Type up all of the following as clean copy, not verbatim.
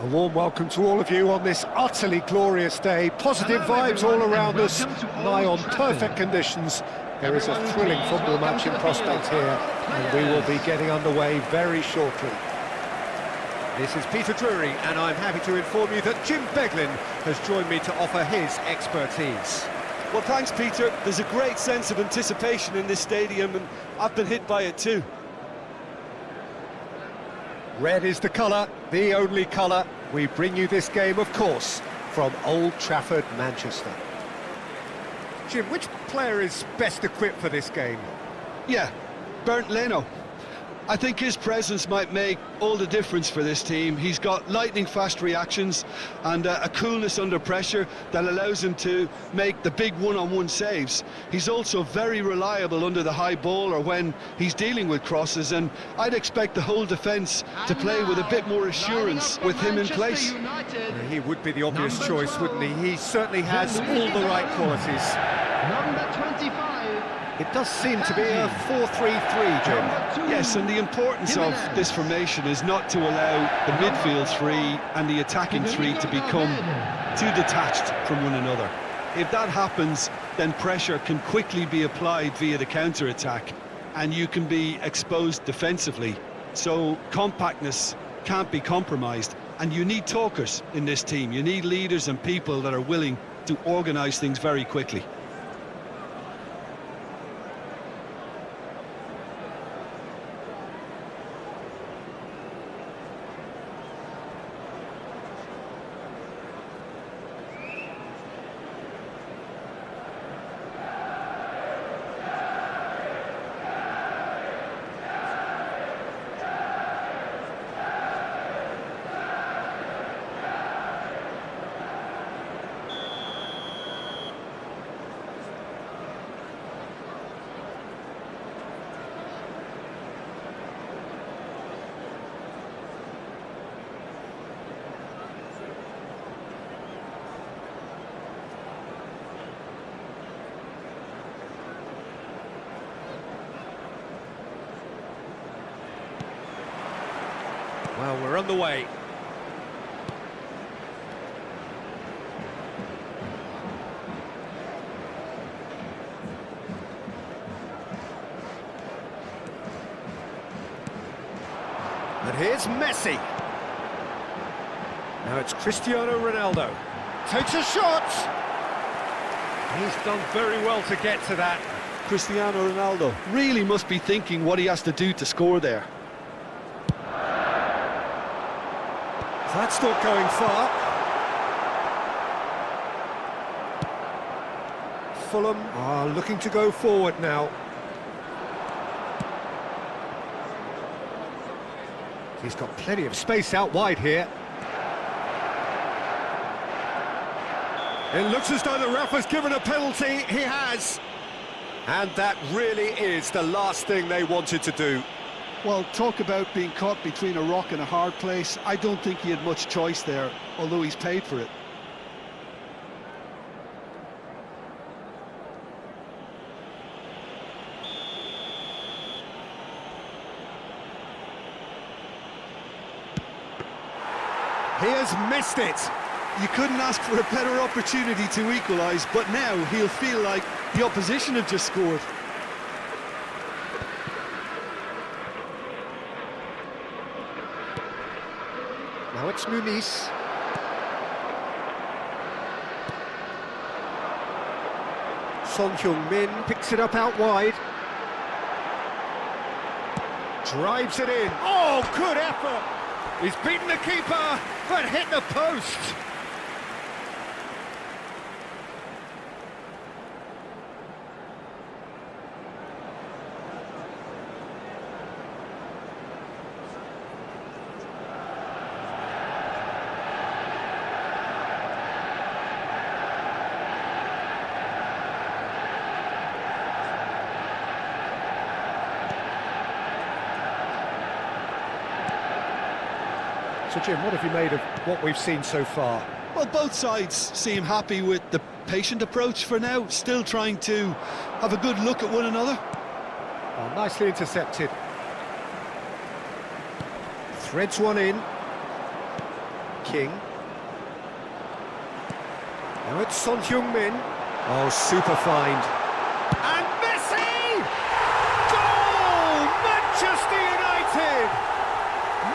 A warm welcome to all of you on this utterly glorious day. Positive vibes all around us, nigh on perfect conditions. There is a thrilling football match in prospect here, and we will be getting underway very shortly. This is Peter Drury, and I'm happy to inform you that Jim Beglin has joined me to offer his expertise. Well, thanks, Peter. There's a great sense of anticipation in this stadium, and I've been hit by it too. Red is the colour, the only colour. We bring you this game, of course, from Old Trafford, Manchester. Jim, which player is best equipped for this game? Yeah, Bernd Leno. I think his presence might make all the difference for this team. He's got lightning-fast reactions and a coolness under pressure that allows him to make the big one-on-one saves. He's also very reliable under the high ball or when he's dealing with crosses, and I'd expect the whole defence to play with a bit more assurance with him in place. He would be the obvious choice, wouldn't he? He certainly has all the right qualities. Number 25. It does seem to be a 4-3-3, Jim. Yes, and the importance of this formation is not to allow the midfield three and the attacking three to become too detached from one another. If that happens, then pressure can quickly be applied via the counter-attack, and you can be exposed defensively. So compactness can't be compromised, and you need talkers in this team. You need leaders and people that are willing to organise things very quickly. Well, we're on the way. And here's Messi. Now it's Cristiano Ronaldo. Takes a shot. He's done very well to get to that. Cristiano Ronaldo really must be thinking what he has to do to score there. That's not going far. Fulham are looking to go forward now. He's got plenty of space out wide here. It looks as though the ref has given a penalty. He has. And that really is the last thing they wanted to do. Well, talk about being caught between a rock and a hard place. I don't think he had much choice there, although he's paid for it. He has missed it. You couldn't ask for a better opportunity to equalise, but now he'll feel like the opposition have just scored. Now it's Muniz. Son Heung-min picks it up out wide. Drives it in. Oh, good effort! He's beaten the keeper, but hit the post. So, Jim, what have you made of what we've seen so far? Well, both sides seem happy with the patient approach for now, still trying to have a good look at one another. Oh, nicely intercepted. Threads one in. King. Now it's Son Heung-min. Oh, super find. And Messi! Goal! Manchester United!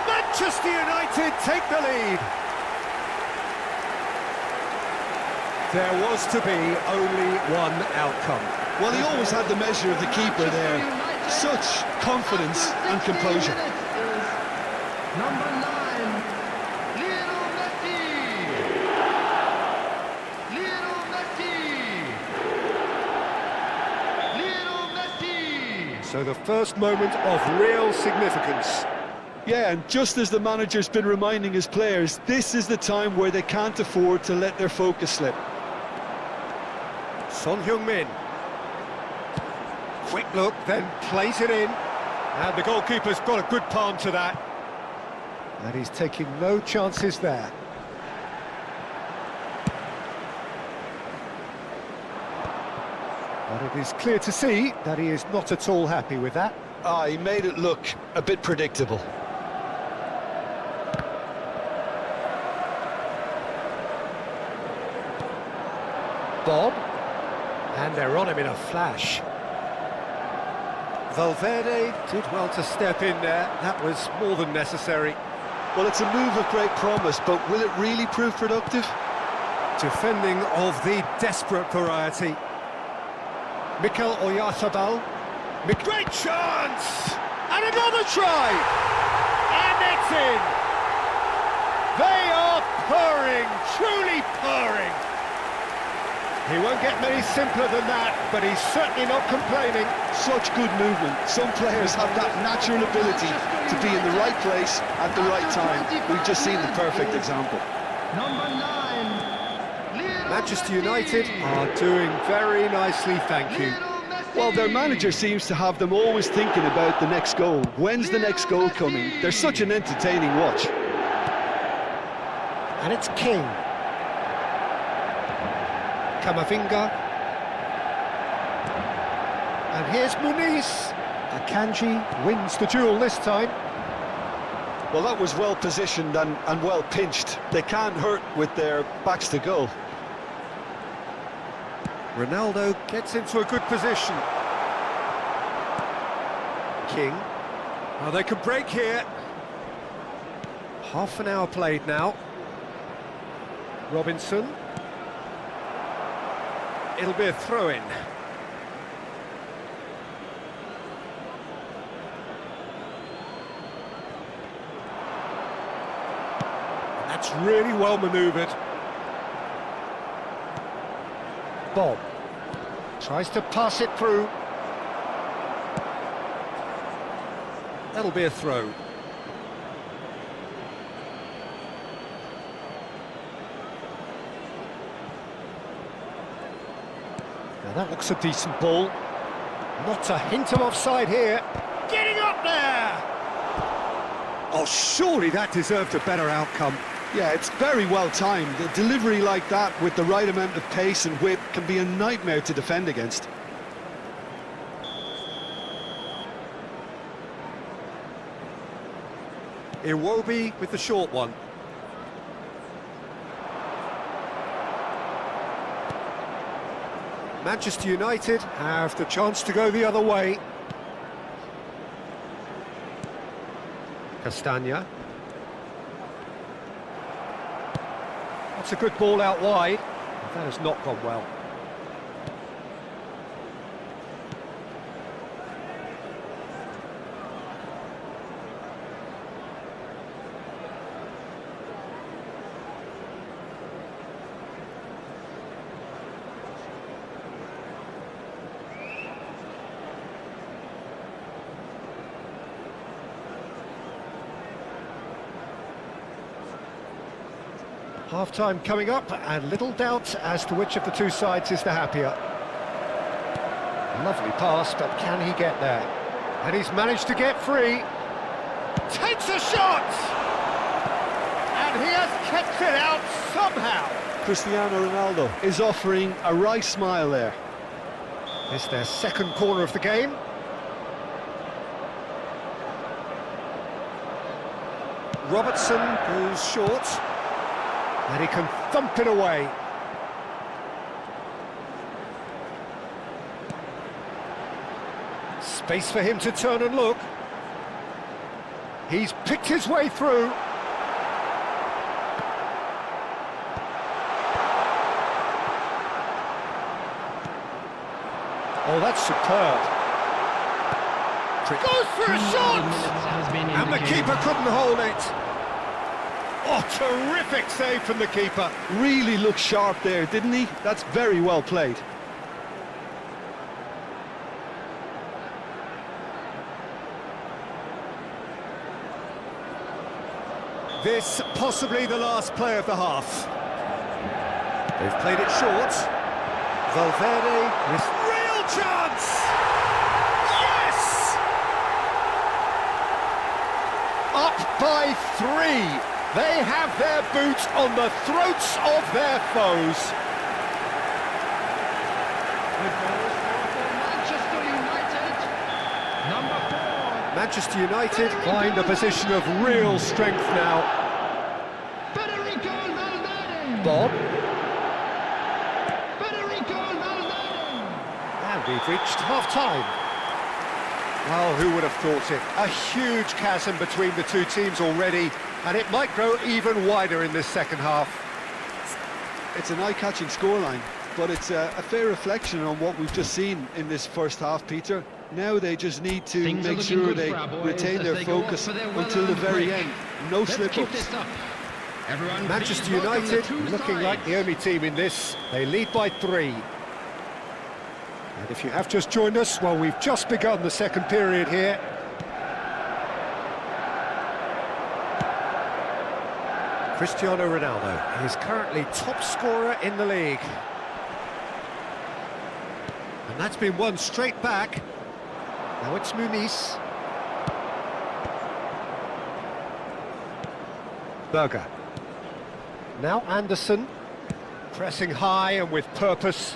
Manchester United take the lead. There was to be only one outcome. Well, he always had the measure of the keeper there. Such confidence and composure. Number 9, Lionel Messi. Lionel Messi. Lionel Messi. So the first moment of real significance. Yeah, and just as the manager's been reminding his players, this is the time where they can't afford to let their focus slip. Son Heung-min. Quick look, then plays it in. And the goalkeeper's got a good palm to that. And he's taking no chances there. But it is clear to see that he is not at all happy with that. Ah, he made it look a bit predictable. Bob. And they're on him in a flash. Valverde did well to step in there. That was more than necessary. Well, it's a move of great promise, but will it really prove productive? Defending of the desperate variety. Mikel Oyarzabal. Great chance! And another try! And it's in! They are purring, truly purring. He won't get many simpler than that, but he's certainly not complaining. Such good movement. Some players have that natural ability to be in the right place at the right time. We've just seen the perfect example. Number 9, Lionel Manchester Messi. United are doing very nicely, thank you. Lionel Messi. Well, their manager seems to have them always thinking about the next goal. When's the next goal coming? They're such an entertaining watch. And it's King. Kamavinga. And here's Muniz. Akanji wins the duel this time. Well, that was well positioned and well pinched. They can't hurt with their backs to goal. Ronaldo gets into a good position. King. Oh, they could break here. Half an hour played now. Robinson. It'll be a throw-in. That's really well manoeuvred. Bob tries to pass it through. That'll be a throw. Now that looks a decent ball. Not a hint of offside here. Getting up there! Oh, surely that deserved a better outcome. Yeah, it's very well timed. A delivery like that with the right amount of pace and whip can be a nightmare to defend against. Iwobi with the short one. Manchester United have the chance to go the other way. Castagna. That's a good ball out wide. That has not gone well. Half-time coming up, and little doubt as to which of the two sides is the happier. Lovely pass, but can he get there? And he's managed to get free. Takes a shot! And he has kept it out somehow. Cristiano Ronaldo is offering a right smile there. It's their second corner of the game. Robertson goes short. And he can thump it away. Space for him to turn and look. He's picked his way through. Oh, that's superb. Goes for a shot! And the keeper couldn't hold it. Oh, terrific save from the keeper. Really looked sharp there, didn't he? That's very well played. This possibly the last play of the half. They've played it short. Valverde with real chance! Yes! Up by 3. They have their boot on the throats of their foes. Manchester United, number 4. Manchester United find a position of real strength now. Bob. And we've reached half-time. Well, who would have thought it? A huge chasm between the two teams already, and it might grow even wider in this second half. It's an eye-catching scoreline, but it's a fair reflection on what we've just seen in this first half, Peter. Now they just need to make sure they retain their focus until the very end. No slip-ups. Manchester United looking like the only team in this. They lead by 3. And if you have just joined us, well, we've just begun the second period here. Cristiano Ronaldo is currently top scorer in the league. And that's been won straight back. Now it's Muniz. Berger. Now Anderson, pressing high and with purpose.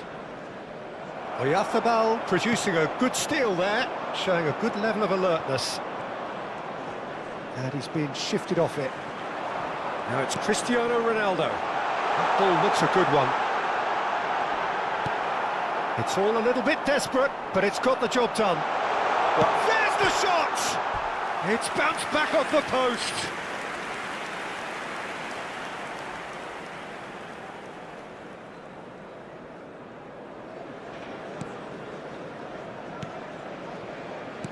Oyarzabal producing a good steal there, showing a good level of alertness. And he's been shifted off it. Now it's Cristiano Ronaldo. That ball looks a good one. It's all a little bit desperate, but it's got the job done. Well, there's the shot! It's bounced back off the post.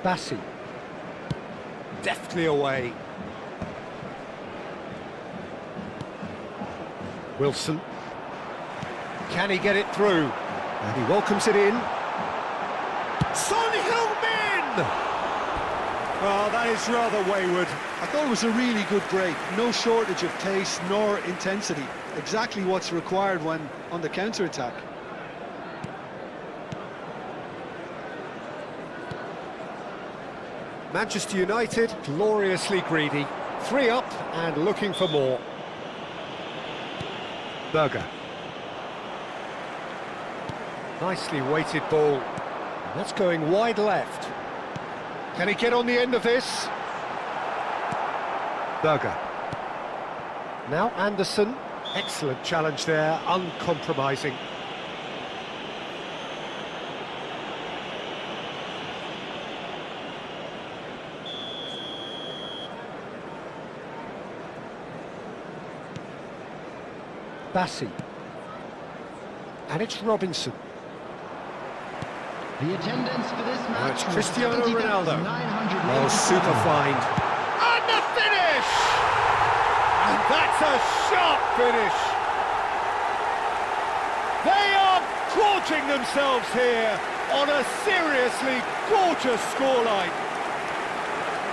Bassi. Deftly away. Wilson. Can he get it through? And he welcomes it in. Son Heung-min! Oh, that is rather wayward. I thought it was a really good break. No shortage of pace nor intensity. Exactly what's required when on the counter-attack. Manchester United gloriously greedy. 3 up and looking for more. Berger. Nicely weighted ball. And that's going wide left. Can he get on the end of this? Berger. Now Anderson. Excellent challenge there, uncompromising. Bassi. And it's Robinson. The attendance for this match. Now it's Cristiano Ronaldo. Oh, super find. And the finish! And that's a sharp finish. They are gorging themselves here on a seriously gorgeous scoreline.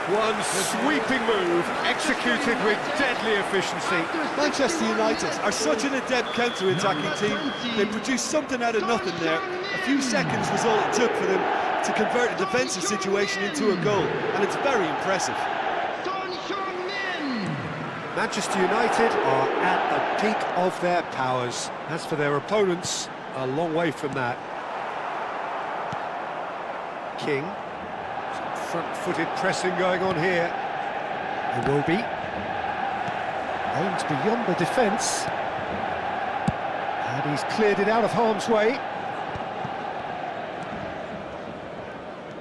One sweeping move, executed with deadly efficiency. Manchester United are such an adept counter-attacking team. They produced something out of nothing there. A few seconds was all it took for them to convert a defensive situation into a goal, and it's very impressive. Manchester United are at the peak of their powers. As for their opponents, a long way from that. King. Front-footed pressing going on here. It will be aimed beyond the defence. And he's cleared it out of harm's way.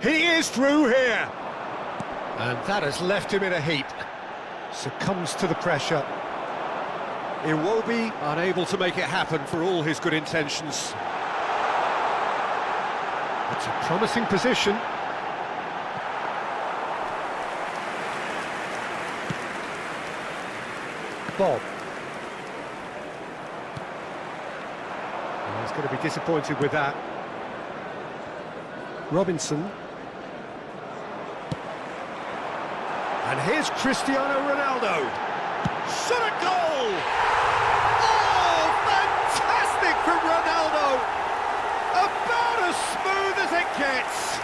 He is through here. And that has left him in a heap. Succumbs to the pressure. Iwobi unable to make it happen for all his good intentions. It's a promising position. Bob. He's going to be disappointed with that. Robinson. And here's Cristiano Ronaldo. Shot a goal! Oh, fantastic from Ronaldo! About as smooth as it gets.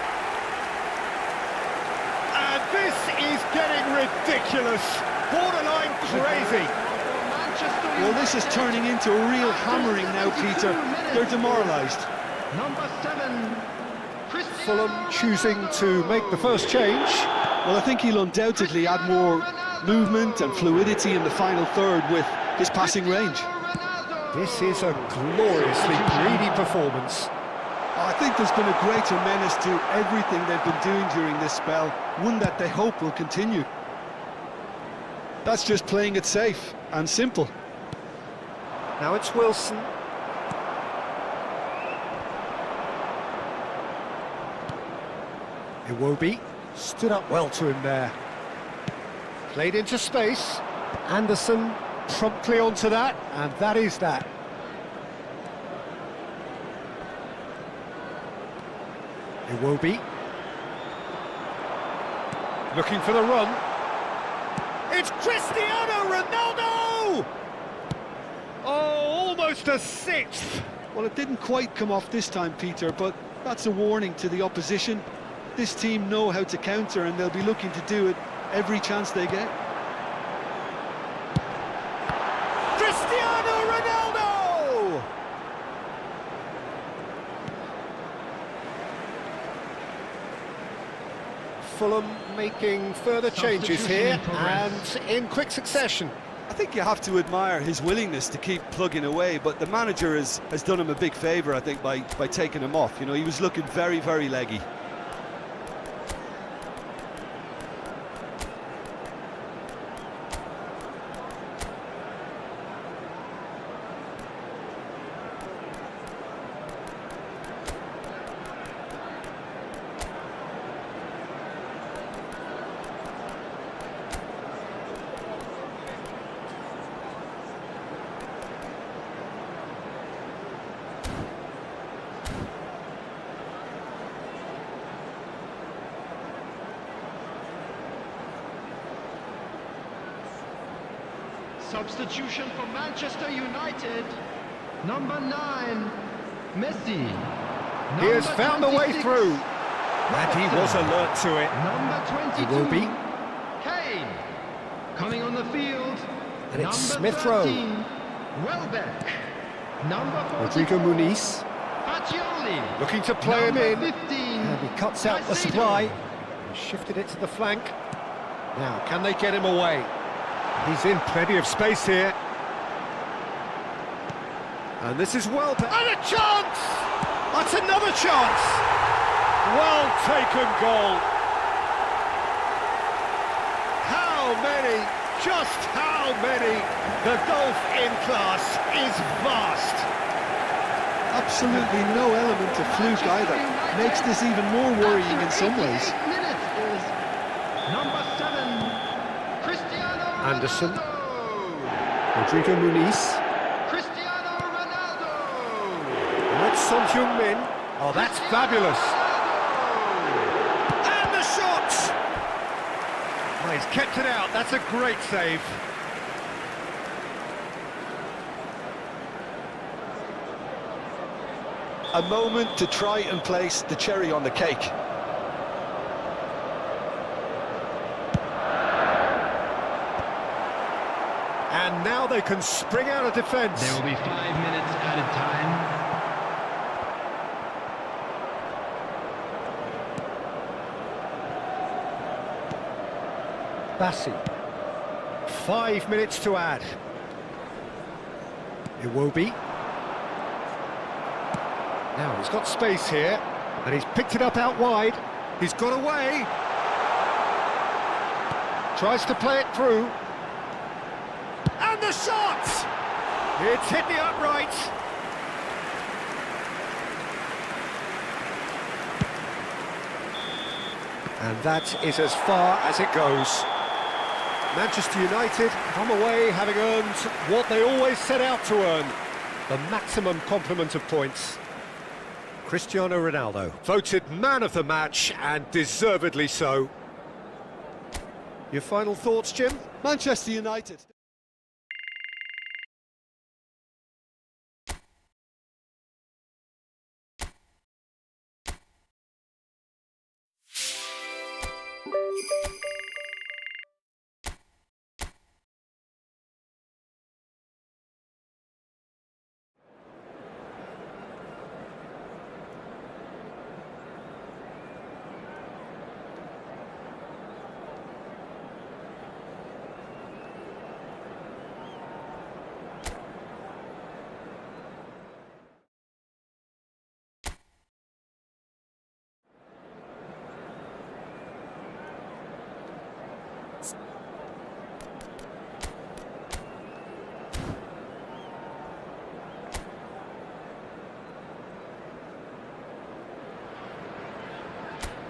And this is getting ridiculous. Borderline crazy. Well, this is turning into a real hammering now, Peter. They're demoralised. Number 7, Fulham choosing to make the first change. Well, I think he'll undoubtedly add more movement and fluidity in the final third with his passing range. This is a gloriously greedy performance. I think there's been a greater menace to everything they've been doing during this spell, one that they hope will continue. That's just playing it safe and simple. Now it's Wilson. Iwobi stood up well to him there. Played into space. Anderson promptly onto that, and that is that. Iwobi. Looking for the run. It's Cristiano Ronaldo! Oh, almost a sixth. Well, it didn't quite come off this time, Peter, but that's a warning to the opposition. This team know how to counter, and they'll be looking to do it every chance they get. Cristiano Ronaldo! Fulham making further changes here, and in quick succession. I think you have to admire his willingness to keep plugging away, but the manager has done him a big favour, I think, by taking him off. You know, he was looking very, very leggy. substitution for Manchester United. Number 9, Messi. He has found a way through, and he was alert to it. Number 22, He will be. Kane. Coming on the field, And it's number Smith Rowe. 13, Welbeck. Number 44, Rodrigo Muniz Fagioli. looking to play him Number in, 15, and he cuts out the Caicedo. supply. He shifted it to the flank. Now, can they get him away? He's in plenty of space here. And this is Welbeck. And a chance! That's another chance! Well taken goal. How many? Just how many? The gulf in class is vast. Absolutely no element of fluke either. Makes this even more worrying in some ways. Minutes is number 7, Cristiano Ronaldo. Anderson. Rodrigo Muniz. Cristiano Ronaldo. And that's Son Heung-min. Oh, that's fabulous. And the shot! Oh, he's kept it out. That's a great save. A moment to try and place the cherry on the cake. And now they can spring out of defence. There will be 5 minutes added time. Bassi. 5 minutes to add. Iwobi. Now he's got space here, and he's picked it up out wide. He's got away. Tries to play it through. And the shot! It's hit the upright. And that is as far as it goes. Manchester United come away having earned what they always set out to earn, the maximum complement of points. Cristiano Ronaldo, voted man of the match, and deservedly so. Your final thoughts, Jim? Manchester United.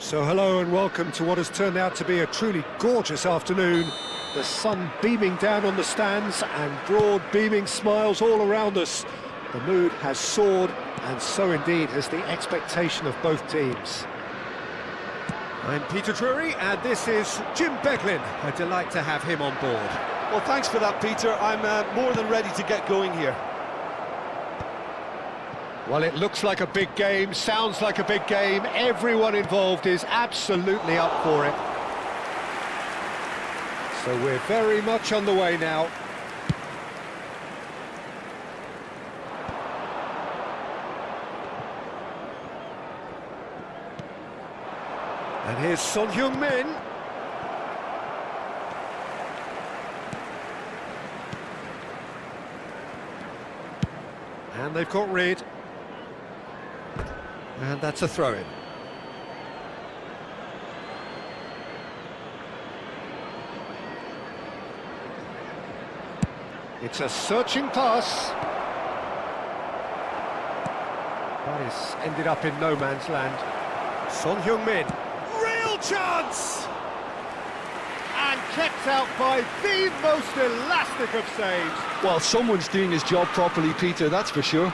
So hello and welcome to what has turned out to be a truly gorgeous afternoon. The sun beaming down on the stands and broad beaming smiles all around us. The mood has soared, and so indeed has the expectation of both teams. I'm Peter Drury, and this is Jim Beglin. A delight to have him on board. Well, thanks for that, Peter. I'm more than ready to get going here. Well, it looks like a big game, sounds like a big game. Everyone involved is absolutely up for it. So we're very much on the way now. And here's Son Heung-min. And they've got rid. And that's a throw-in. It's a searching pass. That is ended up in no man's land. Son Heung-min. Real chance! And kept out by the most elastic of saves. Well, someone's doing his job properly, Peter, that's for sure.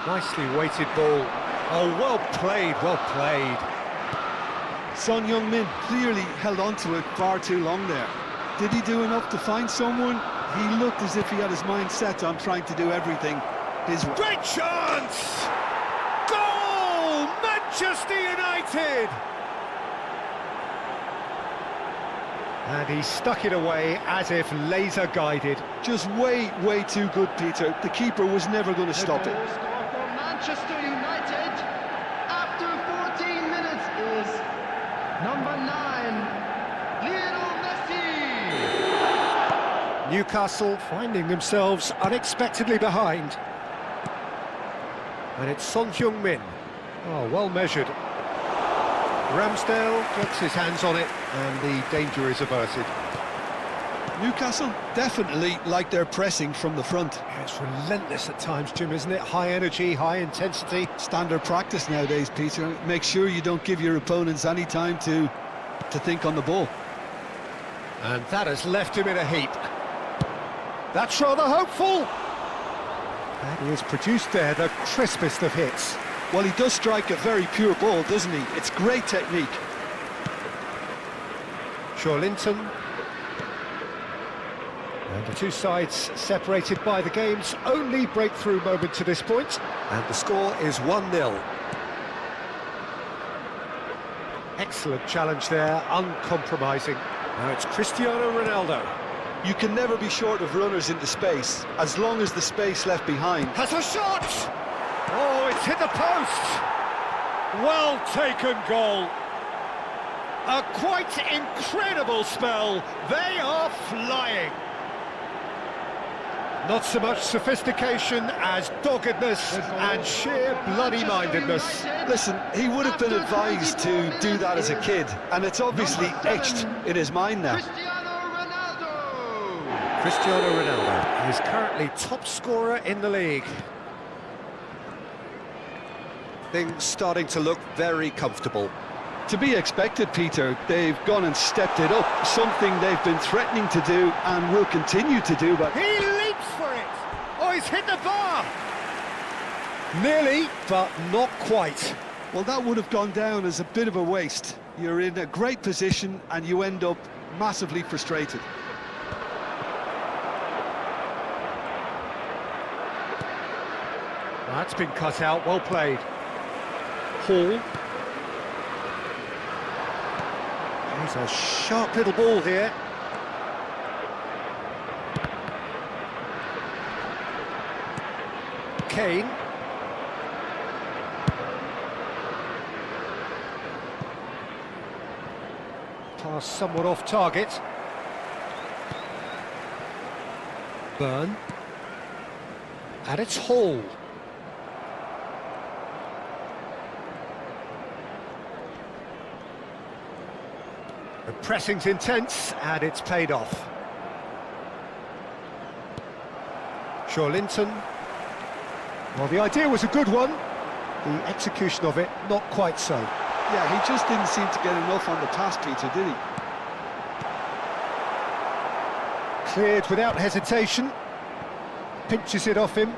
Nicely weighted ball. Oh, well played, well played. Son Heung-min clearly held on to it far too long there. Did he do enough to find someone? He looked as if he had his mind set on trying to do everything his way. Great chance! Goal! Manchester United! And he stuck it away as if laser guided. Just way too good, Peter. The keeper was never going to stop it. Score for Manchester United after 14 minutes is number 9, Lionel Messi. Newcastle finding themselves unexpectedly behind. And it's Son Heung-min. Oh, well measured. Ramsdale gets his hands on it, and the danger is averted. Newcastle definitely like their pressing from the front. Yeah, it's relentless at times, Jim, isn't it? High energy, high intensity. Standard practice nowadays, Peter. Make sure you don't give your opponents any time to think on the ball. And that has left him in a heap. That's rather hopeful. And he has produced there the crispest of hits. Well, he does strike a very pure ball, doesn't he? It's great technique. Linton. And the two sides separated by the game's only breakthrough moment to this point. And the score is 1-0. Excellent challenge there, uncompromising. Now it's Cristiano Ronaldo. You can never be short of runners into space, as long as the space left behind. Has a shot! Oh, it's hit the post! Well taken goal. A quite incredible spell. They are flying. Not so much sophistication as doggedness and sheer bloody-mindedness. Listen, he would have been advised to do that as a kid, and it's obviously etched in his mind now. Cristiano Ronaldo is currently top scorer in the league. Things starting to look very comfortable. To be expected, Peter. They've gone and stepped it up, something they've been threatening to do and will continue to do, but... He leaps for it! Oh, he's hit the bar! Nearly, but not quite. Well, that would have gone down as a bit of a waste. You're in a great position and you end up massively frustrated. That's been cut out, well played. Hall. He's a sharp little ball here. Kane. Pass somewhat off target. Burn. And it's Hall. The pressing's intense, and it's paid off. Linton. Well, the idea was a good one. The execution of it, not quite so. Yeah, he just didn't seem to get enough on the pass, Peter, did he? Cleared without hesitation. Pinches it off him.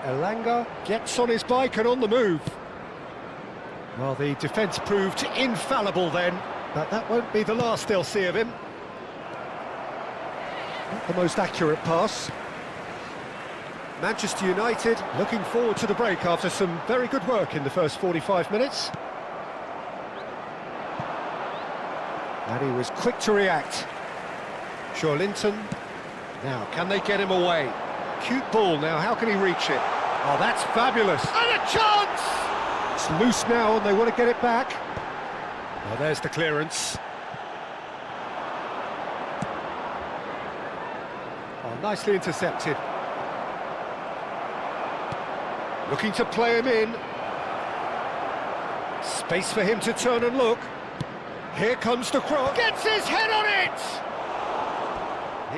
Elanga gets on his bike and on the move. Well, the defence proved infallible then, but that won't be the last they'll see of him. Not the most accurate pass. Manchester United looking forward to the break after some very good work in the first 45 minutes. And he was quick to react. Linton. Now, can they get him away? Cute ball now, how can he reach it? Oh, that's fabulous. And a chance! It's loose now and they want to get it back. Well, there's the clearance. Oh, nicely intercepted. Looking to play him in. Space for him to turn and look. Here comes the cross. Gets his head on it!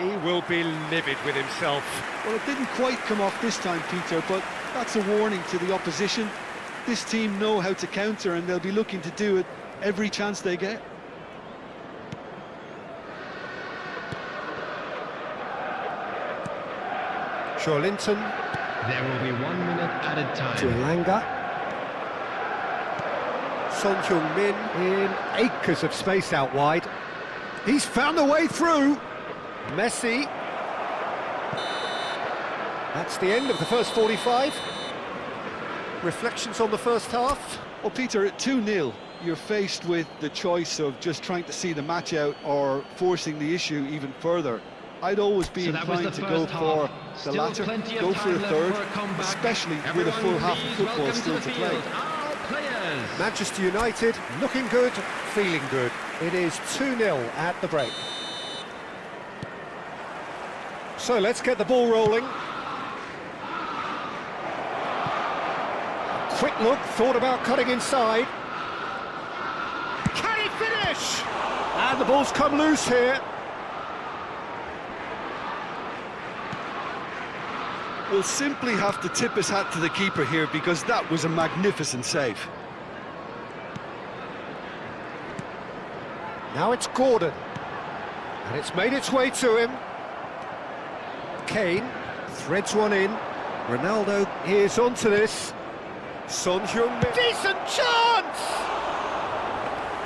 He will be livid with himself. Well, it didn't quite come off this time, Peter, but that's a warning to the opposition. This team know how to counter and they'll be looking to do it every chance they get. Linton. There will be 1 minute added time. To Elanga. Son Heung-min in acres of space out wide. He's found a way through. Messi. That's the end of the first 45. Reflections on the first half? Well, Peter, at 2-0, you're faced with the choice of just trying to see the match out or forcing the issue even further. I'd always be inclined to go for the latter, go for a third, especially with a full half of football still to play. Manchester United looking good, feeling good. It is 2-0 at the break. So let's get the ball rolling. Quick look, thought about cutting inside. Can he finish? And the ball's come loose here. We'll simply have to tip his hat to the keeper here because that was a magnificent save. Now it's Gordon. And it's made its way to him. Kane threads one in. Ronaldo is onto this. Son Heung-min. Decent chance!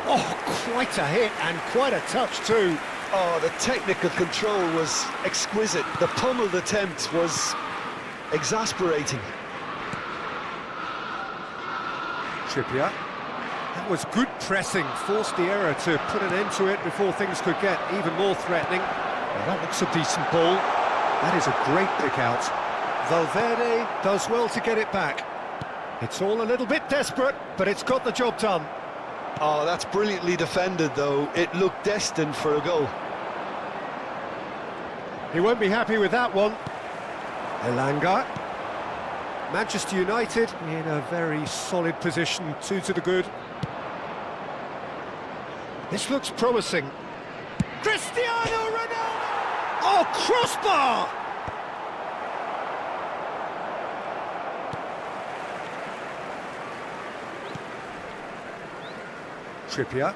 Oh, quite a hit and quite a touch too. Oh, the technical control was exquisite. The pummeled attempt was exasperating. Trippier. That was good pressing, forced the error to put an end to it before things could get even more threatening. Well, that looks a decent ball. That is a great pick out. Valverde does well to get it back. It's all a little bit desperate, but it's got the job done. Oh, that's brilliantly defended, though. It looked destined for a goal. He won't be happy with that one. Elanga. Manchester United in a very solid position, 2 to the good. This looks promising. Cristiano Ronaldo! Oh, crossbar! Trippier.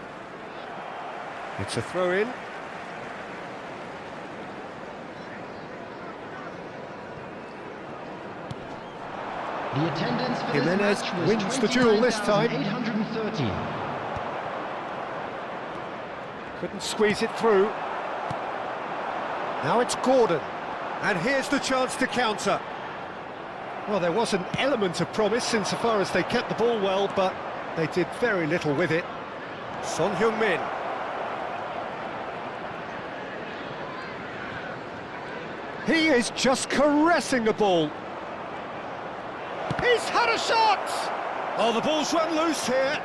It's a throw-in. The attendance for Jimenez this match was wins the duel this time. 29,830. Couldn't squeeze it through. Now it's Gordon. And here's the chance to counter. Well, there was an element of promise insofar as they kept the ball well, but they did very little with it. Son Heung-min. He is just caressing the ball. He's had a shot! Oh, the ball's run loose here.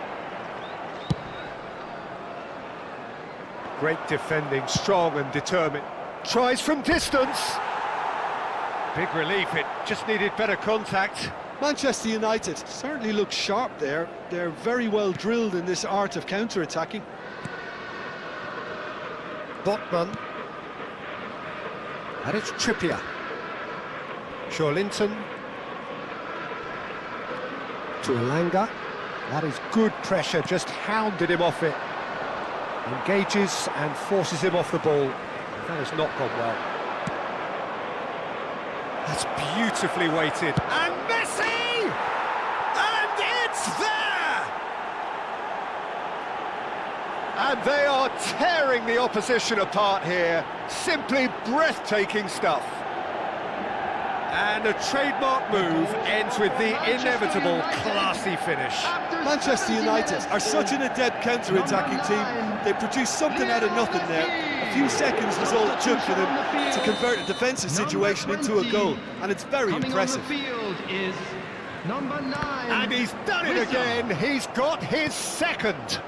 Great defending, strong and determined. Tries from distance. Big relief, it just needed better contact. Manchester United certainly look sharp there. They're very well drilled in this art of counter-attacking. Botman. And it's Trippier. Linton. To Elanga. That is good pressure, just hounded him off it. Engages and forces him off the ball. That has not gone well. That's beautifully weighted. And Messi! And it's there! And they are tearing the opposition apart here. Simply breathtaking stuff. And a trademark move ends with the inevitable classy finish. Manchester United are such an adept counter-attacking team. They produced something out of nothing there. A few seconds was all it took for them to convert a defensive situation into a goal, and it's very impressive. Coming on the field is number 9. And he's done it again. He's got his second.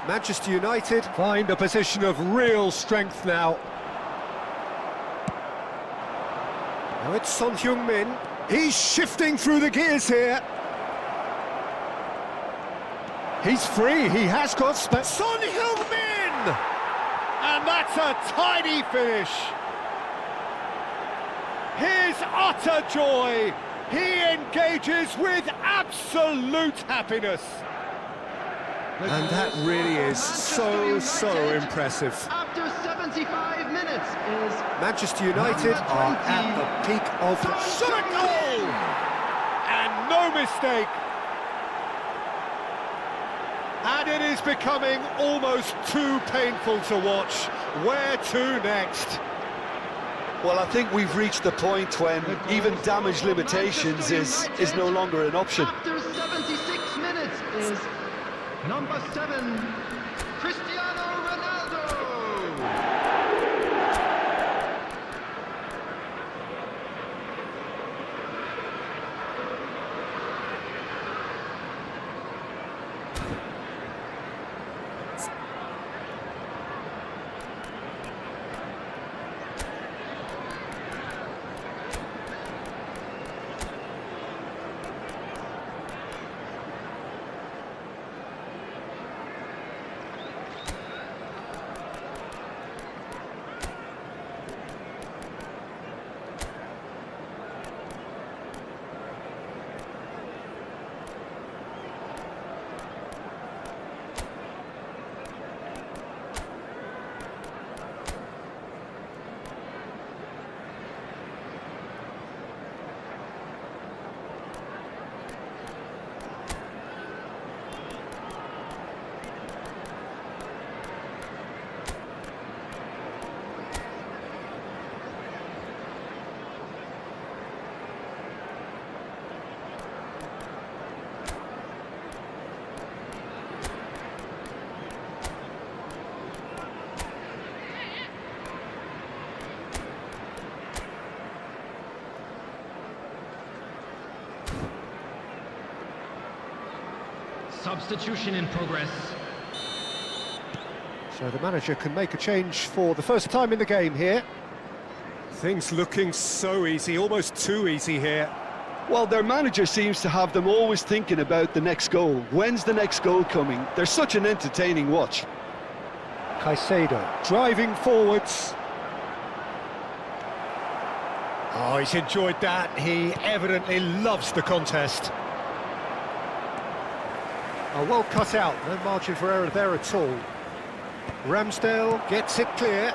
Manchester United find a position of real strength now. Now it's Son Heung-min. He's shifting through the gears here. He's free, he has got space. Son Heung-min! And that's a tidy finish. His utter joy. He engages with absolute happiness. And that really is so impressive. After 75 minutes is Manchester United are at the peak of shot a goal! And no mistake. And it is becoming almost too painful to watch. Where to next? Well, I think we've reached the point when even damage limitations is no longer an option. after 76 minutes is number 7, Cristiano Ronaldo. Substitution in progress. So the manager can make a change for the first time in the game here. Things looking so easy, almost too easy here. Well, their manager seems to have them always thinking about the next goal. When's the next goal coming? They're such an entertaining watch. Caicedo driving forwards. Oh, he's enjoyed that. He evidently loves the contest. Oh, well cut out. No margin for error there at all. Ramsdale gets it clear.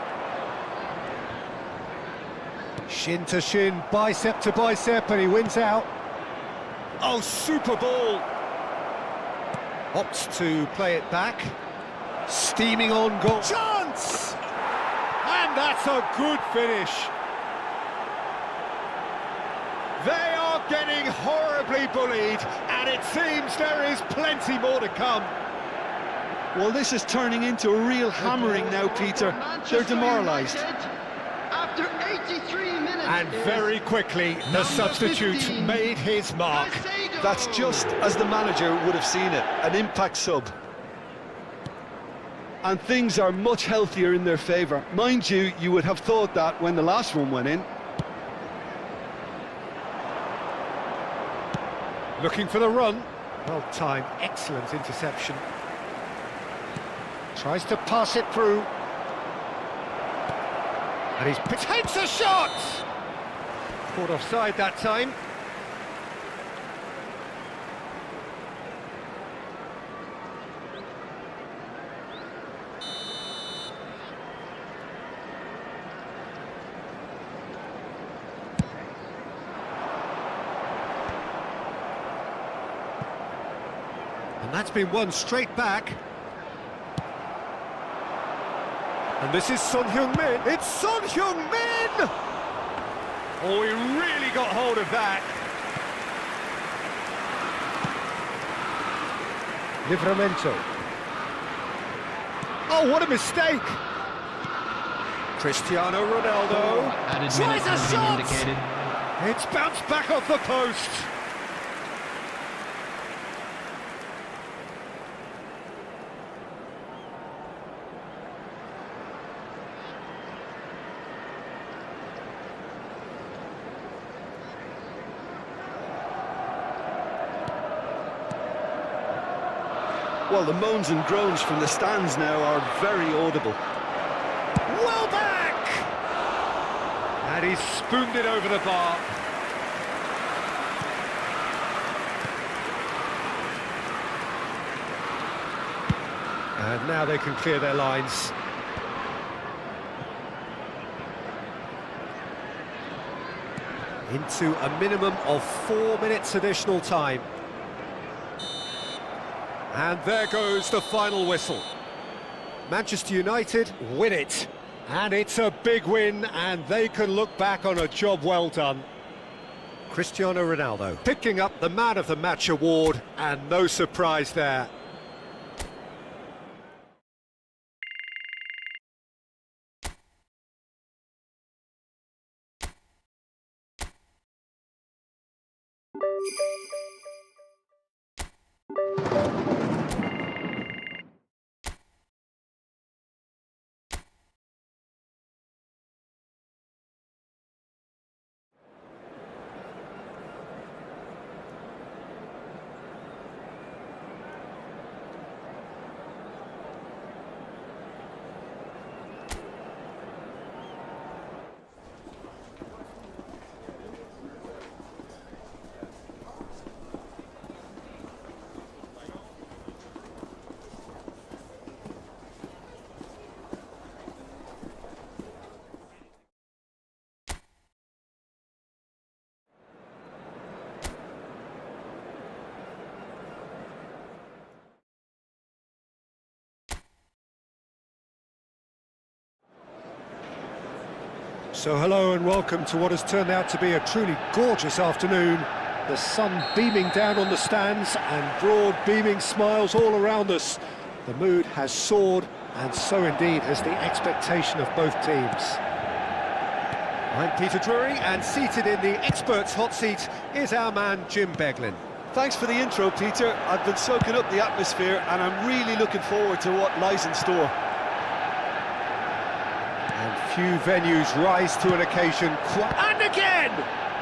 Shin to shin, bicep to bicep, and he wins out. Oh, super ball. Opts to play it back. Steaming on goal. Chance! And that's a good finish. They are getting horribly bullied, and it seems there is plenty more to come. Well, this is turning into a real hammering now, Peter. They're demoralised. After 83 minutes. And very quickly, the substitute 15. made his mark. That's just as the manager would have seen it, an impact sub. And things are much healthier in their favour. Mind you, you would have thought that when the last one went in. Looking for the run. Well timed, excellent interception. Tries to pass it through. And he's takes a shot! Caught offside that time. And that's been won straight back. And this is Son Heung-min. It's Son Heung-min! Oh, he really got hold of that. Livramento. Oh, what a mistake! Cristiano Ronaldo tries a shot! It's bounced back off the post. Well, the moans and groans from the stands now are very audible. Well back! And he's spooned it over the bar. And now they can clear their lines. Into a minimum of 4 minutes additional time. And there goes the final whistle. Manchester United win it. And it's a big win, and they can look back on a job well done. Cristiano Ronaldo picking up the Man of the Match award, and no surprise there. So hello and welcome to what has turned out to be a truly gorgeous afternoon. The sun beaming down on the stands and broad beaming smiles all around us. The mood has soared, and so indeed has the expectation of both teams. I'm Peter Drury, and seated in the experts' hot seat is our man Jim Beglin. Thanks for the intro, Peter. I've been soaking up the atmosphere and I'm really looking forward to what lies in store. Few venues rise to an occasion. And again!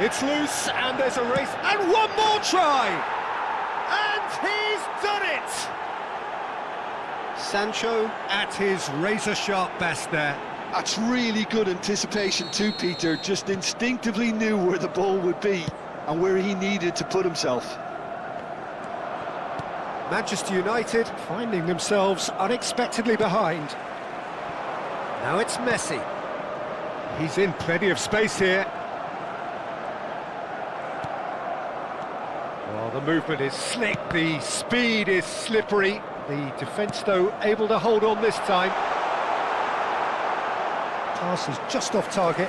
It's loose, and there's a race, and one more try! And he's done it! Sancho at his razor-sharp best there. That's really good anticipation too, Peter. Just instinctively knew where the ball would be and where he needed to put himself. Manchester United finding themselves unexpectedly behind. Now it's Messi. He's in plenty of space here. Well, the movement is slick, the speed is slippery. The defence, though, able to hold on this time. Pass is just off target.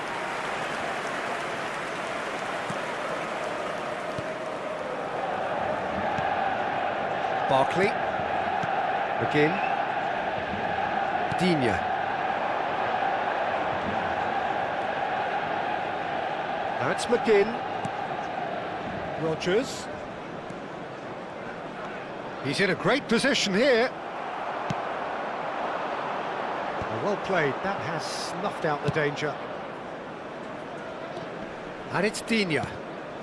Barkley. McGinn. Digne. Now it's McGinn. Rodgers. He's in a great position here. Well played, that has snuffed out the danger. And it's Digne.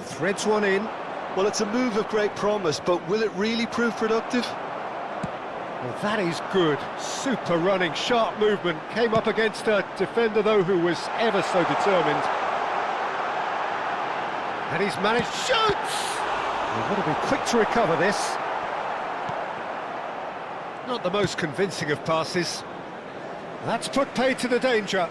Threads one in. Well, it's a move of great promise, but will it really prove productive? Well, that is good. Super running, sharp movement. Came up against a defender, though, who was ever so determined. And he's managed... Shoots! He's got to be quick to recover this. Not the most convincing of passes. That's put paid to the danger.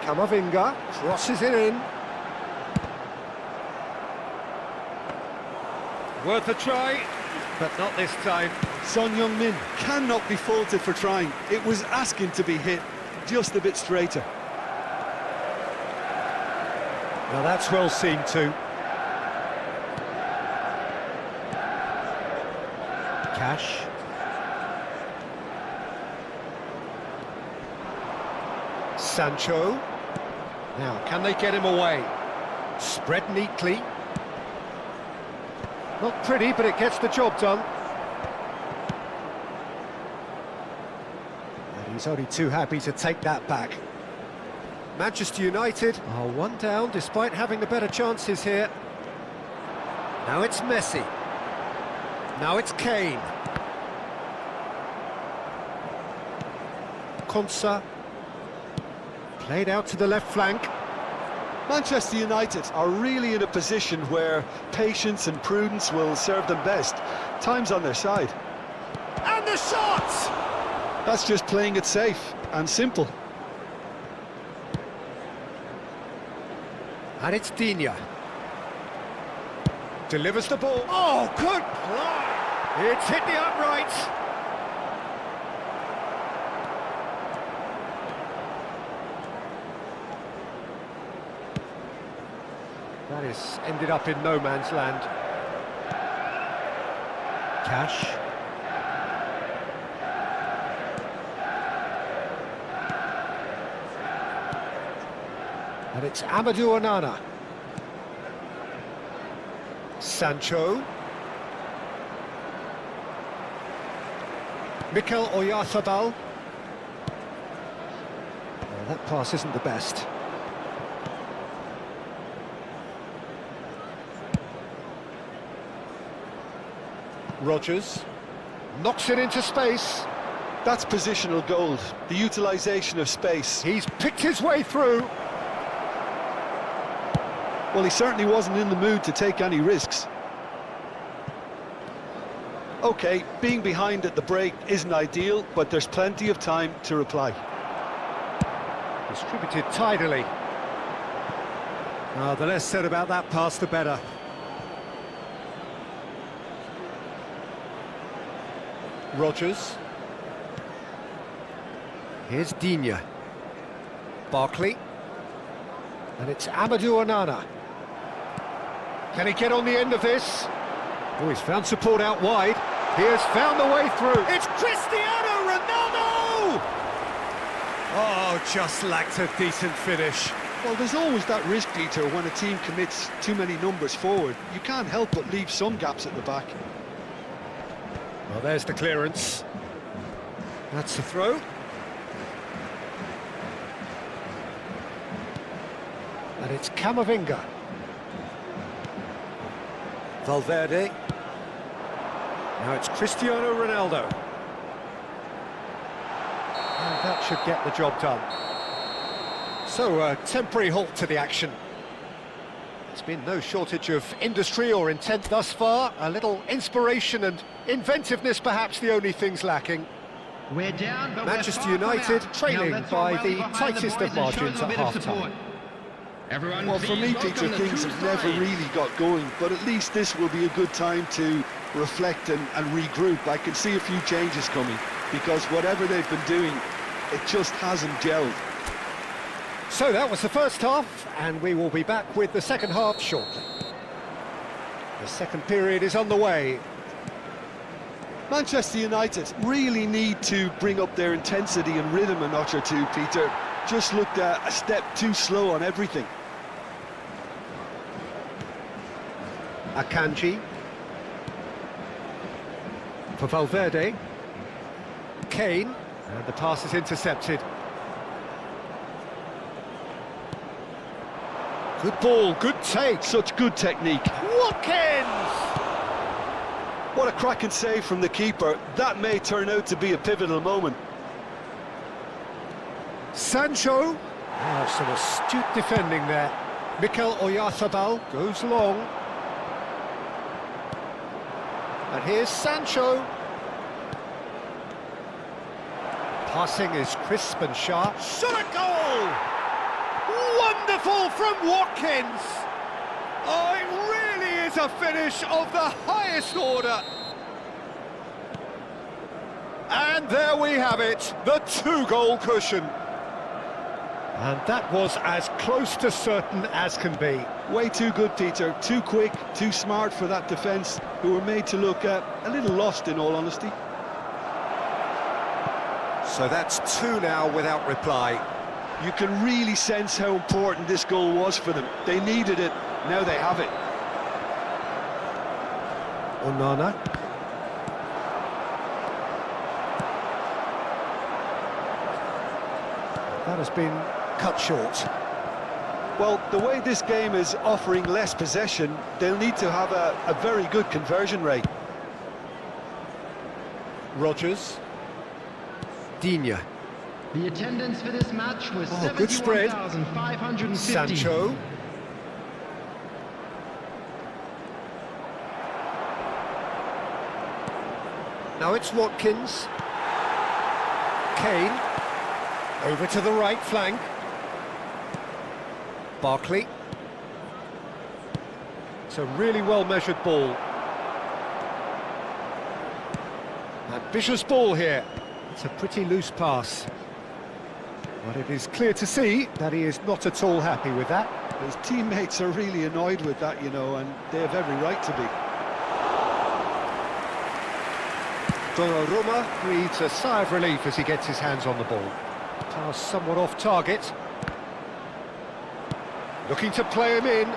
Camavinga crosses it in. Worth a try, but not this time. Son Heung-min cannot be faulted for trying. It was asking to be hit just a bit straighter. Now that's well seen too. Cash. Sancho. Now, can they get him away? Spread neatly. Not pretty, but it gets the job done. And he's only too happy to take that back. Manchester United are one down despite having the better chances here. Now it's Messi. Now it's Kane. Konsa. Played out to the left flank. Manchester United are really in a position where patience and prudence will serve them best. Time's on their side. And the shot! That's just playing it safe and simple. And it's Digne. Delivers the ball. Oh, good play! It's hit the upright. That is ended up in no man's land. Cash. And it's Amadou Onana. Sancho. Mikel Oyarzabal. Oh, that pass isn't the best. Rodgers knocks it into space. That's positional gold, the utilisation of space. He's picked his way through. Well, he certainly wasn't in the mood to take any risks. OK, being behind at the break isn't ideal, but there's plenty of time to reply. Distributed tidily. The less said about that pass, the better. Rodgers. Here's Digne. Barkley. And it's Amadou Onana. Can he get on the end of this? Oh, he's found support out wide. He has found the way through. It's Cristiano Ronaldo! Oh, just lacked a decent finish. Well, there's always that risk, Peter, when a team commits too many numbers forward. You can't help but leave some gaps at the back. Well, there's the clearance. That's the throw. And it's Camavinga. Valverde. Now it's Cristiano Ronaldo. And that should get the job done. So, a temporary halt to the action. There's been no shortage of industry or intent thus far. A little inspiration and inventiveness, perhaps the only things lacking. We're down, but Manchester we're far United from out. trailing Now let's by all rally the behind tightest boys of and show margins them at a bit of half-time. support. Everyone, Well, for me, please Peter, welcome the things two have never sides. really got going, but at least this will be a good time to reflect and regroup. I can see a few changes coming, because whatever they've been doing, it just hasn't gelled. So that was the first half, and we will be back with the second half shortly. The second period is on the way. Manchester United really need to bring up their intensity and rhythm a notch or two, Peter. Just looked a step too slow on everything. Akanji. For Valverde. Kane. And the pass is intercepted. Good ball, good take. Such good technique. Watkins! What a cracking save from the keeper. That may turn out to be a pivotal moment. Sancho. Oh, some astute defending there. Mikel Oyarzabal goes long. And here's Sancho. Passing is crisp and sharp. Shot a goal! Wonderful from Watkins! Oh, it really is a finish of the highest order. And there we have it, the two-goal cushion. And that was as close to certain as can be. Way too good, Peter. Too quick, too smart for that defence, who were made to look a little lost, in all honesty. So that's two now without reply. You can really sense how important this goal was for them. They needed it, now they have it. Onana. That has been cut short. Well, the way this game is offering less possession, they'll need to have a very good conversion rate. Rodgers. Digne. The attendance for this match was good spread. 71,550. Sancho. Now it's Watkins. Kane. Over to the right flank. Barkley. It's a really well-measured ball. Ambitious ball here. It's a pretty loose pass. But it is clear to see that he is not at all happy with that. His teammates are really annoyed with that, you know, and they have every right to be. Donnarumma breathes a sigh of relief as he gets his hands on the ball. Pass somewhat off target. Looking to play him in.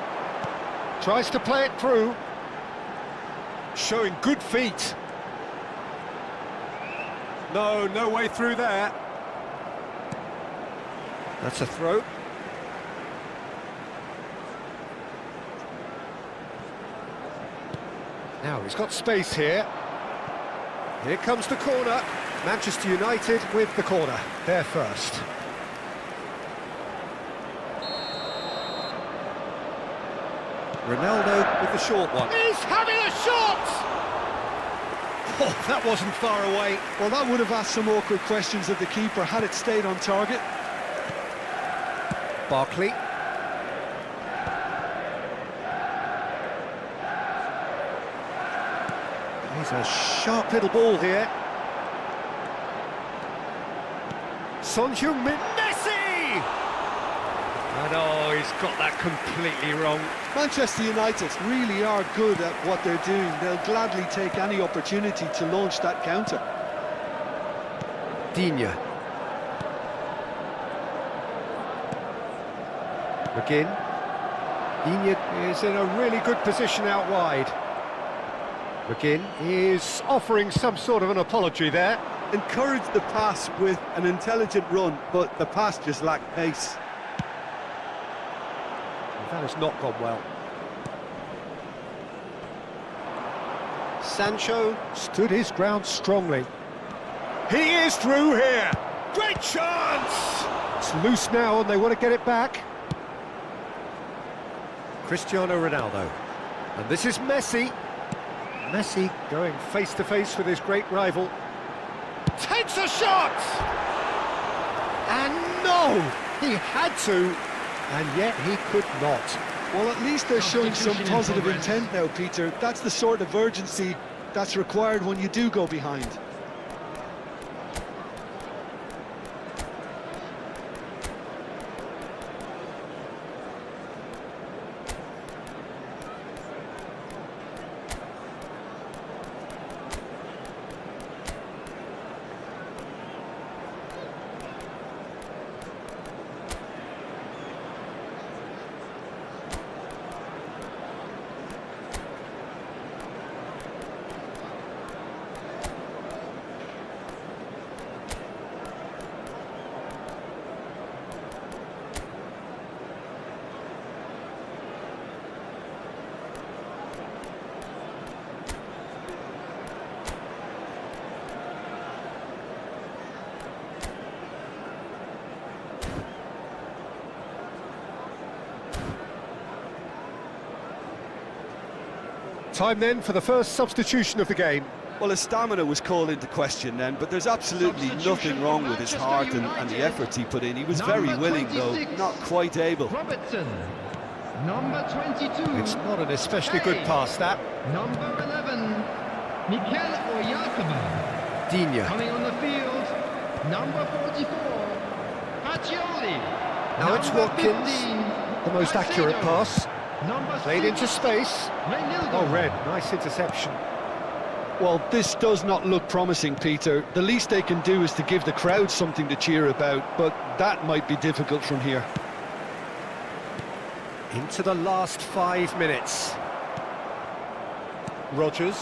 Tries to play it through. Showing good feet. No way through there. That's a throw. Now he's got space here. Here comes the corner. Manchester United with the corner. They're first. Ronaldo with the short one. He's having a shot! Oh, that wasn't far away. Well, that would have asked some awkward questions of the keeper had it stayed on target. Barkley. He's a sharp little ball here. Son Heung-min, Messi! And oh, he's got that completely wrong. Manchester United really are good at what they're doing. They'll gladly take any opportunity to launch that counter. Digne. McGinn. Digne is in a really good position out wide. McGinn is offering some sort of an apology there. Encouraged the pass with an intelligent run, but the pass just lacked pace. That has not gone well. Sancho stood his ground strongly. He is through here. Great chance! It's loose now and they want to get it back. Cristiano Ronaldo. And this is Messi. Messi going face-to-face with his great rival. Takes a shot! And no! He had to, and yet he could not. Well, at least they're showing some positive intent now, Peter. That's the sort of urgency that's required when you do go behind. Time then for the first substitution of the game. Well, his stamina was called into question then, but there's absolutely nothing wrong with his heart and the efforts he put in. He was very willing, though, not quite able. Robertson, number 22. It's not an especially good pass, that. Number 11, Mikel Oyarzabal. Digne. Coming on the field, number 44, Pacioli. Now it's Number Watkins, 15, the most accurate Caicedo. pass. Number Played 6, into space. Reinildo. Oh, Red, nice interception. Well, this does not look promising, Peter. The least they can do is to give the crowd something to cheer about, but that might be difficult from here. Into the last 5 minutes. Rodgers.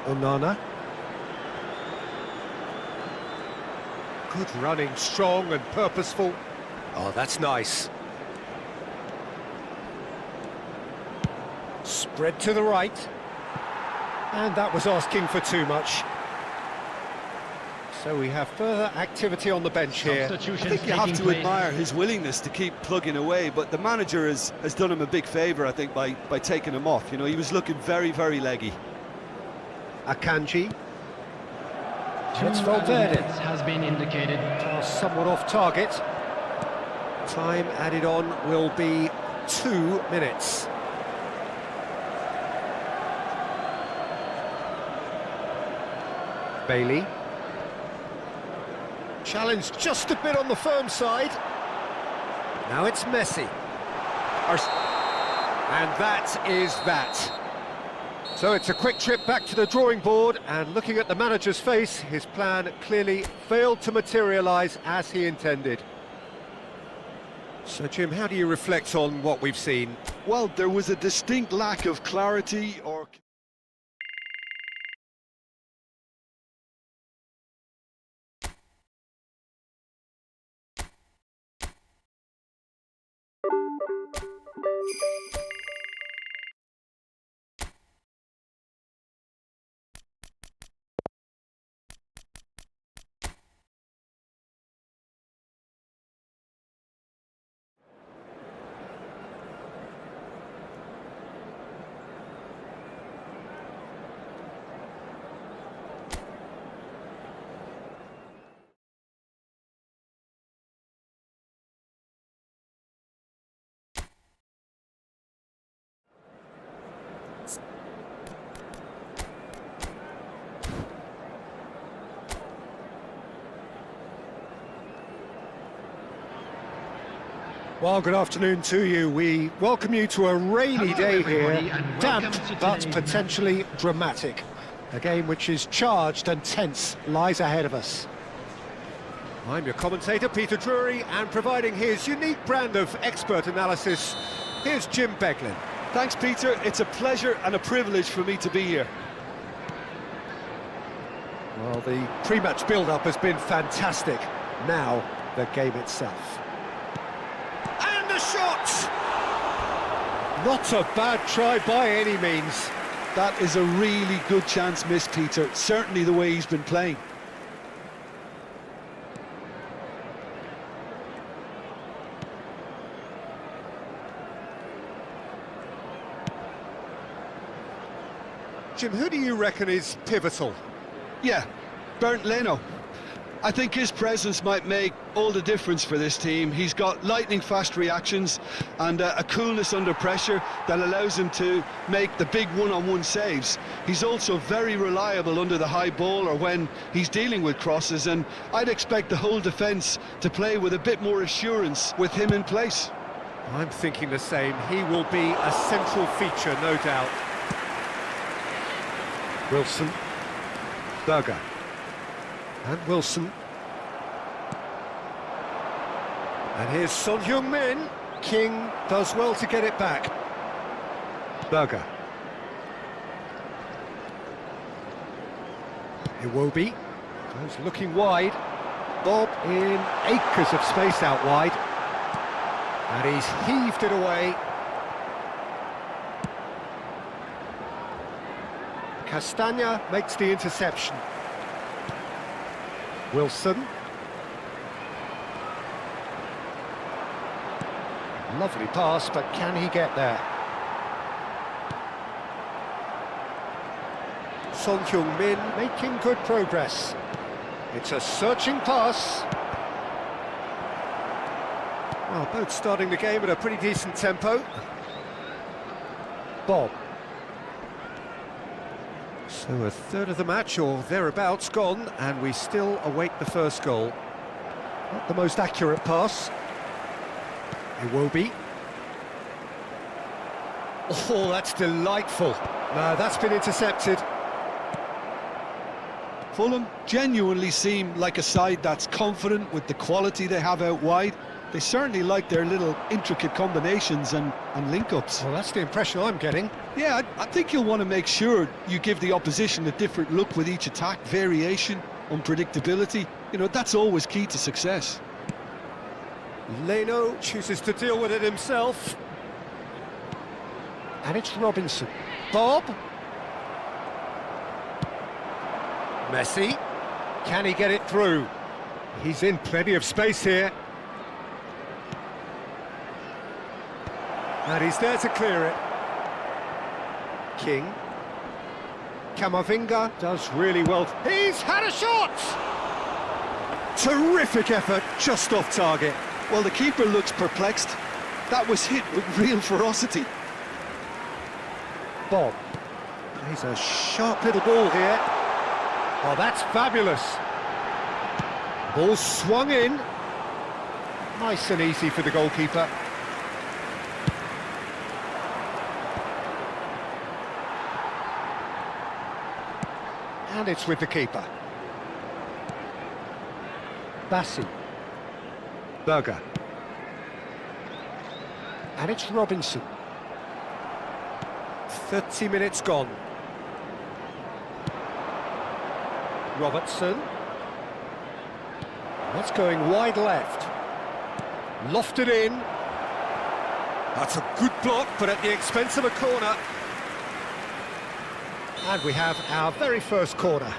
Onana. Good running, strong and purposeful. Oh, that's nice. Spread to the right. And that was asking for too much. So we have further activity on the bench here. I think you have to admire his willingness to keep plugging away, but the manager has done him a big favour, I think, by taking him off. You know, he was looking very, very leggy. Akanji. It's Valverde. Has been indicated. Somewhat off target. Time added on will be 2 minutes. Bailey. Challenge just a bit on the firm side. Now it's Messi. And that is that. So it's a quick trip back to the drawing board, and looking at the manager's face, his plan clearly failed to materialise as he intended. So, Jim, how do you reflect on what we've seen? Well, there was a distinct lack of clarity or... Well, good afternoon to you. We welcome you to a rainy day here, damp but potentially dramatic. A game which is charged and tense lies ahead of us. I'm your commentator, Peter Drury, and providing his unique brand of expert analysis, here's Jim Beglin. Thanks, Peter. It's a pleasure and a privilege for me to be here. Well, the pre-match build-up has been fantastic. Now, the game itself. And a shot! Not a bad try by any means. That is a really good chance missed, Peter. Certainly the way he's been playing. Jim, who do you reckon is pivotal? Yeah, Bernd Leno. I think his presence might make all the difference for this team. He's got lightning-fast reactions and a coolness under pressure that allows him to make the big one-on-one saves. He's also very reliable under the high ball or when he's dealing with crosses, and I'd expect the whole defence to play with a bit more assurance with him in place. I'm thinking the same. He will be a central feature, no doubt. Wilson. Berger. And Wilson. And here's Son Heung-min. King does well to get it back. Berger. Iwobi goes looking wide. Bob in acres of space out wide. And he's heaved it away. Castagna makes the interception. Wilson. Lovely pass, but can he get there? Son Heung-min making good progress. It's a searching pass. Well, both starting the game at a pretty decent tempo. Bob. So a third of the match, or thereabouts, gone, and we still await the first goal. Not the most accurate pass. Iwobi. Oh, that's delightful. No, that's been intercepted. Fulham genuinely seem like a side that's confident with the quality they have out wide. They certainly like their little intricate combinations and link-ups. Well, that's the impression I'm getting. Yeah, I think you'll want to make sure you give the opposition a different look with each attack. Variation, unpredictability, you know, that's always key to success. Leno chooses to deal with it himself. And it's Robinson. Bob. Messi. Can he get it through? He's in plenty of space here. And he's there to clear it. King. Camavinga does really well. He's had a shot! Terrific effort, just off target. Well, the keeper looks perplexed. That was hit with real ferocity. Bob. He's a sharp little ball here. Oh, that's fabulous. Ball swung in. Nice and easy for the goalkeeper. And it's with the keeper. Bassi. Berger. And it's Robinson. 30 minutes gone. Robertson. That's going wide left. Lofted in. That's a good block, but at the expense of a corner. And we have our very first corner.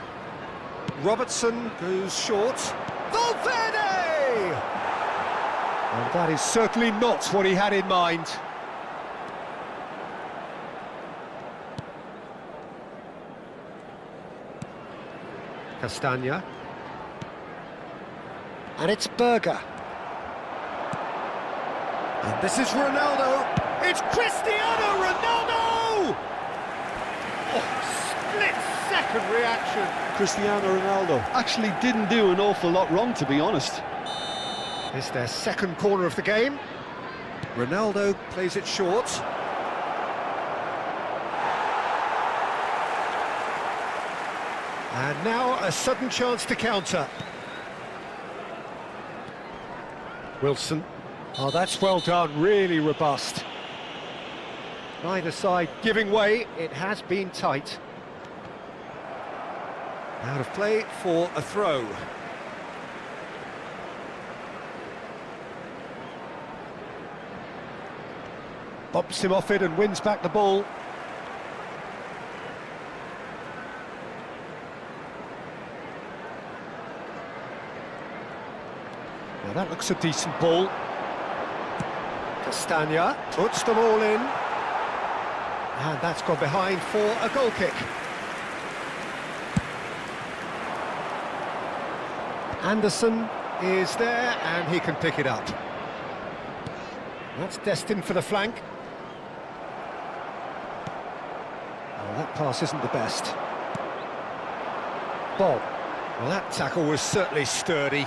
Robertson goes short. Valverde! And that is certainly not what he had in mind. Castagna. And it's Berger. And this is Ronaldo. It's Cristiano Ronaldo! Oh, split-second reaction. Cristiano Ronaldo actually didn't do an awful lot wrong, to be honest. It's their second corner of the game. Ronaldo plays it short. And now a sudden chance to counter. Wilson. Oh, that's well done, really robust. Neither side giving way, it has been tight. Out of play for a throw. Bumps him off it and wins back the ball. Now that looks a decent ball. Castagna puts them all in. And that's gone behind for a goal kick. Anderson is there and he can pick it up. That's destined for the flank. Oh, that pass isn't the best. Bob. Well, that tackle was certainly sturdy.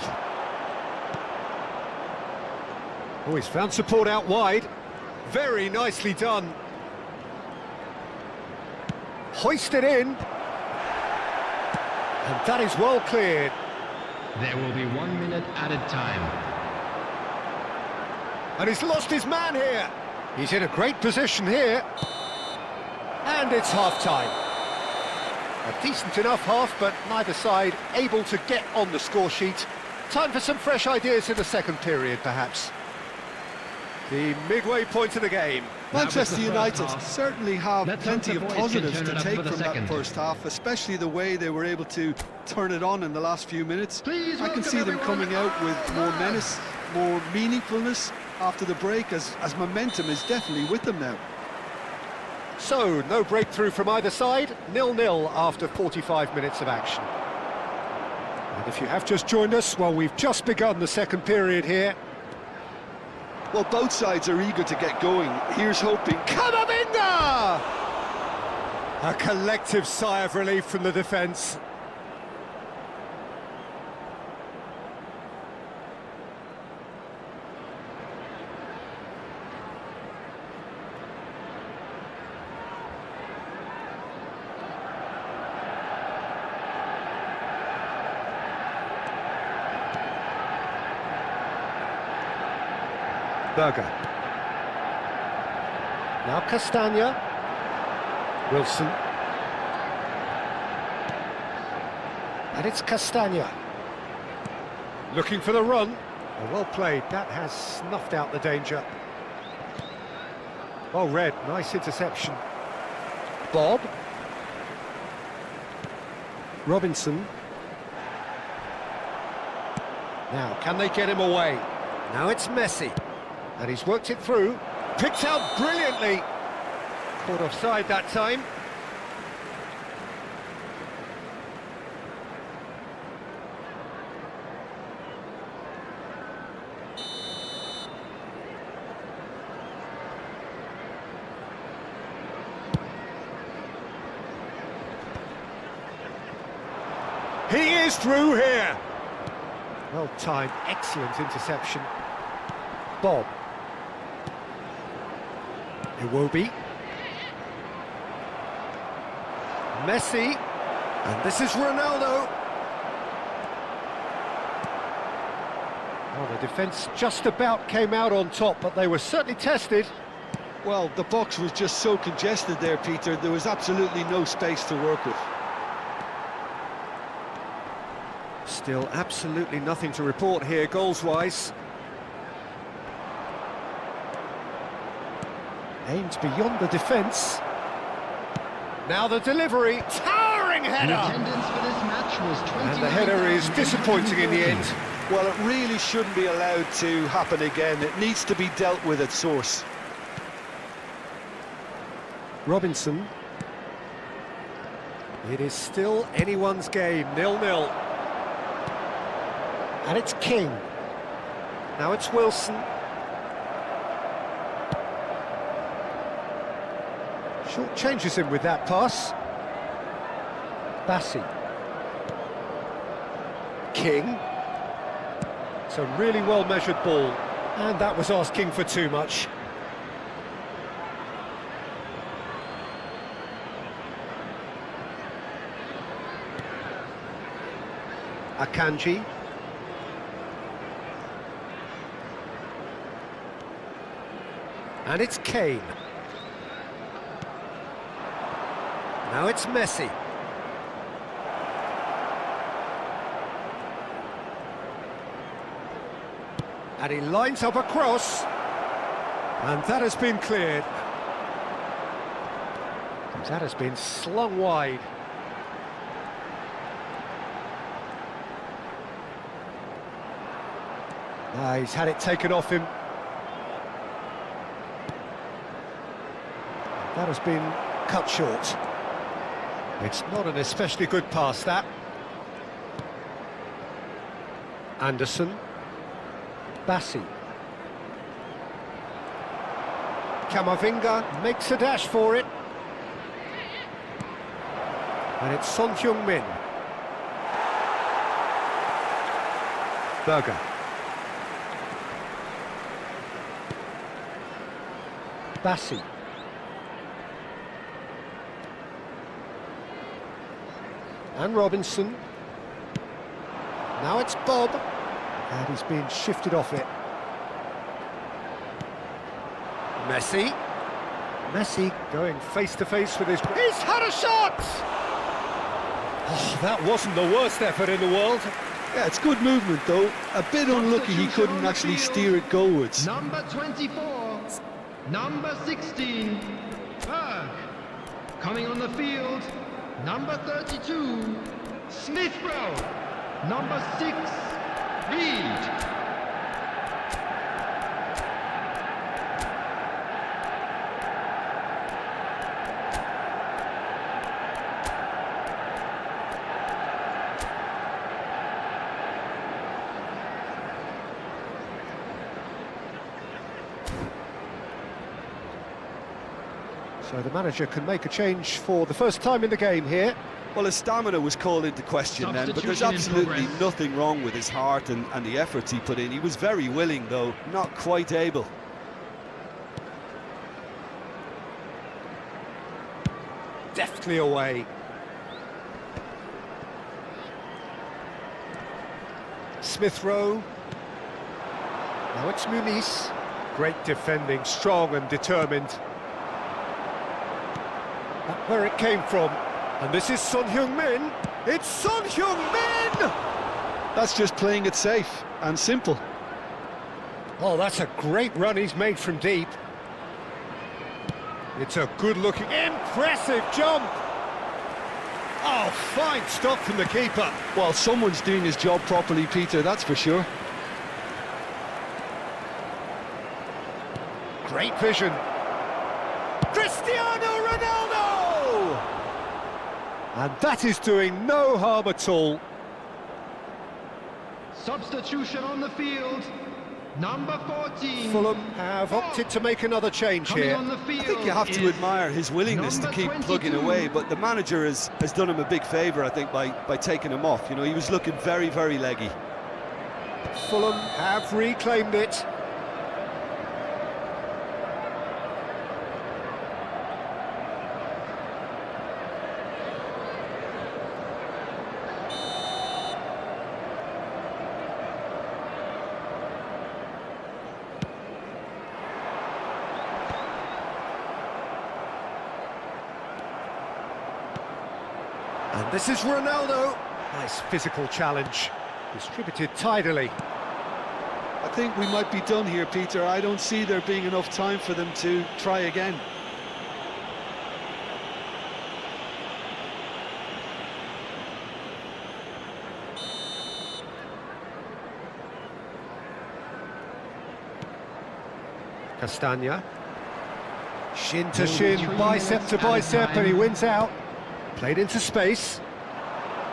Oh, he's found support out wide. Very nicely done. Hoisted in. And that is well cleared. There will be 1 minute added time. And he's lost his man here. He's in a great position here. And it's half-time. A decent enough half, but neither side able to get on the score sheet. Time for some fresh ideas in the second period, perhaps. The midway point of the game. Manchester United certainly have Let's plenty hope of the boys can positives turn to it up take for the from that second. first half, especially the way they were able to turn it on in the last few minutes. Please I can welcome see them everyone coming out with more live. menace, more meaningfulness after the break, as momentum is definitely with them now. So, no breakthrough from either side, 0-0 after 45 minutes of action. And if you have just joined us, well, we've just begun the second period here. Well, both sides are eager to get going. Here's hoping. Camavinga! A collective sigh of relief from the defence. Berger. Now Castagna. Wilson. And it's Castagna. Looking for the run. Oh, well played. That has snuffed out the danger. Well read. Nice interception. Bob. Robinson. Now, can they get him away? Now it's Messi. And he's worked it through. Picked out brilliantly. Caught offside that time. He is through here. Well timed, excellent interception. Bob. Iwobi. Messi. And this is Ronaldo. Well, the defence just about came out on top, but they were certainly tested. Well, the box was just so congested there, Peter. There was absolutely no space to work with. Still absolutely nothing to report here, goals-wise. Aimed beyond the defence. Now the delivery, towering The header! attendance for this match was 20. And the header is disappointing in the end. Well, it really shouldn't be allowed to happen again. It needs to be dealt with at source. Robinson. It is still anyone's game, 0-0. And it's King. Now it's Wilson. Short changes him with that pass. Bassi. King. It's a really well-measured ball. And that was asking for too much. Akanji. And it's Kane. Now it's Messi. And he lines up a cross. And that has been cleared. That has been slung wide. He's had it taken off him. That has been cut short. It's not an especially good pass, that. Anderson. Bassi. Camavinga makes a dash for it. And it's Son Heung-min. Berger. Bassi. And Robinson. Now it's Bob. And he's been shifted off it. Messi. Messi going face-to-face with his... He's had a shot! Oh, that wasn't the worst effort in the world. Yeah, it's good movement, though. A bit unlucky he couldn't actually steer it goalwards. Number 24, number 16, Berg. Coming on the field, number 32, Smith Rowe. Number 6, Reed. So the manager can make a change for the first time in the game here. Well, his stamina was called into question then, but there's absolutely nothing wrong with his heart and the efforts he put in. He was very willing, though, not quite able. Deftly away. Smith Rowe. Now it's Muniz. Great defending, strong and determined. That's where it came from. And this is Son Heung-min. It's Son Heung-min! That's just playing it safe and simple. Oh, that's a great run he's made from deep. It's a good-looking, impressive jump! Oh, fine stop from the keeper. Well, someone's doing his job properly, Peter, that's for sure. Great vision. Cristiano Ronaldo! And that is doing no harm at all. Substitution on the field, number 14. Fulham have opted to make another change Coming here. on the field I think you have to admire his willingness to number keep 22. plugging away, but the manager has done him a big favour, I think, by taking him off. You know, he was looking very, very leggy. Fulham have reclaimed it. And this is Ronaldo. Nice physical challenge. Distributed tidily. I think we might be done here, Peter. I don't see there being enough time for them to try again. Castagna. Shin to shin, bicep to bicep, and he wins out. Played into space.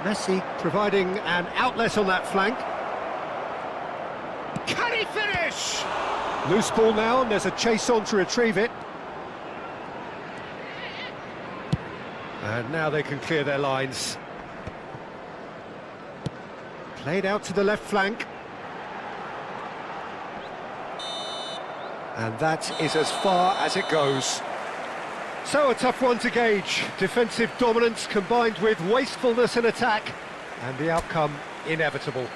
Messi providing an outlet on that flank. Can he finish? Loose ball now, and there's a chase on to retrieve it. And now they can clear their lines. Played out to the left flank. And that is as far as it goes. So a tough one to gauge. Defensive dominance combined with wastefulness in attack, and the outcome inevitable.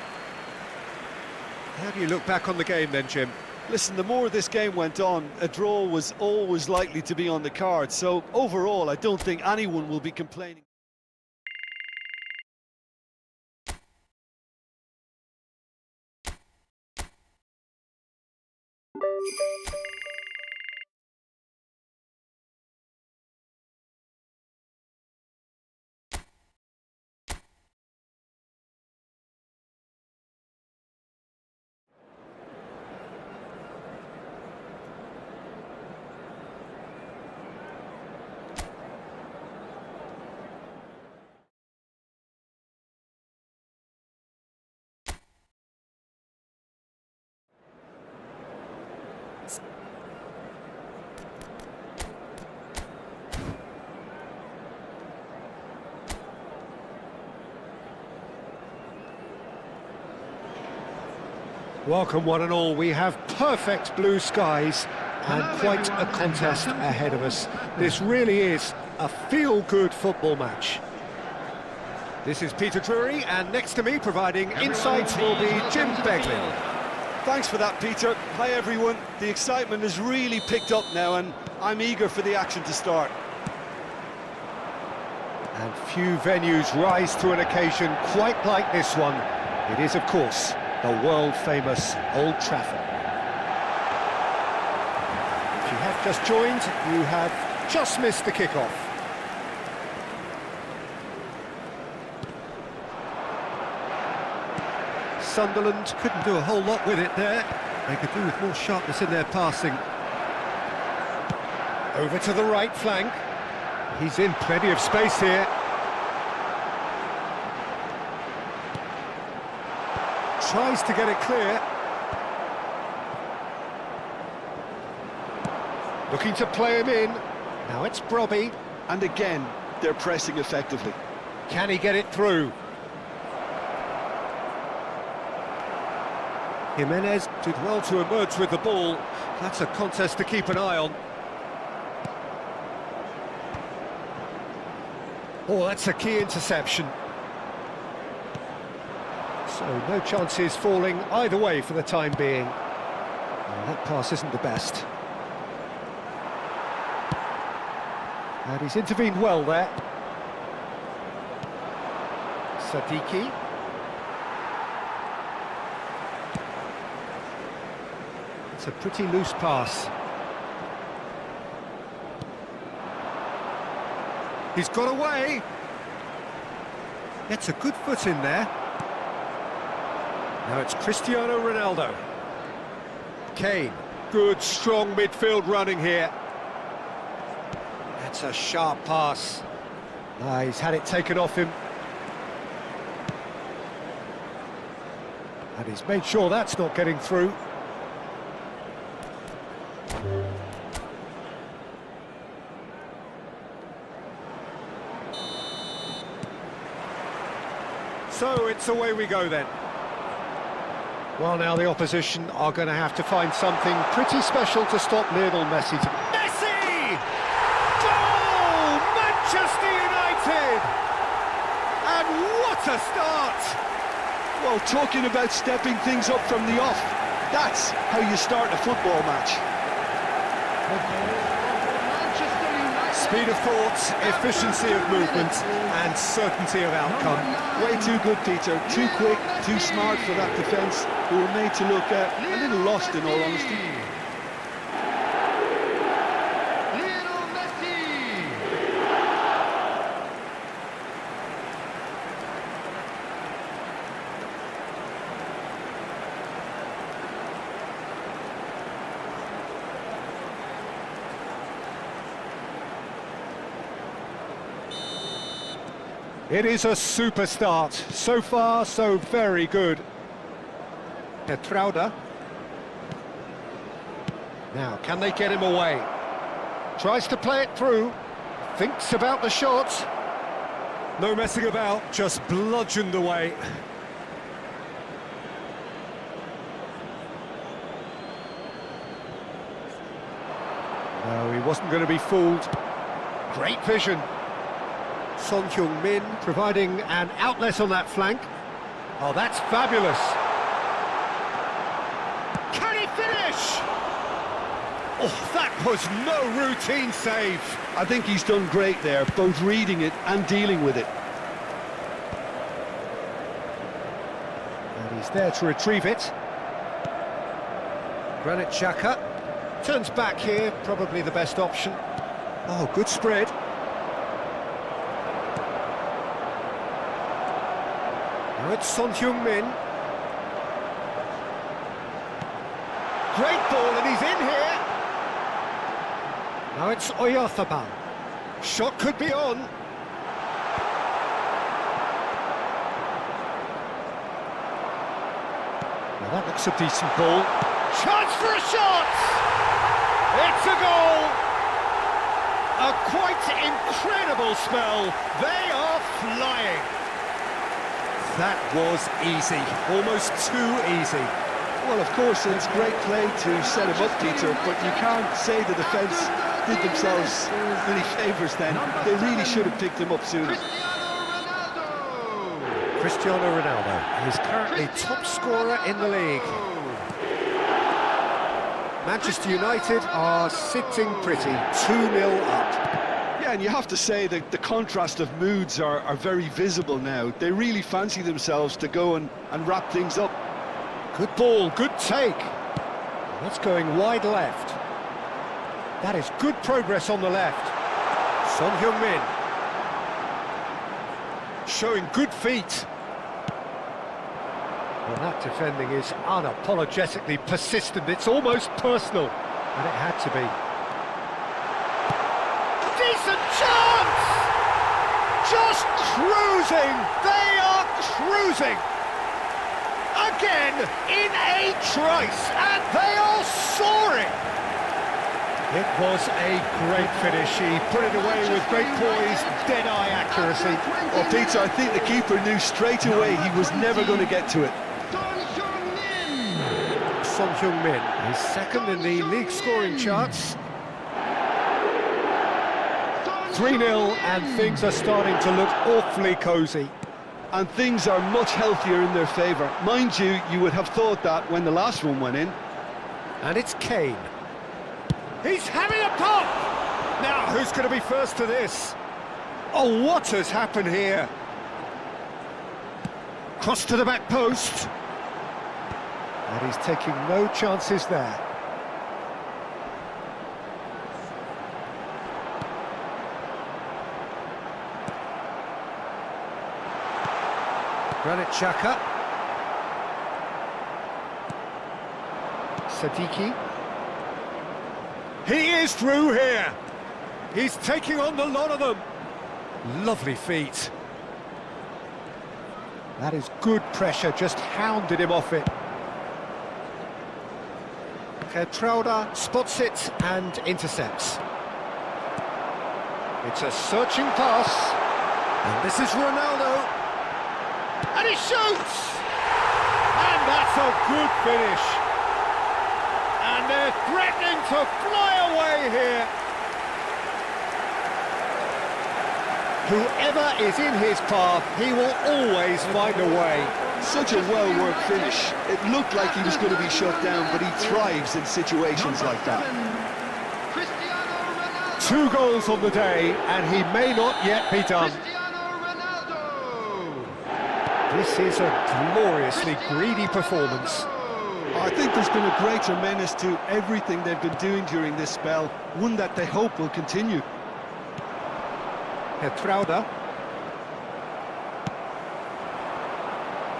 How do you look back on the game then, Jim? Listen, the more this game went on, a draw was always likely to be on the card. So overall, I don't think anyone will be complaining. Welcome one and all. We have perfect blue skies and quite a contest ahead of us. This really is a feel-good football match. This is Peter Drury, and next to me providing insights will be Jim Beglin. Thanks for that, Peter. Hi, everyone. The excitement has really picked up now, and I'm eager for the action to start. And few venues rise to an occasion quite like this one. It is, of course, the world-famous Old Trafford. If you have just joined, you have just missed the kickoff. Sunderland couldn't do a whole lot with it there. They could do with more sharpness in their passing. Over to the right flank. He's in plenty of space here. Tries to get it clear. Looking to play him in. Now it's Brobby. And again, they're pressing effectively. Can he get it through? Jimenez did well to emerge with the ball. That's a contest to keep an eye on. Oh, that's a key interception. So no chances falling either way for the time being. Well, that pass isn't the best. And he's intervened well there. Sadiki. It's a pretty loose pass. He's got away. Gets a good foot in there. Now it's Cristiano Ronaldo. Kane. Good, strong midfield running here. That's a sharp pass. He's had it taken off him. And he's made sure that's not getting through. So it's away we go then. Well, now the opposition are going to have to find something pretty special to stop Lionel Messi. Messi! Goal! Manchester United! And what a start! Well, talking about stepping things up from the off, that's how you start a football match. Speed of thought, efficiency of movement, and certainty of outcome. Way too good, Peter. Too quick, too smart for that defence, who were made to look a little lost, in all honesty. It is a super start. So far, so very good. Petrauda. Now, can they get him away? Tries to play it through. Thinks about the shot. No messing about, just bludgeoned away. No, he wasn't going to be fooled. Great vision. Son Heung-min providing an outlet on that flank. Oh, that's fabulous. Can he finish? Oh, that was no routine save. I think he's done great there, both reading it and dealing with it. And he's there to retrieve it. Granit Xhaka turns back here, probably the best option. Oh, good spread. Now it's Son Heung-min. Great ball, and he's in here. Now it's Oyarzabal. Shot could be on. Now that looks a decent ball. Chance for a shot! It's a goal! A quite incredible spell. They are flying. That was easy, almost too easy. Well, of course, it's great play to set him up, Peter, but you can't say the defence did themselves any favours then. They really should have picked him up sooner. Cristiano Ronaldo is currently top scorer in the league. Manchester United are sitting pretty, 2-0 up. Yeah, and you have to say that the contrast of moods are very visible now. They really fancy themselves to go and wrap things up. Good ball, good take. That's going wide left. That is good progress on the left. Son Heung-min. Showing good feet. Well, that defending is unapologetically persistent. It's almost personal. And it had to be. Decent chance! Just cruising! They are cruising! Again, in a trice, and they are soaring! It was a great finish. He put it away with great poise, dead-eye accuracy. Well, Peter, I think the keeper knew straight away he was never going to get to it. Son Heung-min is second in the league scoring charts. 3-0, and things are starting to look awfully cosy. And things are much healthier in their favour. Mind you, you would have thought that when the last one went in. And it's Kane. He's having a pop! Now, who's going to be first to this? Oh, what has happened here? Cross to the back post. And he's taking no chances there. Granit Xhaka. Sadiki. He is through here. He's taking on the lot of them. Lovely feet. That is good pressure, just hounded him off it. Trauda spots it and intercepts. It's a searching pass. And this is Ronaldo. And he shoots! And that's a good finish. And they're threatening to fly away here. Whoever is in his path, he will always find a way. Such a well-worked finish. It looked like he was going to be shut down, but he thrives in situations like that. 2 goals on the day, and he may not yet be done. This is a gloriously greedy performance. I think there's been a greater menace to everything they've been doing during this spell, one that they hope will continue. Trauda.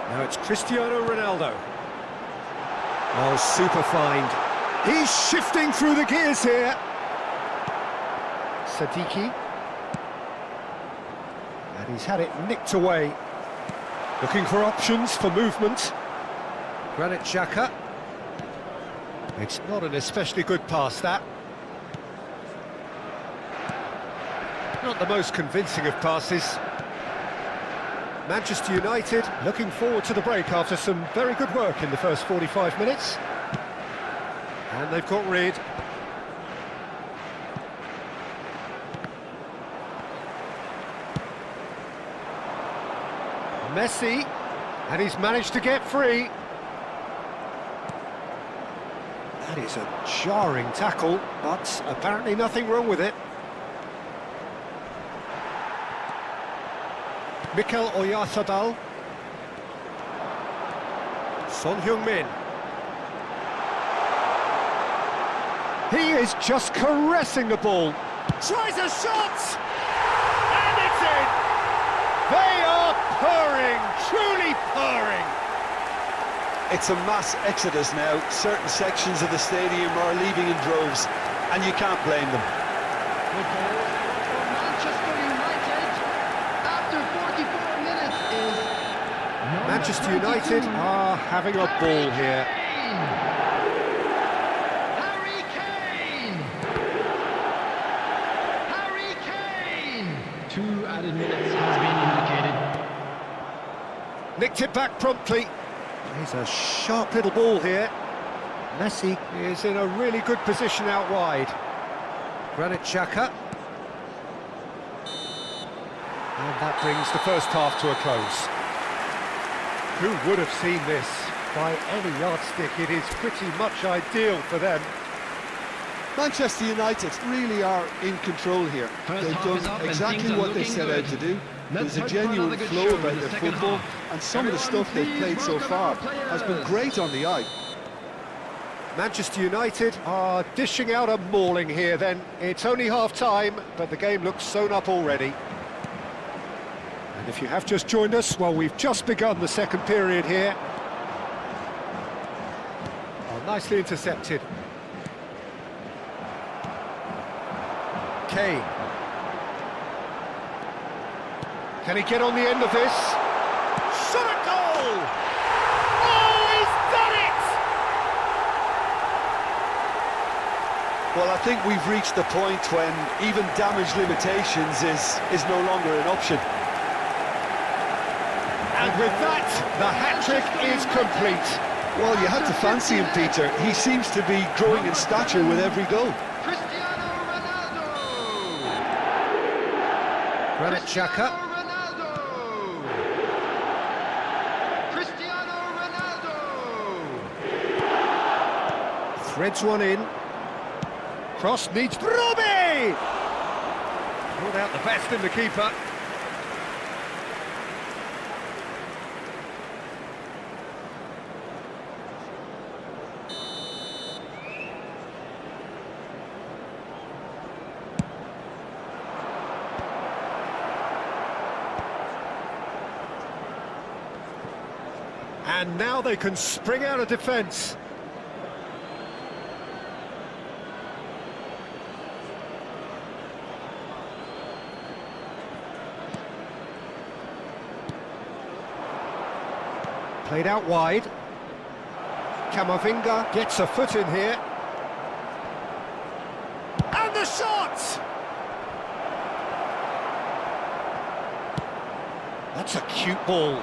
Now it's Cristiano Ronaldo. Oh, super find. He's shifting through the gears here. Sadiki. And he's had it nicked away. Looking for options for movement. Granit Xhaka. It's not an especially good pass, that. Not the most convincing of passes. Manchester United looking forward to the break after some very good work in the first 45 minutes. And they've got rid. Messi, and he's managed to get free. That is a jarring tackle, but apparently nothing wrong with it. Mikel Oyarzabal. Son Heung-min. He is just caressing the ball. Tries a shot! And it's in! They are purring, truly purring. It's a mass exodus now. Certain sections of the stadium are leaving in droves, and you can't blame them. The goal for Manchester United after 44 minutes is Manchester United are having a ball here. Harry Kane! Harry Kane! 2 added minutes has been indicated. Nicked it back promptly. He's a sharp little ball here. Messi is in a really good position out wide. Granit Xhaka. And that brings the first half to a close. Who would have seen this? By any yardstick, it is pretty much ideal for them. Manchester United really are in control here. First They've half is up done and exactly things are what they looking set out good. to do. Let's There's a hope for genuine another good flow show about in the their second football, half. and some of the Everyone, stuff they've please played so welcome far our has been players. great on the eye. Manchester United are dishing out a mauling here then. It's only half-time, but the game looks sewn up already. And if you have just joined us, well, we've just begun the second period here. Oh, nicely intercepted. Kane. Can he get on the end of this? Shot a goal! Oh, he's done it! Well, I think we've reached the point when even damage limitations is no longer an option. And with that, the hat-trick is complete. Well, you had to fancy him, Peter. He seems to be growing in stature with every goal. Cristiano Ronaldo! Granit Xhaka. Cristiano Ronaldo! Threads one in. Cross needs Robbie! Pulled out the best in the keeper. And now they can spring out of defence. Played out wide. Camavinga gets a foot in here. And the shot! That's a cute ball.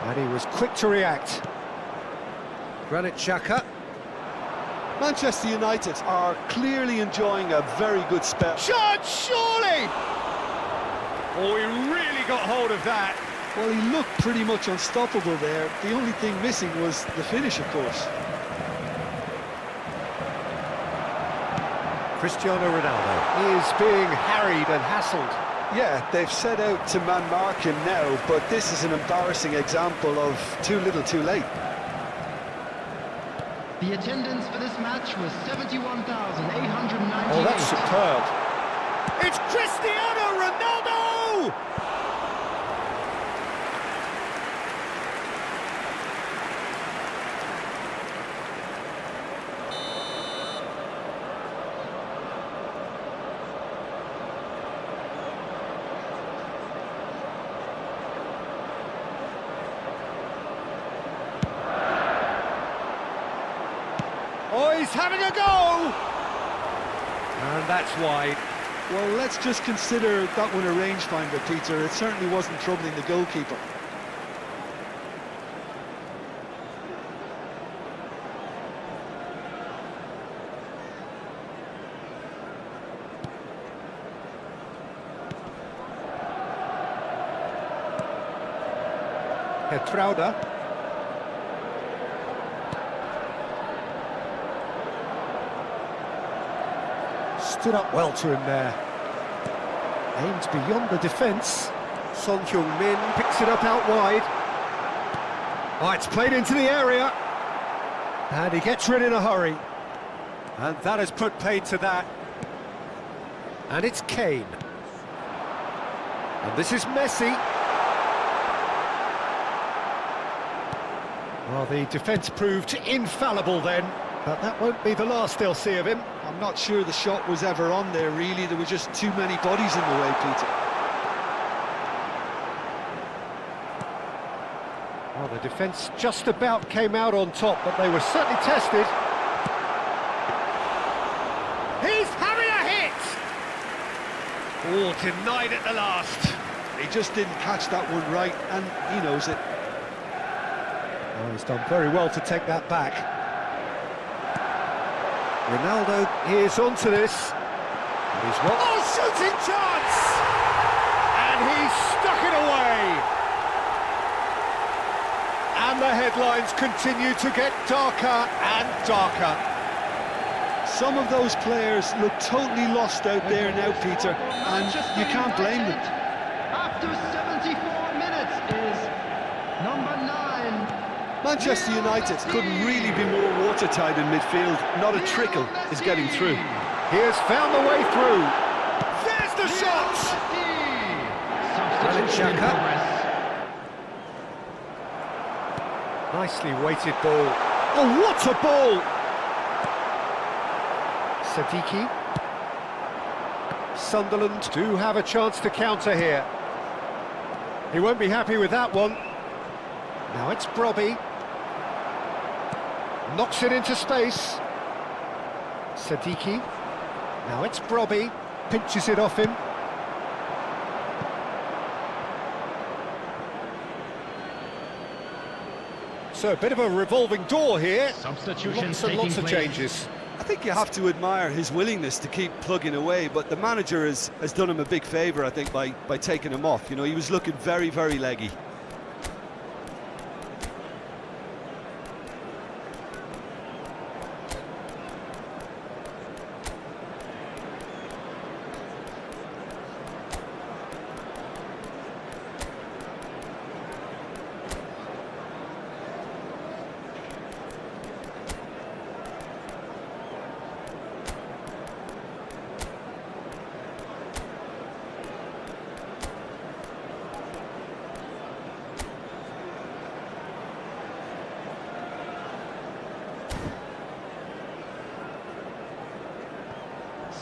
And he was quick to react. Granit Xhaka. Manchester United are clearly enjoying a very good spell. Shot, surely! Oh, he really got hold of that. Well, he looked pretty much unstoppable there. The only thing missing was the finish, of course. Cristiano Ronaldo is being harried and hassled. Yeah, they've set out to man-mark him now, but this is an embarrassing example of too little too late. The attendance for this match was 71,898. Oh, that's superb. It's Cristiano Ronaldo! Oh, he's having a go! And that's wide. Well, let's just consider that one a rangefinder, Peter. It certainly wasn't troubling the goalkeeper. Hertrauda. Stood up well to him there. Aimed beyond the defence. Son Heung-min picks it up out wide. Oh, it's played into the area. And he gets rid in a hurry. And that has put paid to that. And it's Kane. And this is Messi. Well, the defence proved infallible then, but that won't be the last they'll see of him. I'm not sure the shot was ever on there, really. There were just too many bodies in the way, Peter. Well, the defence just about came out on top, but they were certainly tested. He's having a hit! Oh, denied at the last. He just didn't catch that one right, and he knows it. Oh, he's done very well to take that back. Ronaldo is onto this. And he's what? Oh, shooting chance! And he's stuck it away. And the headlines continue to get darker and darker. Some of those players look totally lost out there now, Peter, and you can't blame them. After 74 minutes is number 9. Manchester United couldn't really be more watertight in midfield. Not a trickle is getting through. He has found the way through. There's the shot! Substitution in progress. Nicely weighted ball. Oh, what a ball! Sadiki. Sunderland do have a chance to counter here. He won't be happy with that one. Now it's Brobby. Knocks it into space. Sadiki. Now it's Brobby. Pinches it off him. So a bit of a revolving door here. Substitution Lots and lots of changes. I think you have to admire his willingness to keep plugging away, but the manager has done him a big favour, I think, by taking him off. You know, he was looking very, very leggy.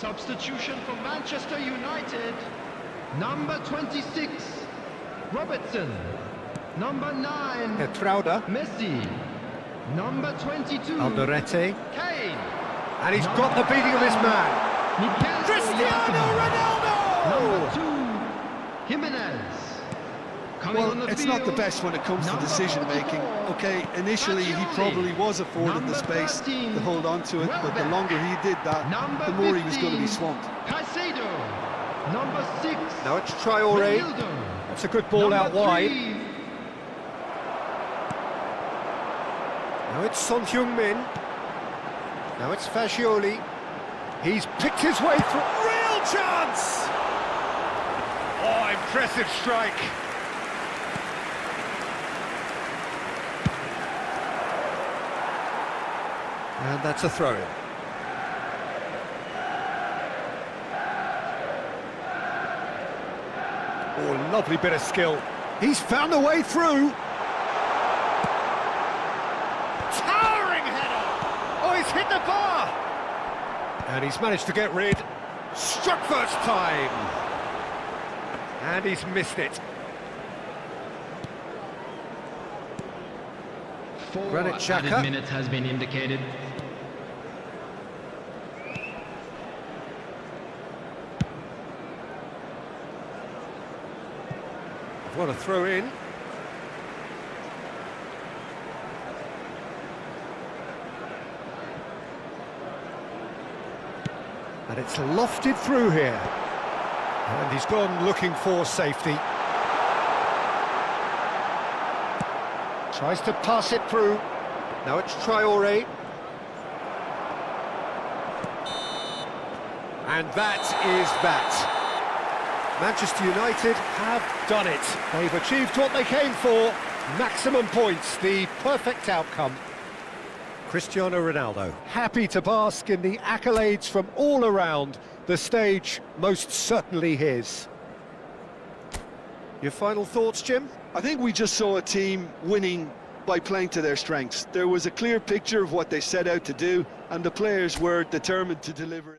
Substitution for Manchester United. Number 26, Robertson. Number 9, Getrauda. Messi. Number 22, Alderete. Kane. And he's got the beating of his man. Cristiano Ronaldo! Number 2, Jimenez. Coming on Well, the it's not the field, best when it comes to number decision-making. 44, Okay, initially he probably was afforded the Number space 13, to hold on to it, but the longer he did that, Number the more he was going to be 15, swamped. Caicedo. Number 6, Now it's Traore. Ronaldo. That's a good ball out Number wide. 3, Now it's Son Heung-min. Now it's Fagioli. He's picked his way through. Real chance! Oh, impressive strike. And that's a throw-in. Oh, lovely bit of skill. He's found a way through. Towering header! Oh, he's hit the bar! And he's managed to get rid. Struck first time! And he's missed it. 4 Granit Xhaka. added minutes has been indicated. What a throw in. And it's lofted through here. And he's gone looking for safety. Tries to pass it through. Now it's Traore. And that is that. Manchester United have done it. They've achieved what they came for. Maximum points, the perfect outcome. Cristiano Ronaldo, happy to bask in the accolades from all around. The stage most certainly his. Your final thoughts, Jim? I think we just saw a team winning by playing to their strengths. There was a clear picture of what they set out to do, and the players were determined to deliver it.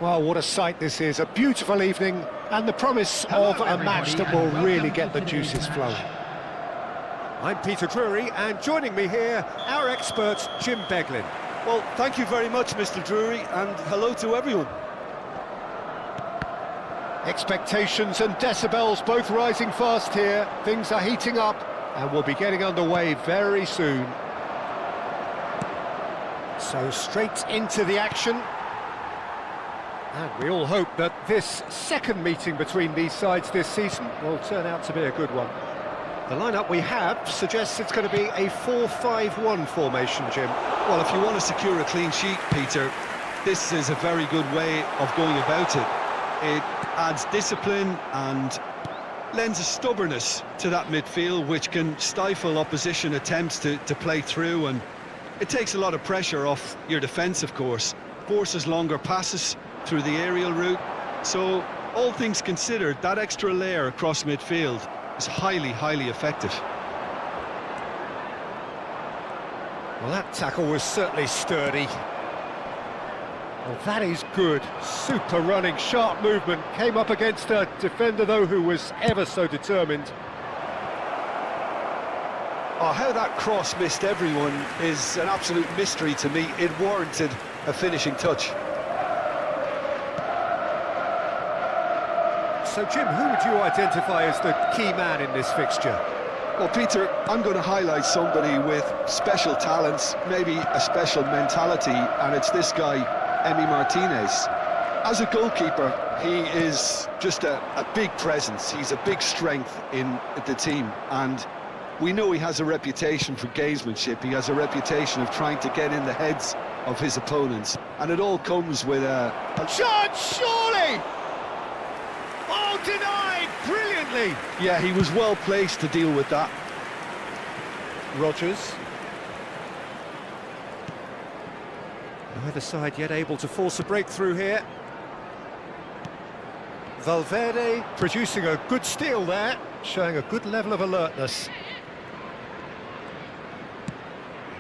Well, what a sight this is. A beautiful evening and the promise of a match that will really get the juices flowing. I'm Peter Drury, and joining me here, our expert, Jim Beglin. Well, thank you very much, Mr. Drury, and hello to everyone. Expectations and decibels both rising fast here. Things are heating up, and we'll be getting underway very soon. So straight into the action. And we all hope that this second meeting between these sides this season will turn out to be a good one. The lineup we have suggests it's going to be a 4-5-1 formation, Jim. Well, if you want to secure a clean sheet, Peter, this is a very good way of going about it. It adds discipline and lends a stubbornness to that midfield, which can stifle opposition attempts to play through, and it takes a lot of pressure off your defence, of course. Forces longer passes through the aerial route. So, all things considered, that extra layer across midfield is highly effective. Well, that tackle was certainly sturdy. Well, that is good. Super running, sharp movement. Came up against a defender, though, who was ever so determined. Oh, how that cross missed everyone is an absolute mystery to me. It warranted a finishing touch. So, Jim, who would you identify as the key man in this fixture? Well, Peter, I'm going to highlight somebody with special talents, maybe a special mentality, and it's this guy, Emi Martinez. As a goalkeeper, he is just a big presence. He's a big strength in the team, and we know he has a reputation for gamesmanship. He has a reputation of trying to get in the heads of his opponents, and it all comes with a shot, surely! Oh, denied brilliantly! Yeah, he was well placed to deal with that. Rodgers. Neither side yet able to force a breakthrough here. Valverde producing a good steal there, showing a good level of alertness.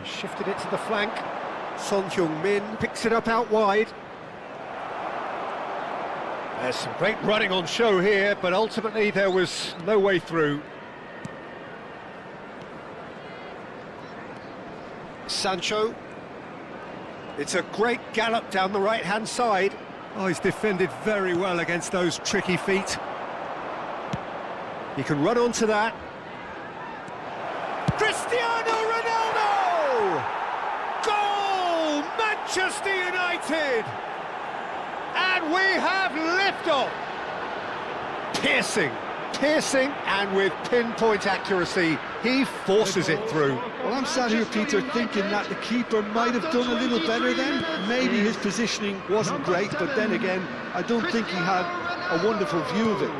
Shifted it to the flank. Son Heung-min picks it up out wide. There's some great running on show here, but ultimately there was no way through. Sancho. It's a great gallop down the right-hand side. Oh, he's defended very well against those tricky feet. He can run onto that. Cristiano Ronaldo! Goal! Manchester United! And we have liftoff! Piercing, and with pinpoint accuracy, he forces it through. Well, I'm sat here, Peter, thinking that the keeper might have done a little better then. Maybe his positioning wasn't great, but then again, I don't think he had a wonderful view of it.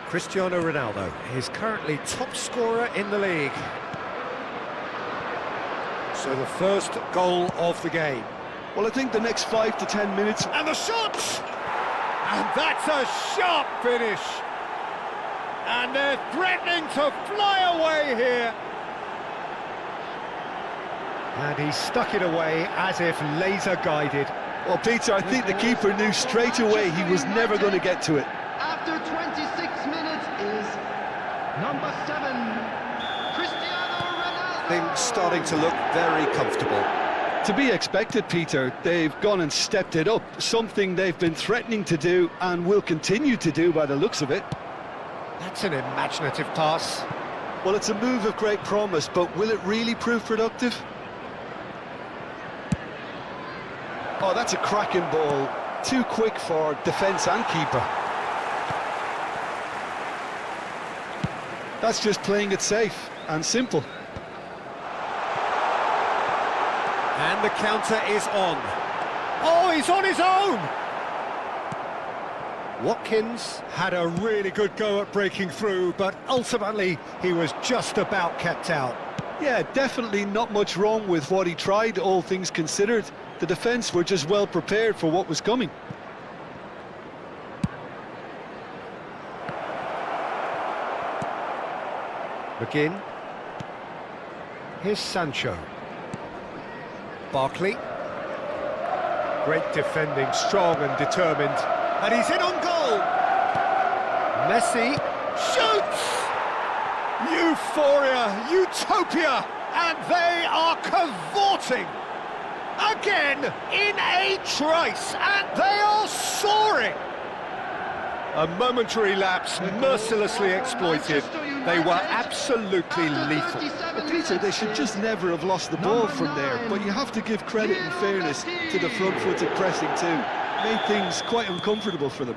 Cristiano Ronaldo is currently top scorer in the league. So the first goal of the game. Well, I think the next 5 to 10 minutes... And the shot! And that's a sharp finish. And they're threatening to fly away here. And he stuck it away as if laser-guided. Well, Peter, I think the keeper knew straight away he was never going to get to it. After 26 minutes is number 7, Cristiano Ronaldo. Things starting to look very comfortable. To be expected, Peter. They've gone and stepped it up, something they've been threatening to do and will continue to do by the looks of it. That's an imaginative pass. Well, it's a move of great promise, but will it really prove productive? Oh, that's a cracking ball. Too quick for defence and keeper. That's just playing it safe and simple. And the counter is on. Oh, he's on his own! Watkins had a really good go at breaking through, but ultimately he was just about kept out. Yeah, definitely not much wrong with what he tried, all things considered. The defence were just well prepared for what was coming. McGinn. Here's Sancho. Barkley. Great defending, strong and determined. And he's in on goal! Messi shoots! Euphoria, utopia, and they are cavorting! Again, in a trice, and they are soaring! A momentary lapse, mercilessly exploited. They were absolutely lethal. But Peter, they should just never have lost the ball from there, but you have to give credit and fairness to the front-footed pressing too. Made things quite uncomfortable for them.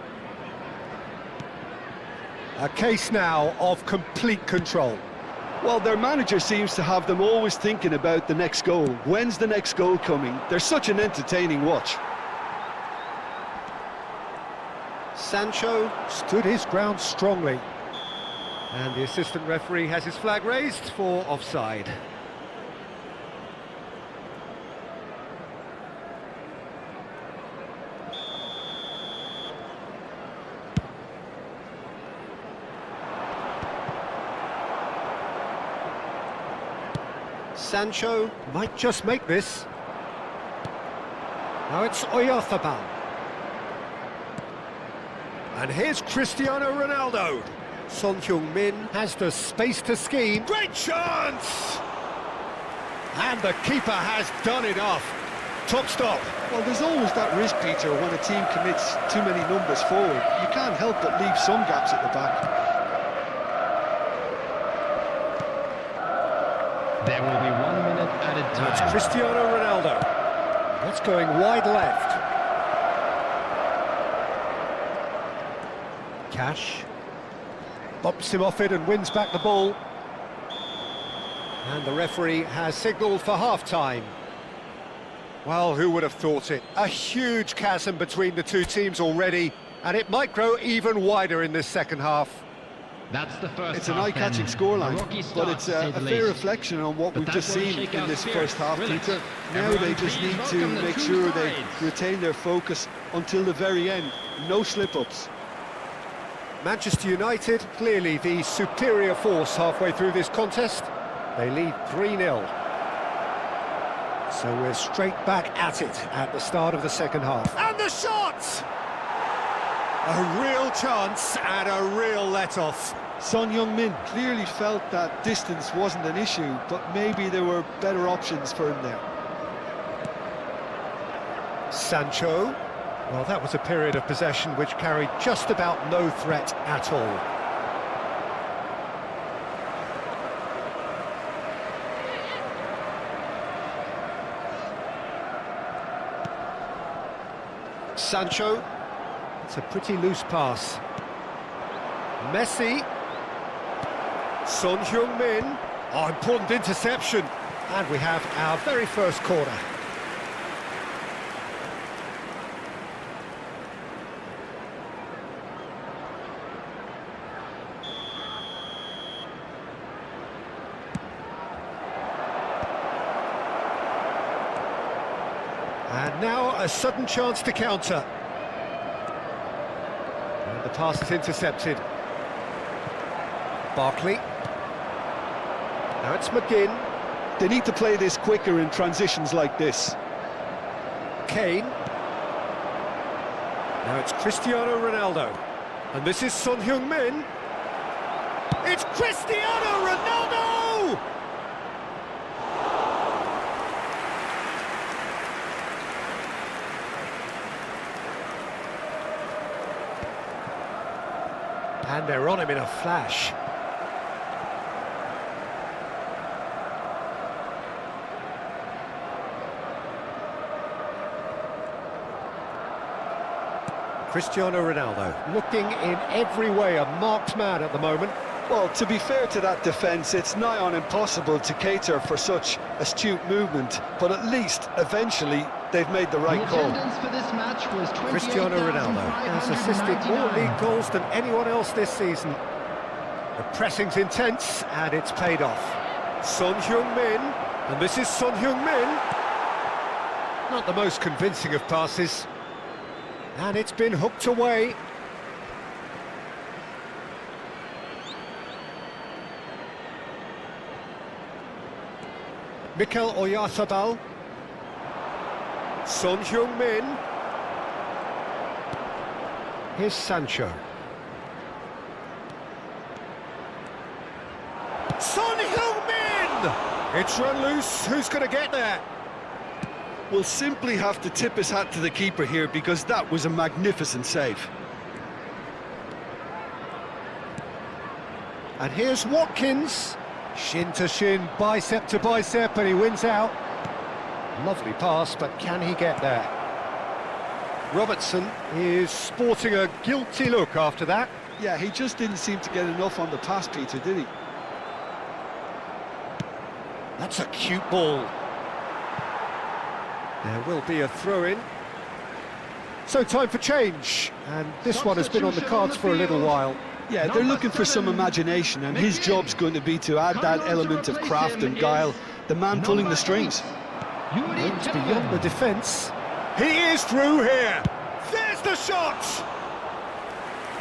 A case now of complete control. Well, their manager seems to have them always thinking about the next goal. When's the next goal coming? They're such an entertaining watch. Sancho stood his ground strongly. And the assistant referee has his flag raised for offside. Sancho might just make this. Now it's Oyarzabal. And here's Cristiano Ronaldo. Son Heung-min has the space to scheme. Great chance! And the keeper has done enough. Top stop. Well, there's always that risk, Peter, when a team commits too many numbers forward. You can't help but leave some gaps at the back. There will be 1 minute added time. That's Cristiano Ronaldo. That's going wide left. Cash. Bops him off it and wins back the ball. And the referee has signalled for half-time. Well, who would have thought it? A huge chasm between the two teams already, and it might grow even wider in this second half. That's the first It's an half eye-catching then. scoreline, Rocky but start, it's to say a the fair least. reflection on what But we've that just won't seen shake in out this spirit. first half, Relax. Peter. Now Everyone, they just please need to welcome the make two sure they sides. retain their focus until the very end. No slip-ups. Manchester United, clearly the superior force halfway through this contest. They lead 3-0. So we're straight back at it at the start of the second half. And the shot! A real chance and a real let-off. Son Heung-min clearly felt that distance wasn't an issue, but maybe there were better options for him there. Sancho. Well, that was a period of possession which carried just about no threat at all. Sancho. It's a pretty loose pass. Messi. Son Heung-min. Oh, important interception. And we have our very first corner. And now a sudden chance to counter. And the pass is intercepted. Barkley. Now it's McGinn. They need to play this quicker in transitions like this. Kane. Now it's Cristiano Ronaldo. And this is Son Heung-min. It's Cristiano Ronaldo! And they're on him in a flash. Cristiano Ronaldo, looking in every way a marked man at the moment. Well, to be fair to that defence, it's nigh on impossible to cater for such astute movement, but at least, eventually, they've made the right call. Attendance for this match was Cristiano Ronaldo has assisted more league goals than anyone else this season. The pressing's intense, and it's paid off. Son Heung-min, and this is Son Heung-min. Not the most convincing of passes. And it's been hooked away. Mikel Oyarzabal. Son Heung-min. Here's Sancho. Son Heung-min! It's run loose. Who's going to get there? Will simply have to tip his hat to the keeper here because that was a magnificent save. And here's Watkins. Shin to shin, bicep to bicep, and he wins out. Lovely pass, but can he get there? Robertson is sporting a guilty look after that. Yeah, he just didn't seem to get enough on the pass, Peter, did he? That's a cute ball. There will be a throw-in. So time for change, and this one has been on the cards for a little while. Yeah, they're looking for some imagination, and his job's going to be to add that element of craft and guile, the man pulling the strings. It's beyond the defence. He is through here. There's the shot.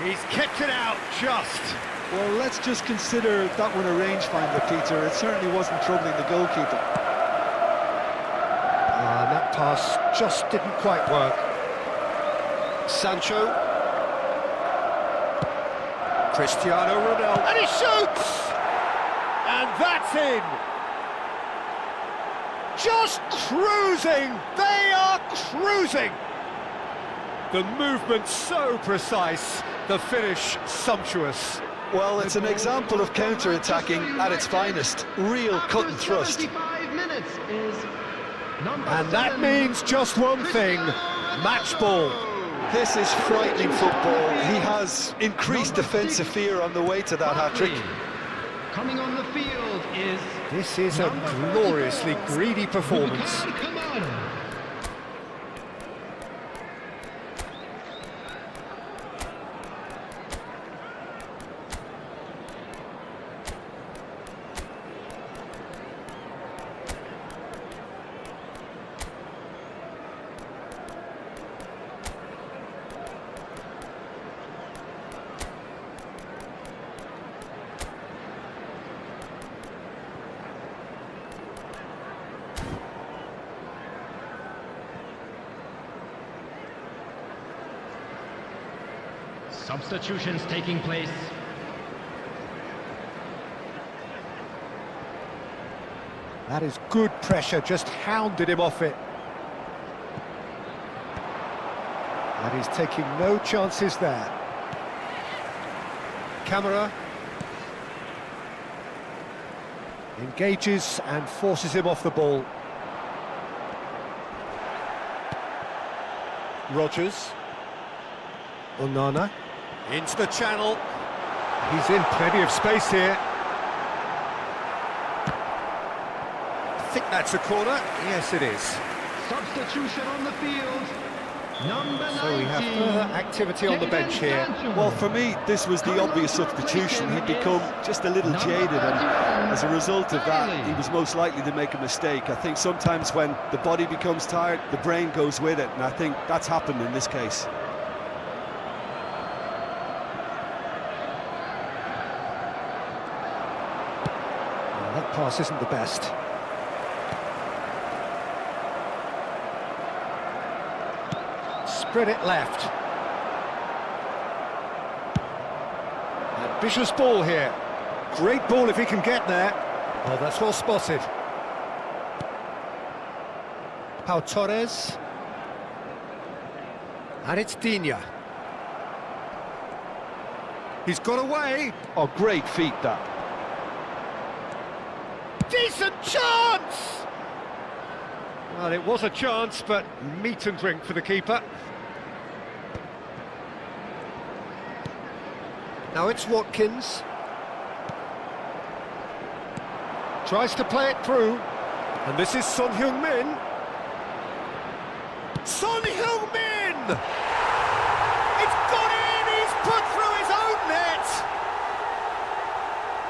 He's kept it out just. Well, let's just consider that one a rangefinder, Peter. It certainly wasn't troubling the goalkeeper. And that pass just didn't quite work. Sancho. Cristiano Ronaldo. And he shoots! And that's in! Just cruising! They are cruising! The movement so precise, the finish sumptuous. Well, it's an example of counter-attacking at its finest. Real cut and thrust. 75 minutes is And that means just one thing, match ball. This is frightening football. He has increased defensive fear on the way to that hat-trick. coming on the field is... This is a gloriously greedy performance. Come on. Substitutions taking place. That is good pressure, just hounded him off it. And he's taking no chances there. Camera engages and forces him off the ball. Rodgers. Onana. Into the channel. He's in plenty of space here. I think that's a corner. Yes, it is. Substitution on the field. Number 19. So we have further activity on the bench here. Well, for me, this was the obvious substitution. He'd become just a little jaded, and as a result of that, he was most likely to make a mistake. I think sometimes when the body becomes tired, the brain goes with it, and I think that's happened in this case. That pass isn't the best. spread it left. Ambitious ball here. Great ball if he can get there. Oh, that's well spotted. Pau Torres. And it's Digne. He's got away. Oh, great feat, that. Decent chance! Well, it was a chance, but meat and drink for the keeper. Now it's Watkins. Tries to play it through. And this is Son Heung-min. Son Heung-min! It's gone in! He's put through his own net!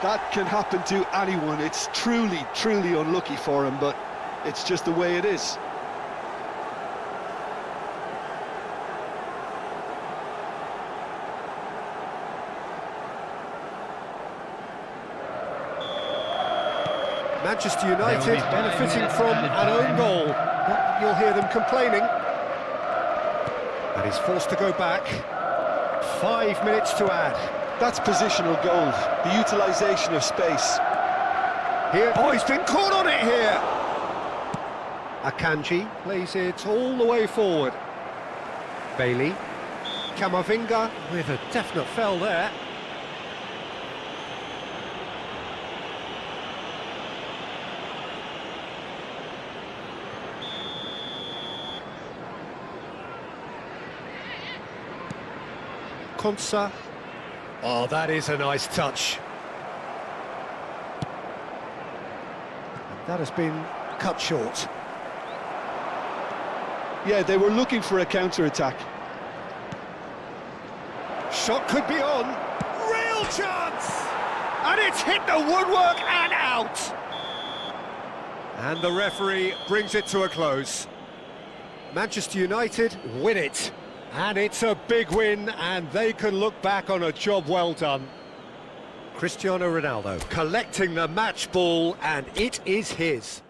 That can happen to anyone. It's truly, truly unlucky for him, but it's just the way it is. Manchester United benefiting from an own goal. But you'll hear them complaining. And he's forced to go back. 5 minutes to add. That's positional goal, the utilisation of space. Here, oh, he's been caught on it here. Akanji plays it all the way forward. Bailey. Camavinga with a definite foul there. Konsa. Oh, that is a nice touch. That has been cut short. Yeah, they were looking for a counter-attack. Shot could be on. Real chance! And it's hit the woodwork and out! And the referee brings it to a close. Manchester United win it. And it's a big win, and they can look back on a job well done. Cristiano Ronaldo collecting the match ball, and it is his.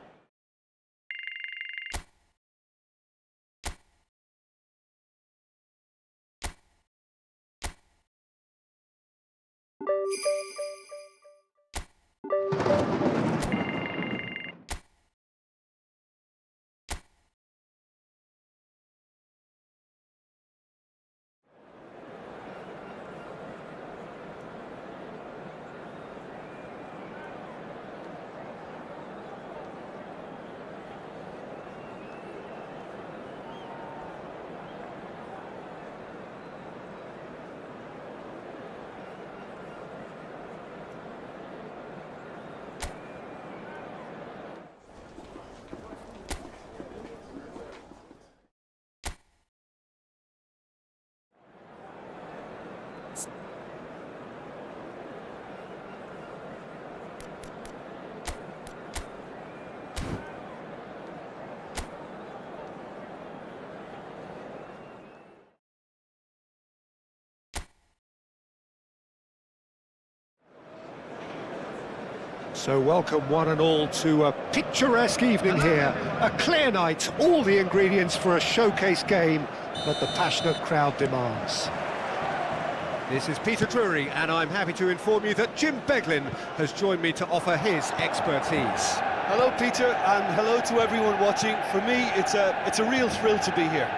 So welcome one and all to a picturesque evening here. A clear night, all the ingredients for a showcase game that the passionate crowd demands. This is Peter Drury, and I'm happy to inform you that Jim Beglin has joined me to offer his expertise. Hello, Peter, and hello to everyone watching. For me, it's a real thrill to be here.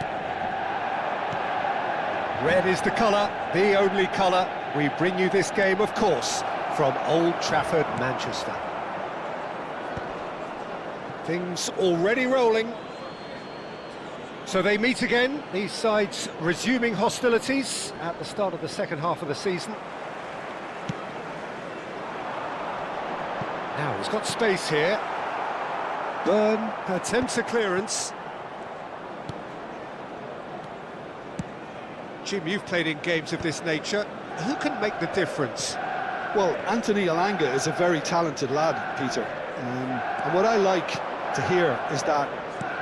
Red is the colour, the only colour. We bring you this game, of course, from Old Trafford, Manchester. Things already rolling. So they meet again, these sides resuming hostilities at the start of the second half of the season. Now he's got space here. Byrne attempts a clearance. Jim, you've played in games of this nature. Who can make the difference? Well, Anthony Elanga is a very talented lad, Peter. And what I like to hear is that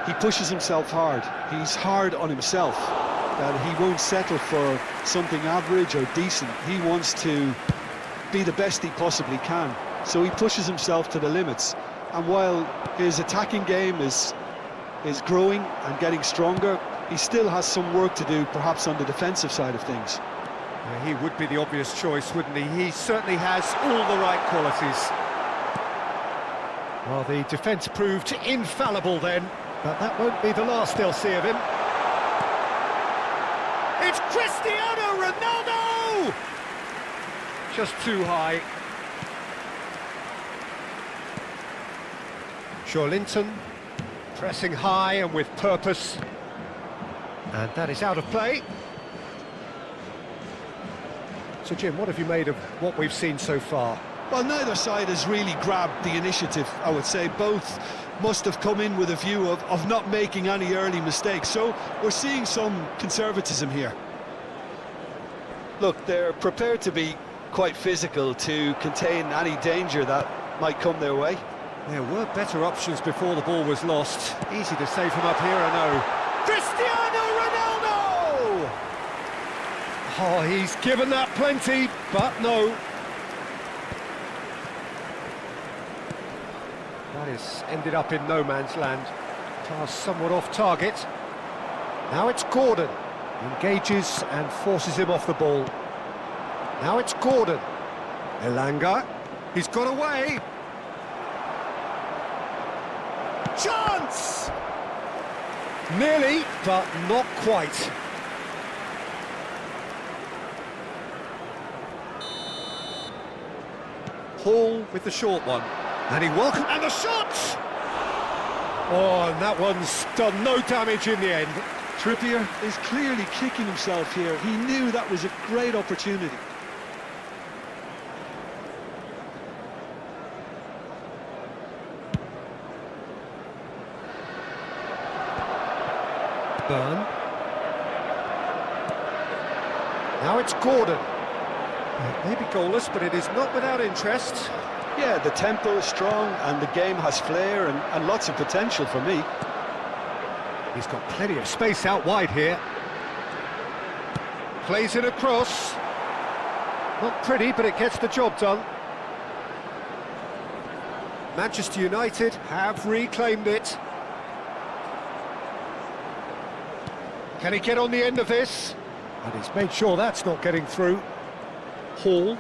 he pushes himself hard. He's hard on himself, that he won't settle for something average or decent. He wants to be the best he possibly can. So he pushes himself to the limits. And while his attacking game is growing and getting stronger, He still has some work to do, perhaps on the defensive side of things. He would be the obvious choice, wouldn't he? He certainly has all the right qualities. Well, the defence proved infallible then, but that won't be the last they'll see of him. It's Cristiano Ronaldo! Just too high. Linton pressing high and with purpose. And that is out of play. So, Jim, what have you made of what we've seen so far? Well, neither side has really grabbed the initiative, I would say. Both must have come in with a view of not making any early mistakes. So we're seeing some conservatism here. Look, they're prepared to be quite physical to contain any danger that might come their way. There were better options before the ball was lost. Easy to say from up here, I know. Cristiano Ronaldo! Oh, he's given that plenty, but no. That has ended up in no man's land. Pass somewhat off target. Now it's Gordon. Engages and forces him off the ball. Now it's Gordon. Elanga. He's got away. Chance! Nearly, but not quite. Hall with the short one. And he welcomed... And the shot! Oh, and that one's done no damage in the end. Trippier is clearly kicking himself here. He knew that was a great opportunity. Burn. Now it's Gordon. Maybe goalless, but it is not without interest. Yeah, the tempo is strong and the game has flair and lots of potential for me. He's got plenty of space out wide here. Plays it across. Not pretty, but it gets the job done. Manchester United have reclaimed it. Can he get on the end of this? And he's made sure that's not getting through. Hall.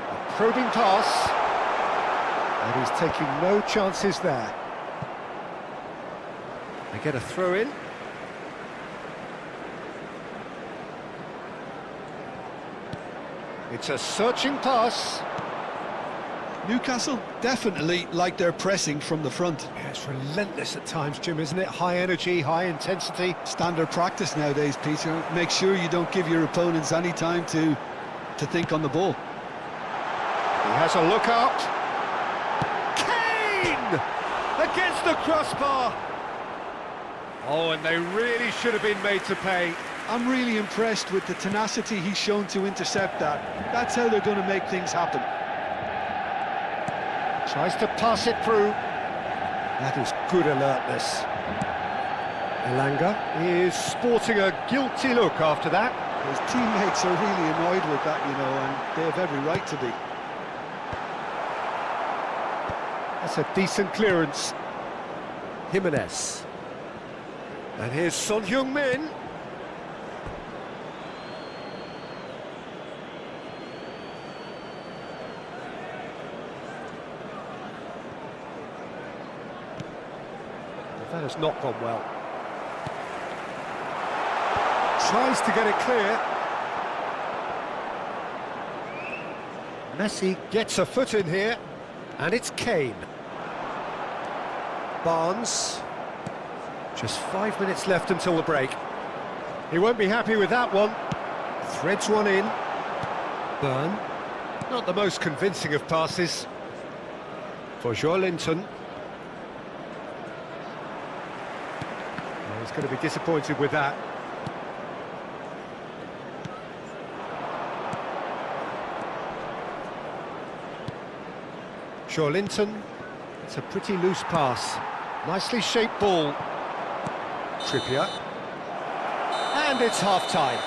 A probing pass. And he's taking no chances there. They get a throw in. It's a searching pass. Newcastle definitely like their pressing from the front. Yeah, it's relentless at times, Jim, isn't it? High energy, high intensity. Standard practice nowadays, Peter. Make sure you don't give your opponents any time to think on the ball. He has a look out. Kane! Against the crossbar. Oh, and they really should have been made to pay. I'm really impressed with the tenacity he's shown to intercept that. That's how they're going to make things happen. Tries to pass it through. That is good alertness. Elanga is sporting a guilty look after that. His teammates are really annoyed with that, you know, and they have every right to be. That's a decent clearance. Jimenez. And here's Son Heung-min. That has not gone well. Tries to get it clear. Messi gets a foot in here, and it's Kane. Barnes. Just 5 minutes left until the break. He won't be happy with that one. Threads one in. Burn. Not the most convincing of passes. For Linton. He's going to be disappointed with that. Linton. It's a pretty loose pass. Nicely shaped ball. Trippier. And it's half-time.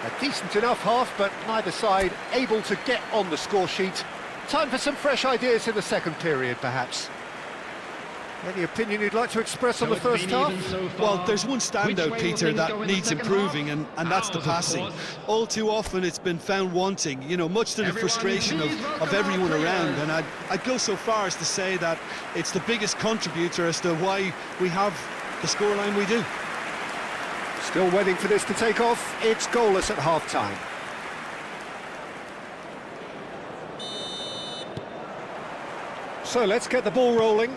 A decent enough half, but neither side able to get on the score sheet. Time for some fresh ideas in the second period, perhaps. Any opinion you'd like to express on So the it's first been half? even so far. Well, there's one Which standout, way will Peter, things that go in the needs second improving, half? and that's the Ours, of passing. course. All too often it's been found wanting, you know, much to the Everyone, frustration please of welcome everyone our around. players. And I'd go so far as to say that it's the biggest contributor as to why we have the scoreline we do. Still waiting for this to take off. It's goalless at half-time. So let's get the ball rolling.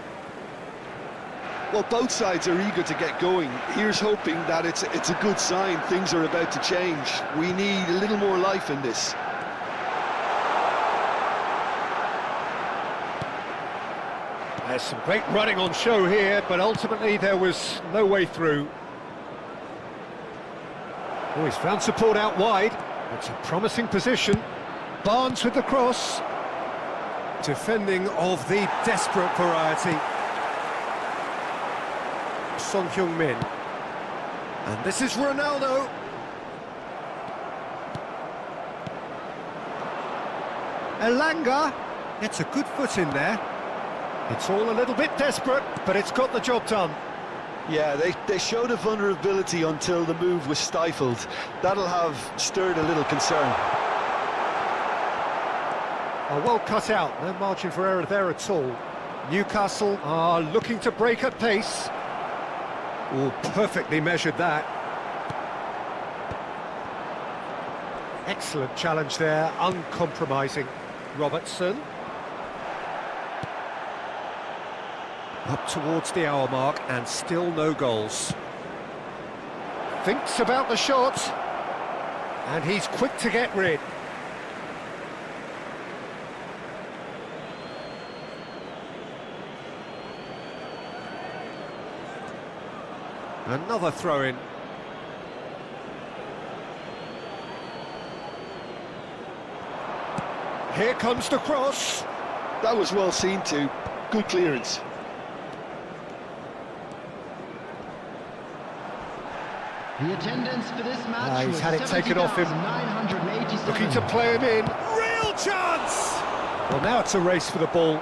Well, both sides are eager to get going. Here's hoping that it's a good sign. Things are about to change. We need a little more life in this. There's some great running on show here, but ultimately there was no way through. Oh, he's found support out wide. It's a promising position. Barnes with the cross. Defending of the desperate variety. Son Heung-min. And this is Ronaldo. Elanga. It's a good foot in there. It's all a little bit desperate, but it's got the job done. Yeah, they showed a vulnerability until the move was stifled. That'll have stirred a little concern. Oh, well cut out, no margin for error there at all. Newcastle are looking to break at pace. Oh, perfectly measured that. Excellent challenge there, uncompromising. Robertson. Up towards the hour mark and still no goals. Thinks about the shot. And he's quick to get rid. Another throw-in. Here comes the cross. That was well seen too. Good clearance. The attendance for this match He's was had it taken off him. 70,987. Looking to play him in. Real chance! Well, now it's a race for the ball.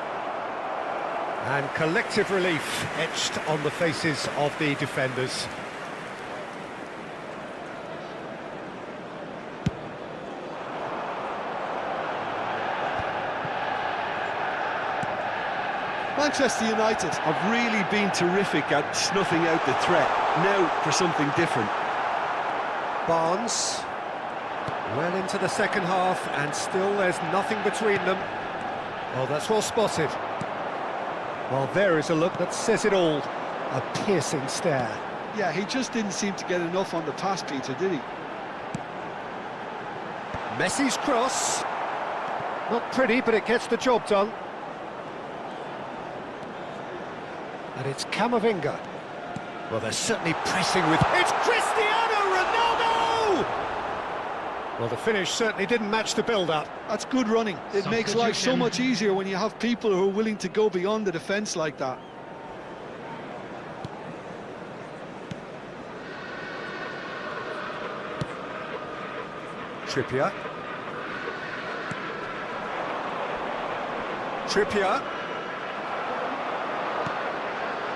And collective relief etched on the faces of the defenders. Manchester United have really been terrific at snuffing out the threat. Now for something different. Barnes, well into the second half, and still there's nothing between them. Oh, that's well spotted. Well, there is a look that says it all. A piercing stare. Yeah, he just didn't seem to get enough on the pass, Peter, did he? Messi's cross. Not pretty, but it gets the job done. And it's Camavinga. Well, they're certainly pressing with... It's Cristiano Ronaldo! Well, the finish certainly didn't match the build-up. That's good running. It makes life so much easier when you have people who are willing to go beyond the defence like that. Trippier.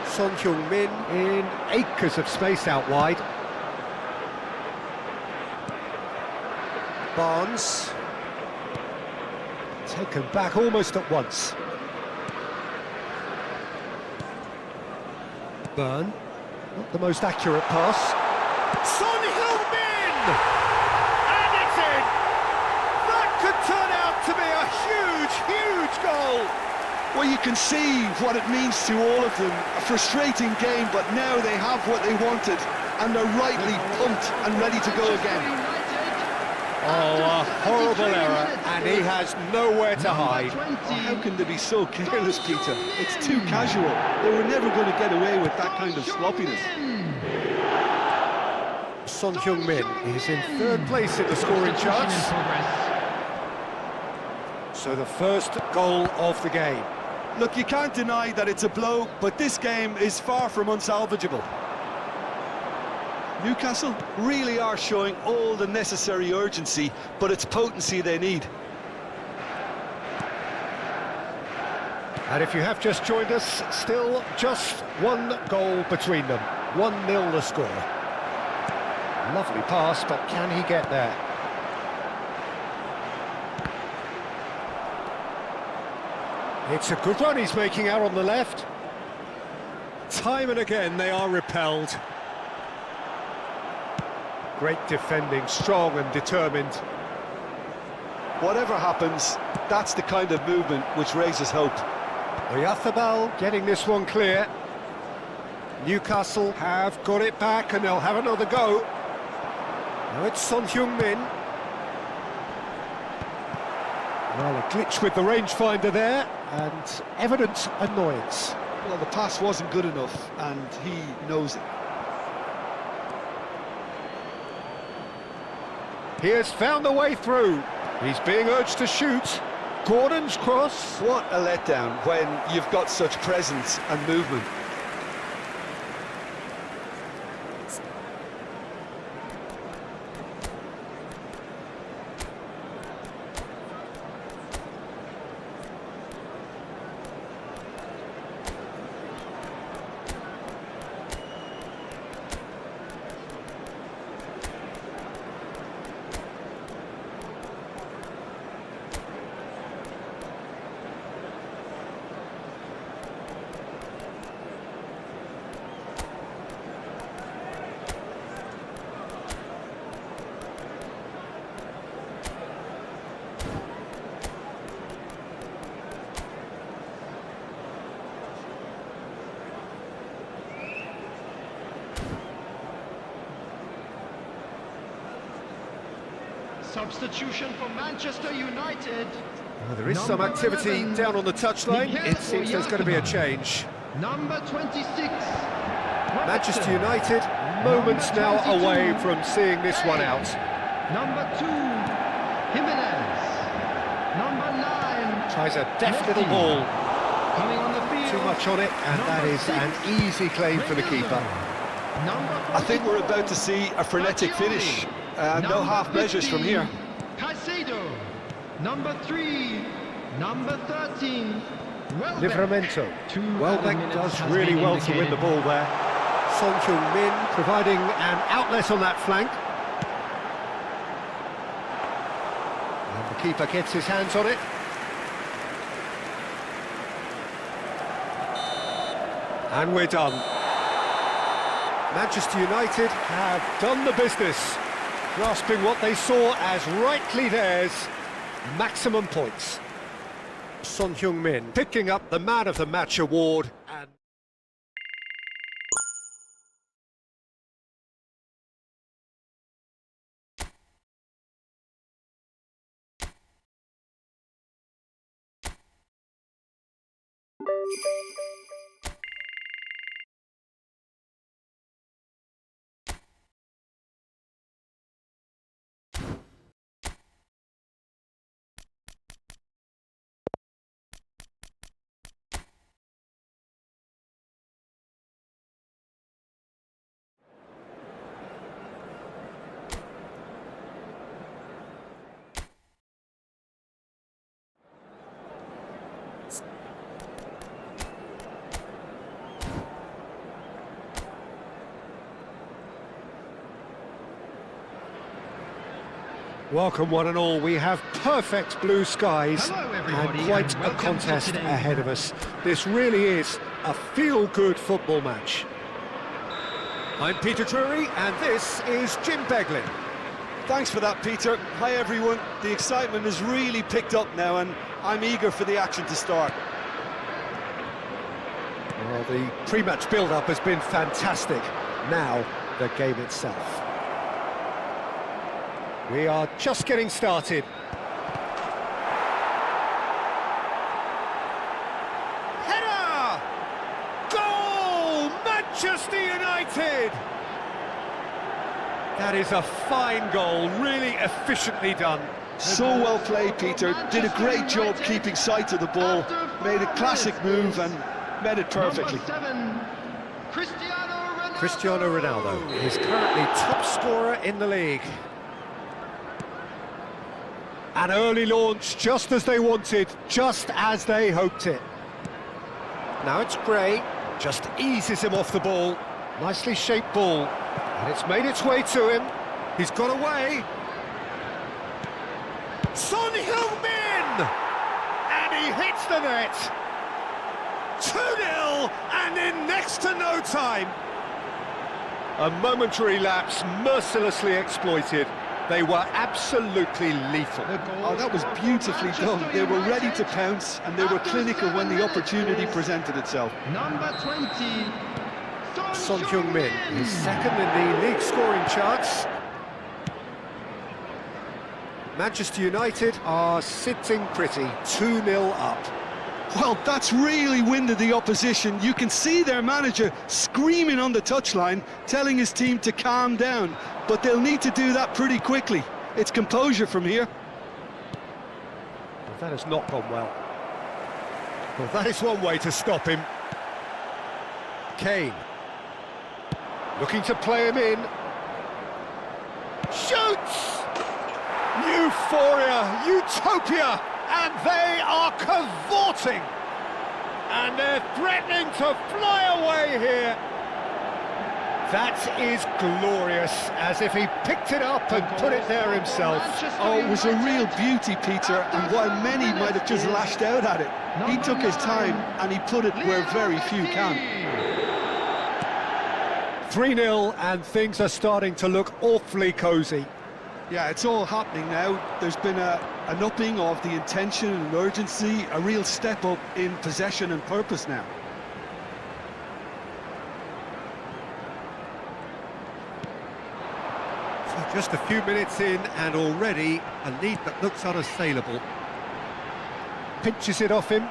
Son Heung-min in acres of space out wide. Barnes. Taken back almost at once. Burn. Not the most accurate pass. Son Heung-min! And it's in! That could turn out to be a huge, huge goal! Well, you can see what it means to all of them. A frustrating game, but now they have what they wanted, and they're rightly pumped and ready to go again. Oh, a horrible error, and he has nowhere to hide. How can they be so careless, Peter? It's too casual. They were never going to get away with that kind of sloppiness. Son Heung-min is in third place in the scoring charts. So the first goal of the game. Look, you can't deny that it's a blow, but this game is far from unsalvageable. Newcastle really are showing all the necessary urgency, but it's potency they need. And if you have just joined us, still just one goal between them. 1-0 the score. Lovely pass, but can he get there? It's a good run he's making out on the left. Time and again they are repelled. Great defending, strong and determined. Whatever happens, that's the kind of movement which raises hope. Oyathabal getting this one clear. Newcastle have got it back and they'll have another go. Now it's Son Heung-min. Well, a glitch with the rangefinder there, and evident annoyance. Well, the pass wasn't good enough, and he knows it. He has found the way through. He's being urged to shoot. Gordon's cross. What a letdown when you've got such presence and movement. Substitution for Manchester United. Well, there is some activity down on the touchline. It seems there's going to be a change. Number 26. Manchester United, moments now away from seeing this one out. Number 2, Jimenez. Number 9. Tries a deft little ball. Coming on the field. Too much on it, and that is an easy claim for the keeper. I think we're about to see a frenetic finish. No half measures from here. Caicedo. Number 3. Number 13. Livramento. Welbeck does really well to win the ball there. Son Heung-min providing an outlet on that flank. And the keeper gets his hands on it. And we're done. Manchester United have done the business, grasping what they saw as rightly theirs, maximum points. Son Heung-min picking up the Man of the Match award, and welcome one and all. We have perfect blue skies and quite a contest ahead of us. This really is a feel-good football match. I'm Peter Drury and this is Jim Beglin. Thanks for that, Peter. Hi, everyone. The excitement has really picked up now, and I'm eager for the action to start. Well, the pre-match build-up has been fantastic. Now, the game itself. We are just getting started. Header! Goal! Manchester United! That is a fine goal, really efficiently done. So well played, Peter. Did a great job keeping sight of the ball. Made a classic move and met it perfectly. Cristiano Ronaldo is currently top scorer in the league. An early launch, just as they wanted, just as they hoped it. Now it's Gray, just eases him off the ball. Nicely shaped ball, and it's made its way to him. He's got away. Son Heung-min! And he hits the net. 2-0, and in next to no time. A momentary lapse mercilessly exploited. They were absolutely lethal. Oh, that was beautifully done. They were ready to pounce, and they were clinical when the opportunity presented itself. Number 20, Son Heung-min is second in the league scoring charts. Manchester United are sitting pretty, 2-0 up. Well, that's really winded the opposition. You can see their manager screaming on the touchline, telling his team to calm down, but they'll need to do that pretty quickly. It's composure from here. Well, that has not gone well. Well, that is one way to stop him. Kane. Looking to play him in. Shoots! Euphoria, utopia, and they are cavorting. And they're threatening to fly away here. That is glorious, as if he picked it up and put it there himself. Oh, it was a real beauty, Peter, and while many might have just lashed out at it, he took his time and he put it where very few can. 3-0, and things are starting to look awfully cosy. Yeah, it's all happening now. There's been an upping of the intention and urgency, a real step up in possession and purpose now. So just a few minutes in, and already a lead that looks unassailable. Pinches it off him.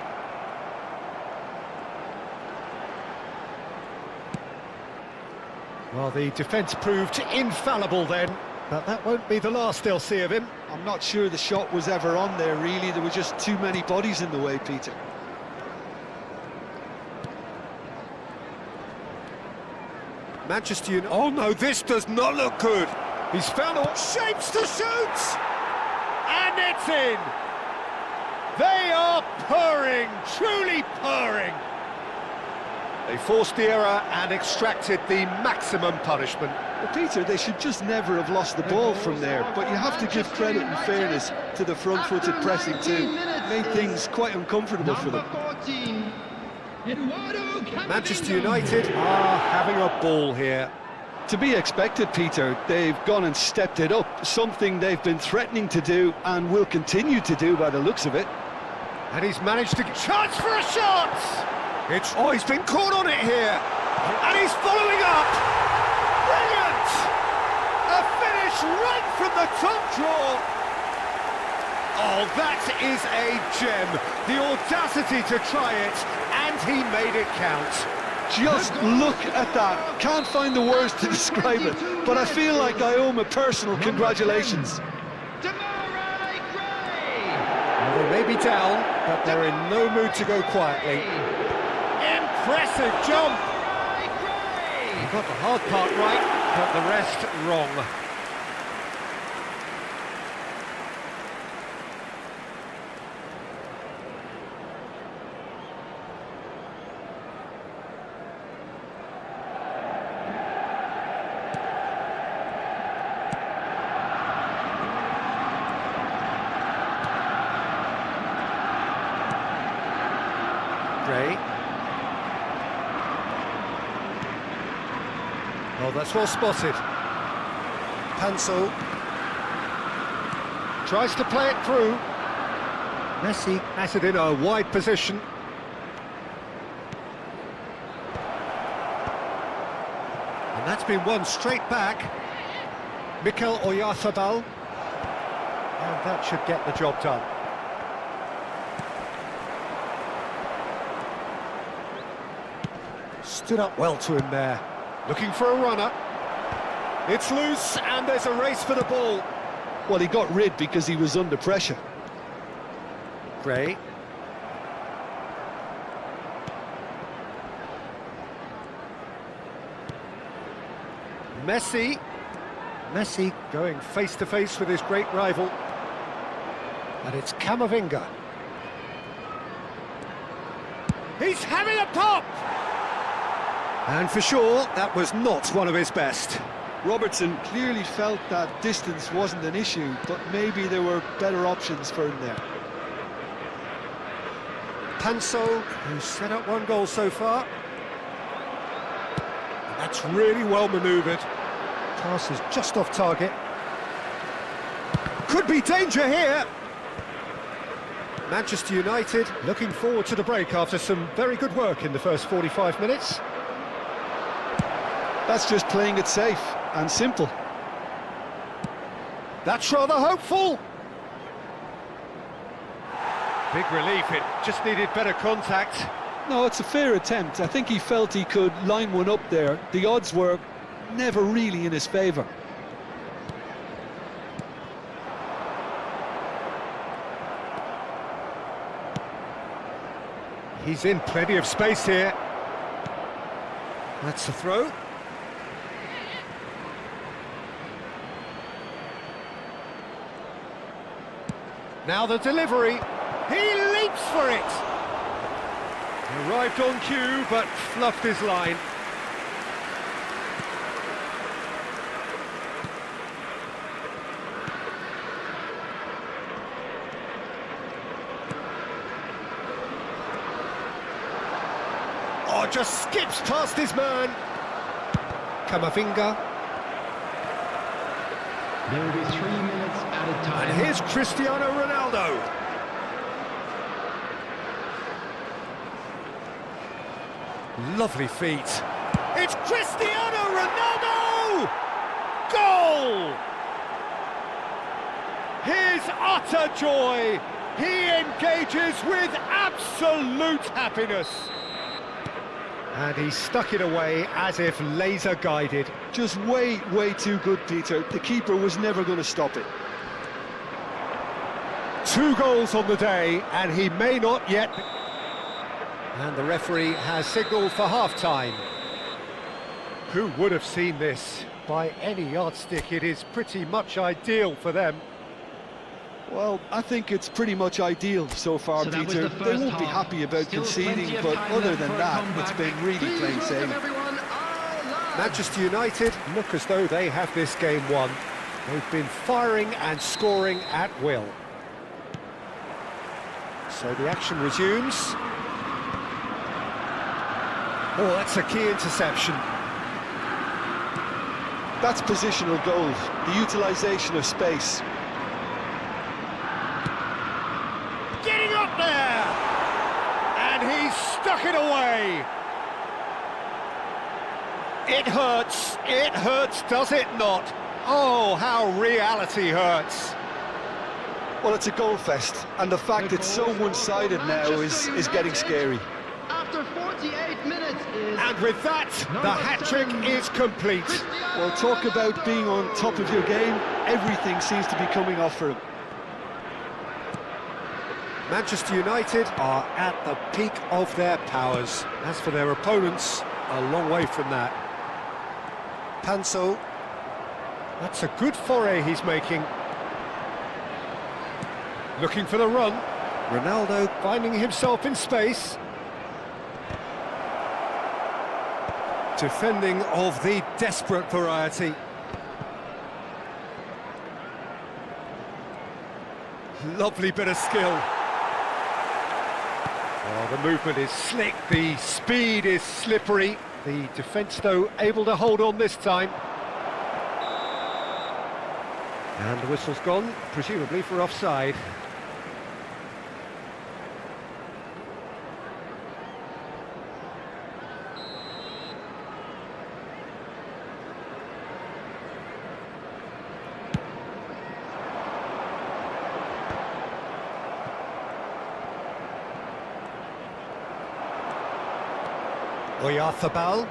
Well, the defence proved infallible then. But that won't be the last they'll see of him. I'm not sure the shot was ever on there, really. There were just too many bodies in the way, Peter. Manchester United... Oh, no, this does not look good. He's found all shapes to shoot! And it's in! They are purring, truly purring. They forced the error and extracted the maximum punishment. Well, Peter, they should just never have lost the ball from there, but you have to give credit and fairness to the front-footed pressing too. Made things quite uncomfortable for them. Manchester United are having a ball here. To be expected, Peter. They've gone and stepped it up, something they've been threatening to do and will continue to do by the looks of it. And he's managed to get... Chance for a shot! Oh, he's been caught on it here. And he's following up. Brilliant! A finish right from the top draw. Oh, that is a gem. The audacity to try it, and he made it count. Just look at that. Can't find the words to describe it, but I feel like I owe him a personal congratulations. Well, they may be down, but they're in no mood to go quietly. Impressive jump! He got the hard part right, but the rest wrong. Gray. Oh, that's well spotted. Panso tries to play it through. Messi has it in a wide position. And that's been won straight back. Mikel Oyarzabal. And that should get the job done. Stood up well to him there. Looking for a runner. It's loose, and there's a race for the ball. Well, he got rid because he was under pressure. Gray. Messi. Messi going face-to-face with his great rival. And it's Camavinga. He's having a pop! And for sure, that was not one of his best. Robertson clearly felt that distance wasn't an issue, but maybe there were better options for him there. Panso, who's set up one goal so far. That's really well manoeuvred. Pass is just off target. Could be danger here. Manchester United looking forward to the break after some very good work in the first 45 minutes. That's just playing it safe and simple. That's rather hopeful. Big relief, it just needed better contact. No, it's a fair attempt. I think he felt he could line one up there. The odds were never really in his favour. He's in plenty of space here. That's a throw. Now the delivery. He leaps for it. Arrived on cue, but fluffed his line. Oh, just skips past his man. Kamavinga. There will be 3 minutes added time. And here's Cristiano Ronaldo. Lovely feet. It's Cristiano Ronaldo! Goal! His utter joy. He engages with absolute happiness. And he stuck it away as if laser guided. Just way too good, Peter. The keeper was never going to stop it. 2 goals on the day, and he may not yet. And the referee has signalled for half-time. Who would have seen this? By any yardstick, it is pretty much ideal for them. Well, I think it's pretty much ideal so far, So that was Peter. the They first won't be half. happy about Still conceding, plenty of but time other left than for a that, comeback. it's been really Please plain welcome sailing. everyone alive. Manchester United look as though they have this game won. They've been firing and scoring at will. So the action resumes. Oh, that's a key interception. That's positional goal, the utilisation of space. Getting up there! And he's stuck it away! It hurts, does it not? Oh, how reality hurts. Well, it's a goal fest, and the fact it's so one-sided now is getting scary. After 48 minutes is... And with that, the hat-trick is complete. Well, talk about being on top of your game. Everything seems to be coming off for him. Manchester United are at the peak of their powers. As for their opponents, a long way from that. Panso. That's a good foray he's making. Looking for the run. Ronaldo finding himself in space. Defending of the desperate variety. Lovely bit of skill. Oh, the movement is slick, the speed is slippery. The defence, though, able to hold on this time. And the whistle's gone, presumably for offside. Oyarzabal.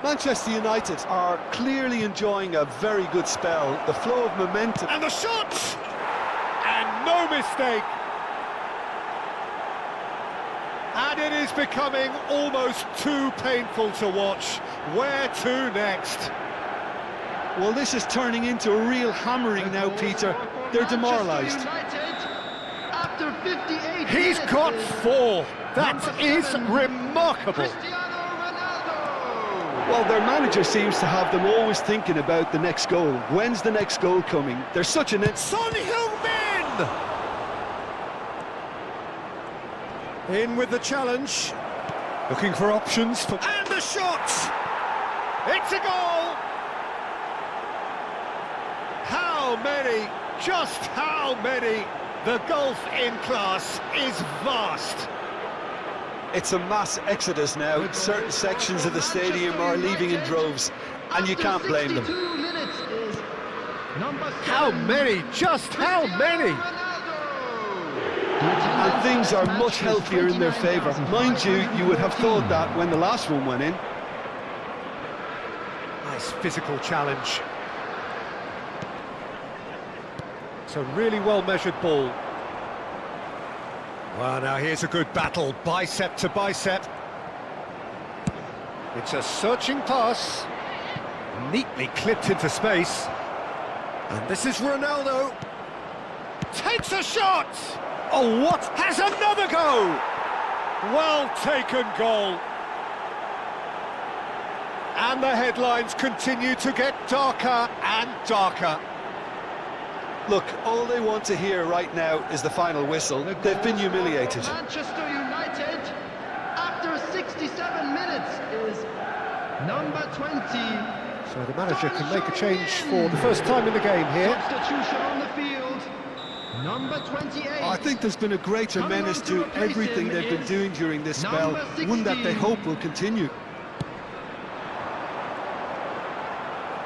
Manchester United are clearly enjoying a very good spell. The flow of momentum. And the shot! And no mistake! And it is becoming almost too painful to watch. Where to next? Well, this is turning into a real hammering now, Peter. They're demoralised. After 58 He's minutes got is 4. That number is 7, remarkable. Cristiano Ronaldo. Well, their manager seems to have them always thinking about the next goal. When's the next goal coming? They're such an... Son Heung-min! In with the challenge. Looking for options. And the shot! It's a goal! How many? Just how many? The gulf in class is vast. It's a mass exodus now. Certain sections of the stadium are leaving in droves, and you can't blame them. 62 minutes is number 7, How many? Just how many? And things are much healthier in their favour. Mind you, you would have thought that when the last one went in. Nice physical challenge. It's a really well-measured ball. Well, now here's a good battle, bicep to bicep. It's a searching pass, neatly clipped into space. And this is Ronaldo. Takes a shot! Oh, what? Has another go! Well taken goal. And the headlines continue to get darker and darker. Look, all they want to hear right now is the final whistle. They've been humiliated. Manchester United, after 67 minutes, is number 20. So the manager can make a change for the first time in the game here. Substitution on the field, number 28. I think there's been a greater menace to everything they've been doing during this spell, one that they hope will continue.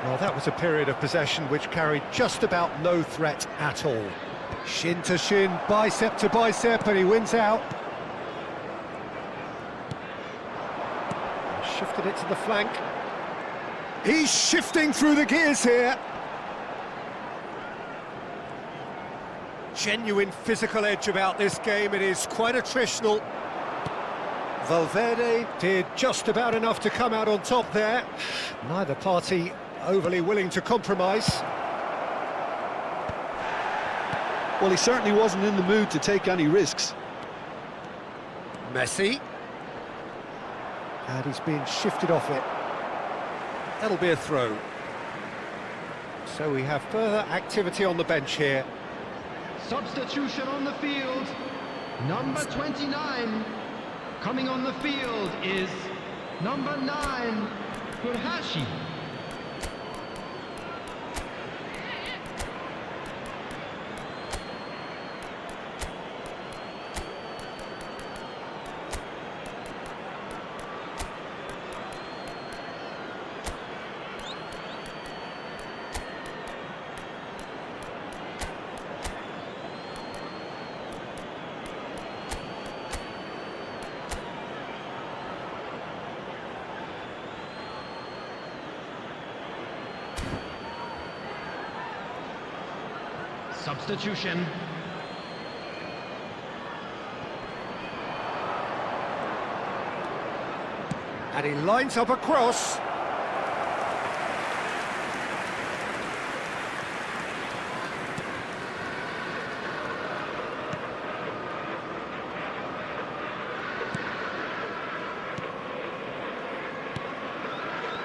Well, that was a period of possession which carried just about no threat at all. Shin to shin, bicep to bicep, and he wins out. Shifted it to the flank. He's shifting through the gears here. Genuine physical edge about this game. It is quite attritional. Valverde did just about enough to come out on top there. Neither party overly willing to compromise. Well, he certainly wasn't in the mood to take any risks. Messi. And he's being shifted off it. That'll be a throw. So we have further activity on the bench here. Substitution on the field, number 29. Coming on the field is number 9, Kurhashi. Substitution. And he lines up a cross.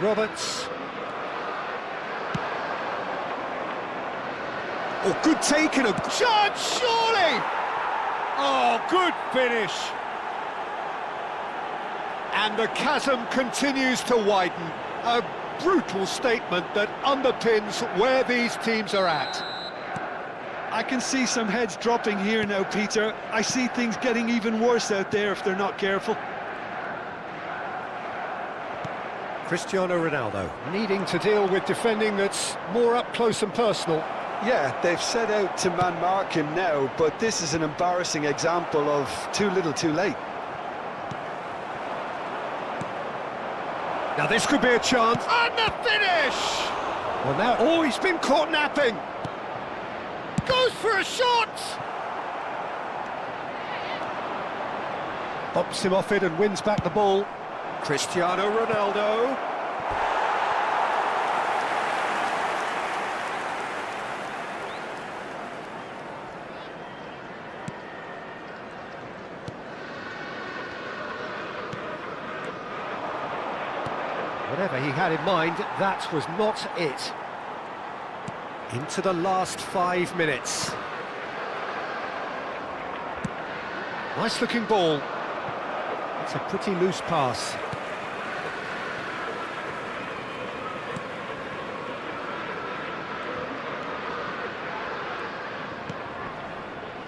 Roberts. Oh, good take and a shot, surely! Oh, good finish. And the chasm continues to widen. A brutal statement that underpins where these teams are at. I can see some heads dropping here now, Peter. I see things getting even worse out there if they're not careful. Cristiano Ronaldo needing to deal with defending that's more up close and personal. Yeah, they've set out to man-mark him now, but this is an embarrassing example of too little too late. Now this could be a chance. And the finish! Well now, oh, he's been caught napping. Goes for a shot! Bops him off it and wins back the ball. Cristiano Ronaldo. Whatever he had in mind, that was not it. Into the last 5 minutes. Nice-looking ball. It's a pretty loose pass.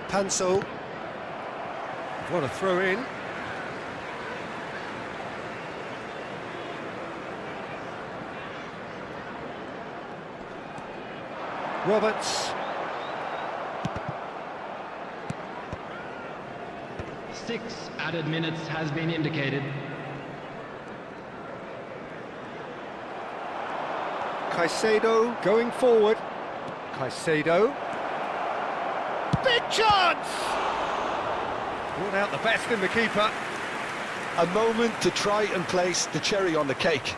Panso. What a throw in. Roberts. 6 added minutes has been indicated. Caicedo going forward. Caicedo. Big chance! Brought out the best in the keeper. A moment to try and place the cherry on the cake.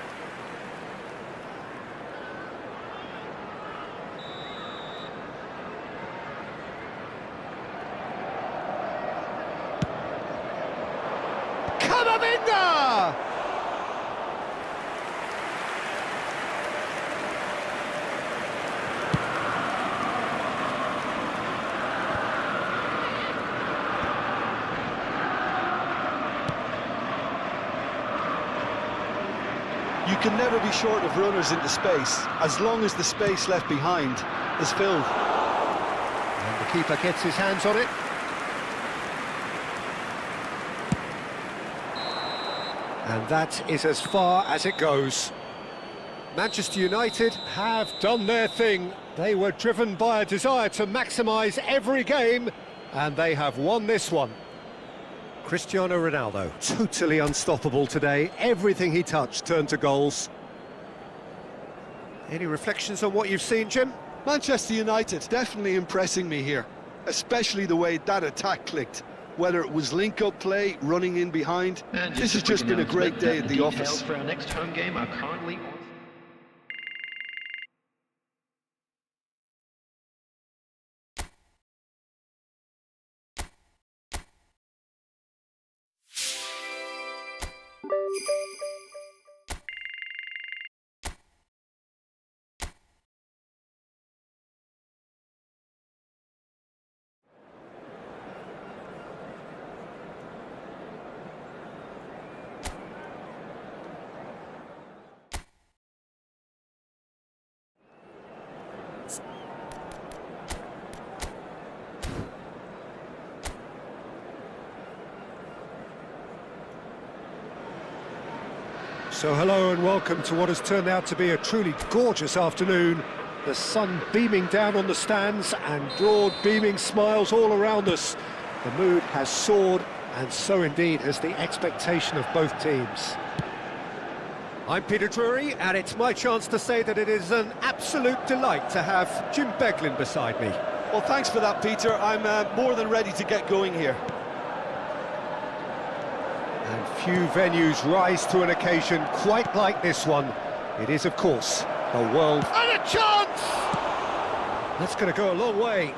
Camavinga! You can never be short of runners into space, as long as the space left behind is filled. And the keeper gets his hands on it. And that is as far as it goes. Manchester United have done their thing. They were driven by a desire to maximise every game, and they have won this one. Cristiano Ronaldo, totally unstoppable today. Everything he touched turned to goals. Any reflections on what you've seen, Jim? Manchester United definitely impressing me here, especially the way that attack clicked. Whether it was link-up play, running in behind, this has just been a great day at the office. For our next home game are currently on. So hello and welcome to what has turned out to be a truly gorgeous afternoon. The sun beaming down on the stands and broad beaming smiles all around us. The mood has soared, and so indeed has the expectation of both teams. I'm Peter Drury, and it's my chance to say that it is an absolute delight to have Jim Beglin beside me. Well, thanks for that, Peter. I'm more than ready to get going here. And few venues rise to an occasion quite like this one. It is, of course, the world... And a chance! That's going to go a long way.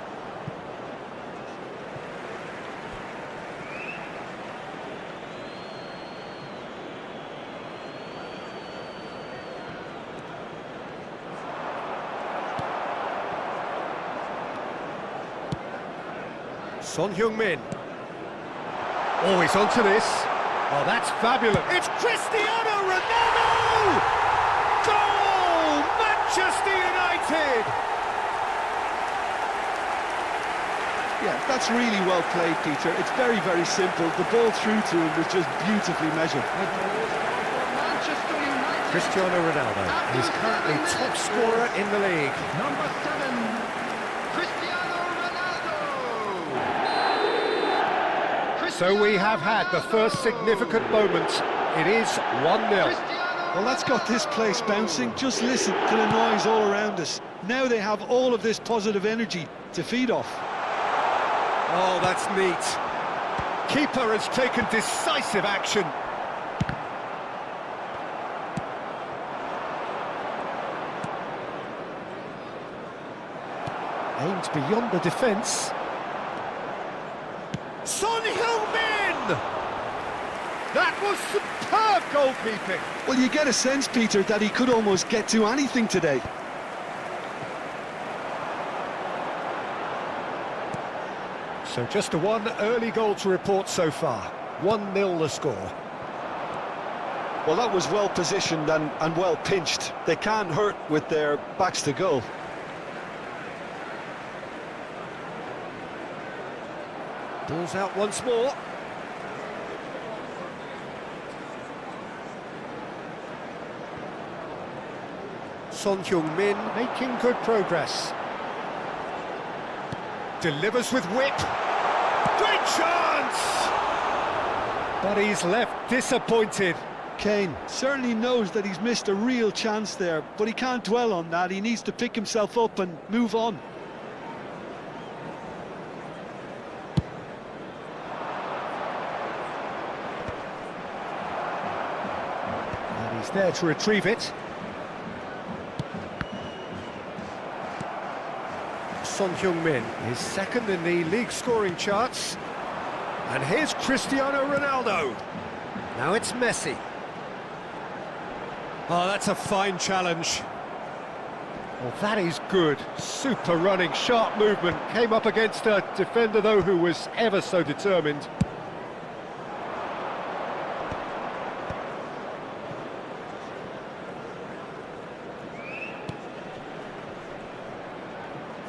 Son Heung-min. Oh, he's onto this. Oh, that's fabulous. It's Cristiano Ronaldo! Goal! Manchester United! Yeah, that's really well played, Peter. It's very, very simple. The ball through to him was just beautifully measured. Manchester United. Cristiano Ronaldo is currently top scorer in the league. Number 7, Cristiano Ronaldo. So we have had the first significant moment. It is 1-0. Well, that's got this place bouncing. Just listen to the noise all around us. Now they have all of this positive energy to feed off. Oh, that's neat. Keeper has taken decisive action. Aimed beyond the defence. Son Heung-min! That was superb goalkeeping. Well, you get a sense, Peter, that he could almost get to anything today. So just a one early goal to report so far. 1-0 the score. Well, that was well positioned and well pinched. They can't hurt with their backs to goal. Ball's out once more. Son Heung-min making good progress. Delivers with whip. Great chance! But he's left disappointed. Kane certainly knows that he's missed a real chance there, but he can't dwell on that. He needs to pick himself up and move on. And he's there to retrieve it. Son Heung-min is second in the league scoring charts. And here's Cristiano Ronaldo. Now it's Messi. Oh, that's a fine challenge. Well, that is good. Super running, sharp movement. Came up against a defender, though, who was ever so determined.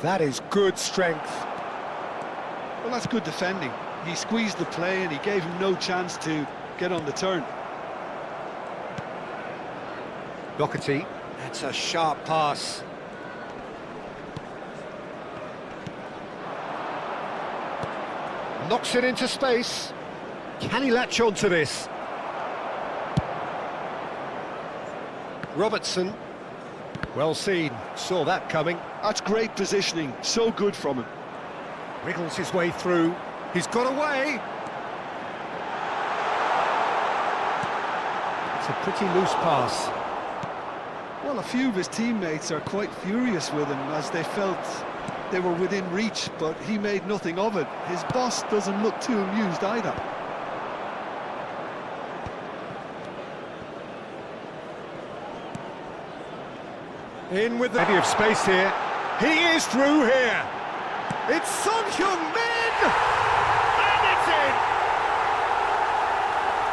That is good strength. Well, that's good defending. He squeezed the play and he gave him no chance to get on the turn. Doherty, that's a sharp pass. Knocks it into space. Can he latch on to this? Robertson. Well seen, saw that coming. That's great positioning, so good from him. Wriggles his way through. He's got away. It's a pretty loose pass. Well, a few of his teammates are quite furious with him as they felt they were within reach, but he made nothing of it. His boss doesn't look too amused either. In with plenty of space here. He is through here. It's Son Heung-min! And it's in!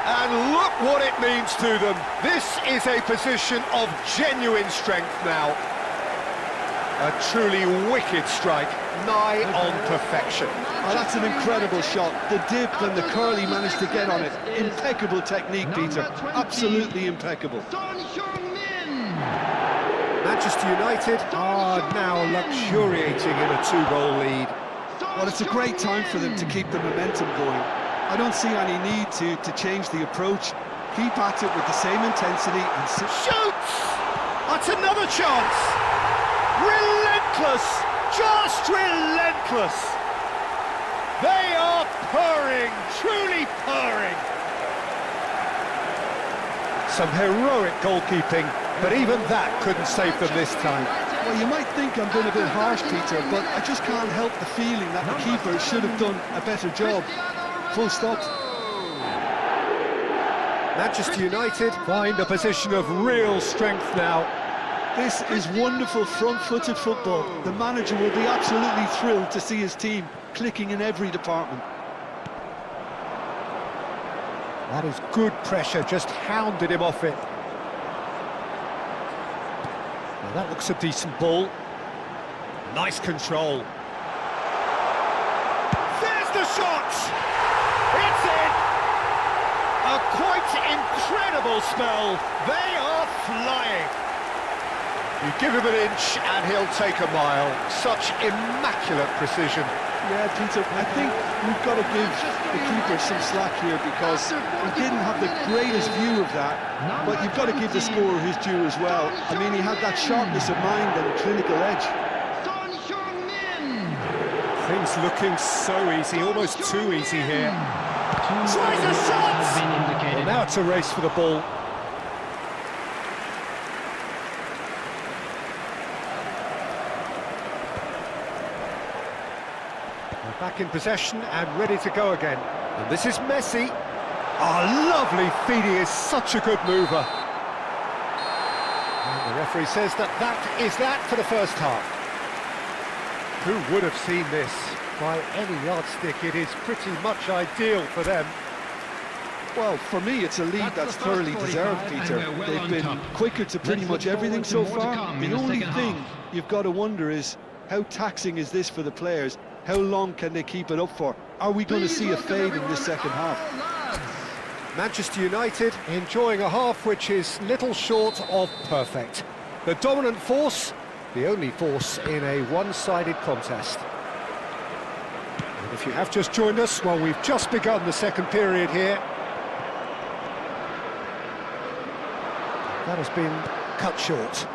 And look what it means to them. This is a position of genuine strength now. A truly wicked strike, nigh on perfection. Oh, that's an incredible shot. The dip and the curl he managed to get on it. Impeccable technique, Peter. Absolutely impeccable. Son Heung-min! Manchester United are now luxuriating in a 2-goal lead. Well, it's a great time for them to keep the momentum going. I don't see any need to change the approach. Keep at it with the same intensity and... Shoots! That's another chance! Relentless! Just relentless! They are purring, truly purring. Some heroic goalkeeping, but even that couldn't save them this time. Well, you might think I'm being a bit harsh, Peter, but I just can't help the feeling that the keeper should have done a better job. Full stop. Manchester United find a position of real strength now. This is wonderful front-footed football. The manager will be absolutely thrilled to see his team clicking in every department. That is good pressure, just hounded him off it. Well, that looks a decent ball. Nice control. There's the shot! It's in! A quite incredible spell. They are flying. You give him an inch and he'll take a mile. Such immaculate precision. Yeah, Peter, I think we've got to give the keeper some slack here because he didn't have the greatest view of that, but you've got to give the scorer his due as well. I mean, he had that sharpness of mind and clinical edge. Son Heung-min! Things looking so easy, almost too easy here. Tries a Has shot! been indicated. Well, now it's a race for the ball. Back in possession and ready to go again. And this is Messi. Oh, lovely feed, he is such a good mover. And the referee says that is that for the first half. Who would have seen this? By any yardstick, it is pretty much ideal for them. Well, for me, it's a lead that's thoroughly deserved, Peter. They've been quicker to pretty much everything so far. The only thing you've got to wonder is, how taxing is this for the players? How long can they keep it up for? Are we going to see a fade in this second half? Manchester United enjoying a half which is little short of perfect. The dominant force, the only force in a one-sided contest. And if you have just joined us, well, we've just begun the second period here. That has been cut short.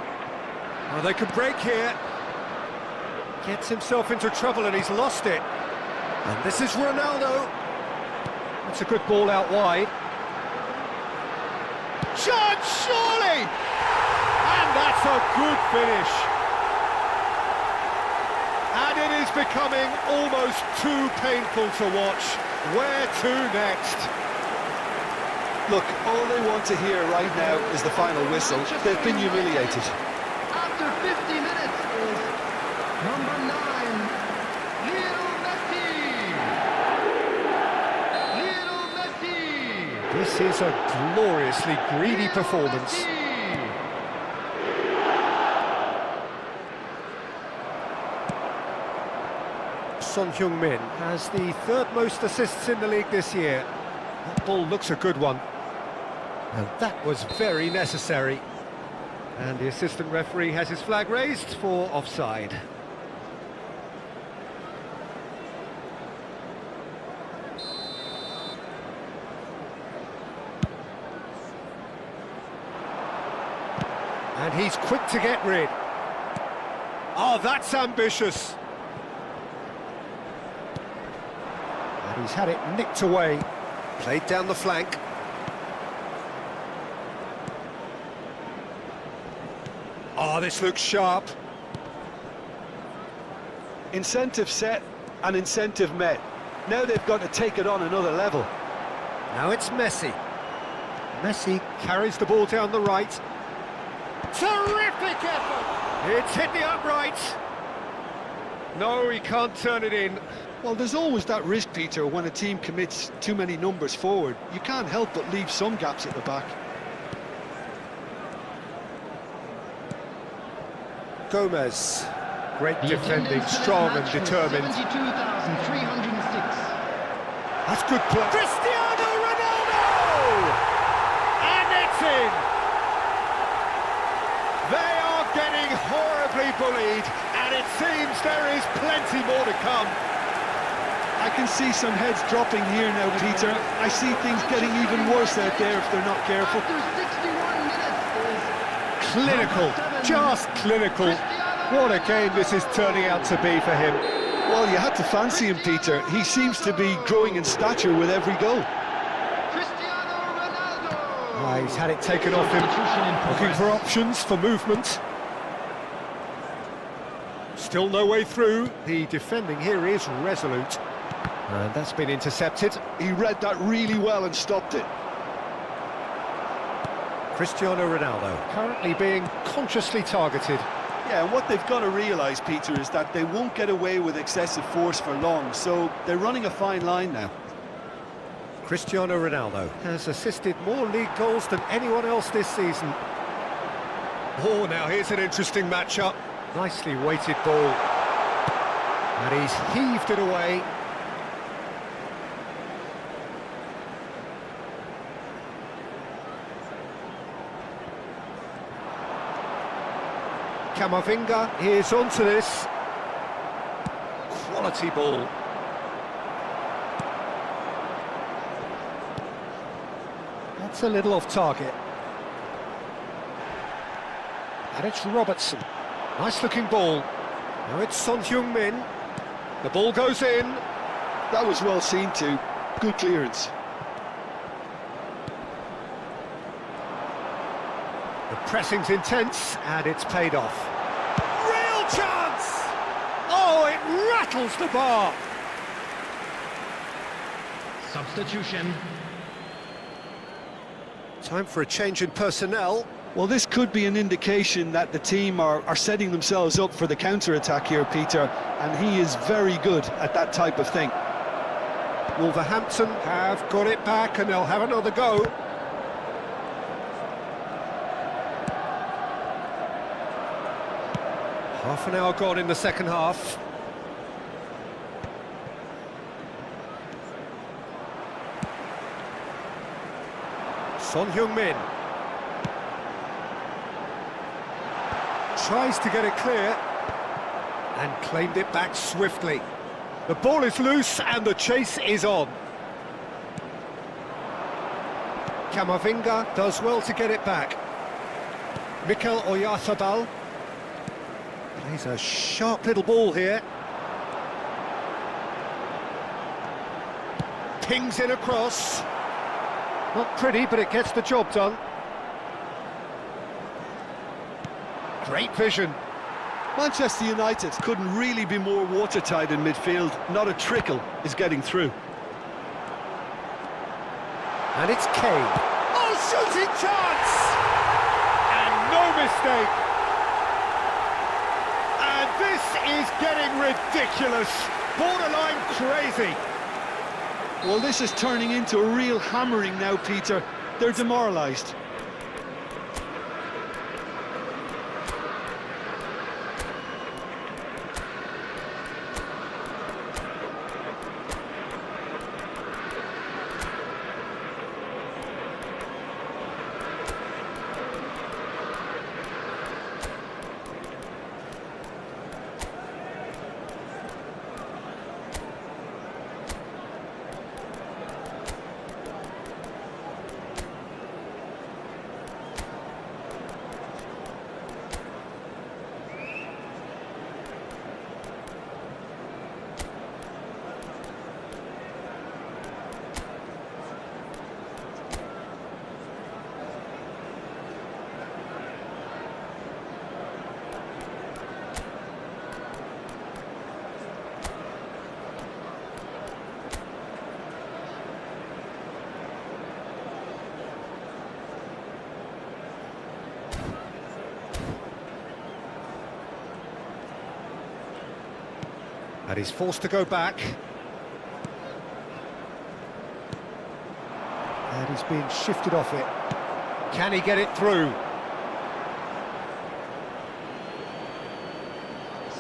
Well, they could break here. Gets himself into trouble and he's lost it. And this is Ronaldo. That's a good ball out wide. Chance, surely! And that's a good finish. And it is becoming almost too painful to watch. Where to next? Look, all they want to hear right now is the final whistle. They've been humiliated. After 50 minutes is number 9, Lionel Messi. This is a gloriously greedy performance. Son Heung-min has the third most assists in the league this year. That ball looks a good one. And that was very necessary. And the assistant referee has his flag raised for offside. And he's quick to get rid. Oh, that's ambitious. And he's had it nicked away. Played down the flank. Oh, this looks sharp. Incentive set and incentive met. Now they've got to take it on another level. Now it's Messi. Messi carries the ball down the right. Terrific effort! It's hit the upright. No, he can't turn it in. Well, there's always that risk, Peter, when a team commits too many numbers forward. You can't help but leave some gaps at the back. Gomez. Great defending, strong and determined. 72,306. That's good play. Cristiano Ronaldo! And it's in! They are getting horribly bullied, and it seems there is plenty more to come. I can see some heads dropping here now, Peter. I see things getting even worse out there if they're not careful. After 61 minutes is Clinical, just clinical. What a game this is turning out to be for him. Well, you had to fancy him, Peter. He seems to be growing in stature with every goal. Cristiano Ronaldo. He's had it taken off him. Looking for options for movement. Still no way through. The defending here is resolute. And that's been intercepted. He read that really well and stopped it. Cristiano Ronaldo currently being consciously targeted. Yeah, and what they've got to realise, Peter, is that they won't get away with excessive force for long, so they're running a fine line now. Cristiano Ronaldo has assisted more league goals than anyone else this season. Oh, now here's an interesting matchup. Nicely weighted ball. And he's heaved it away. Camavinga is onto this. Quality ball. That's a little off target. And it's Robertson. Nice looking ball. Now it's Son Heung-min. The ball goes in. That was well seen too. Good clearance. The pressing's intense, and it's paid off. Real chance! Oh, it rattles the bar. Substitution. Time for a change in personnel. Well, this could be an indication that the team are setting themselves up for the counter-attack here, Peter, and he is very good at that type of thing. Wolverhampton have got it back and they'll have another go. Half an hour gone in the second half. Son Heung-min tries to get it clear and claimed it back swiftly. The ball is loose and the chase is on. Camavinga does well to get it back. Mikel Oyarzabal plays a sharp little ball here. Pings in across. Not pretty, but it gets the job done. Great vision. Manchester United couldn't really be more watertight in midfield. Not a trickle is getting through. And it's Kane. Oh, shooting chance! And no mistake. And this is getting ridiculous. Borderline crazy. Well, this is turning into a real hammering now, Peter. They're demoralised. And he's forced to go back. And he's being shifted off it. Can he get it through?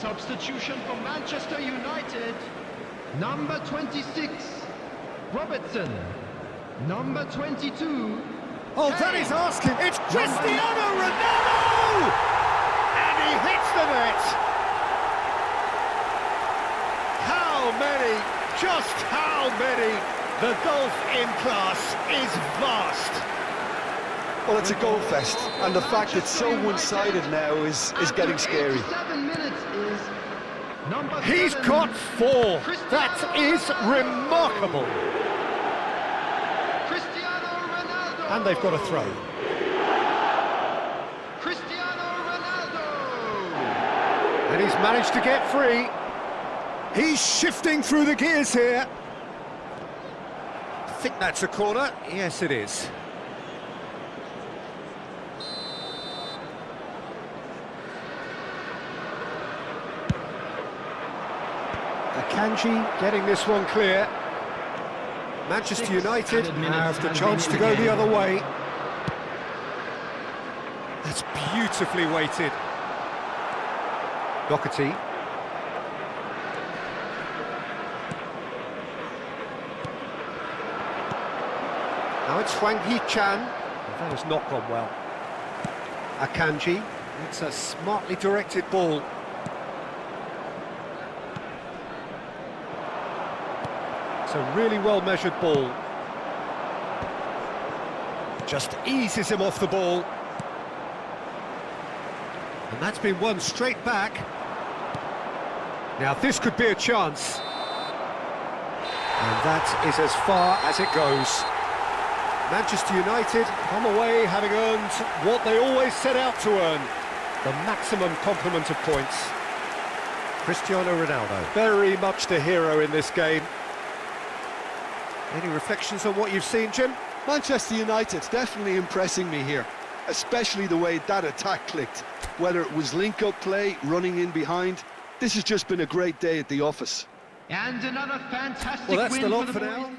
Substitution for Manchester United. Number 26, Robertson. Number 22. Oh, that is asking. It's Cristiano Ronaldo! And he hits the net. How many? Just how many? The gulf in class is vast. Well, it's a goal fest, and the fact it's so one-sided now is getting scary. 7 minutes is number He's 7, got 4. That is remarkable. Cristiano Ronaldo. And they've got a throw. Cristiano Ronaldo. And he's managed to get free. He's shifting through the gears here. I think that's a corner. Yes, it is. Akanji getting this one clear. Manchester United have the chance to go the other way. That's beautifully weighted. Doherty. Now it's Hwang Hee-chan. That has not gone well. Akanji. It's a smartly directed ball. It's a really well-measured ball. Just eases him off the ball. And that's been won straight back. Now this could be a chance. And that is as far as it goes. Manchester United come away having earned what they always set out to earn, the maximum complement of points. Cristiano Ronaldo, very much the hero in this game. Any reflections on what you've seen, Jim? Manchester United definitely impressing me here, especially the way that attack clicked. Whether it was link-up play, running in behind, this has just been a great day at the office. And another fantastic Well, that's win the lot for for the now. boys.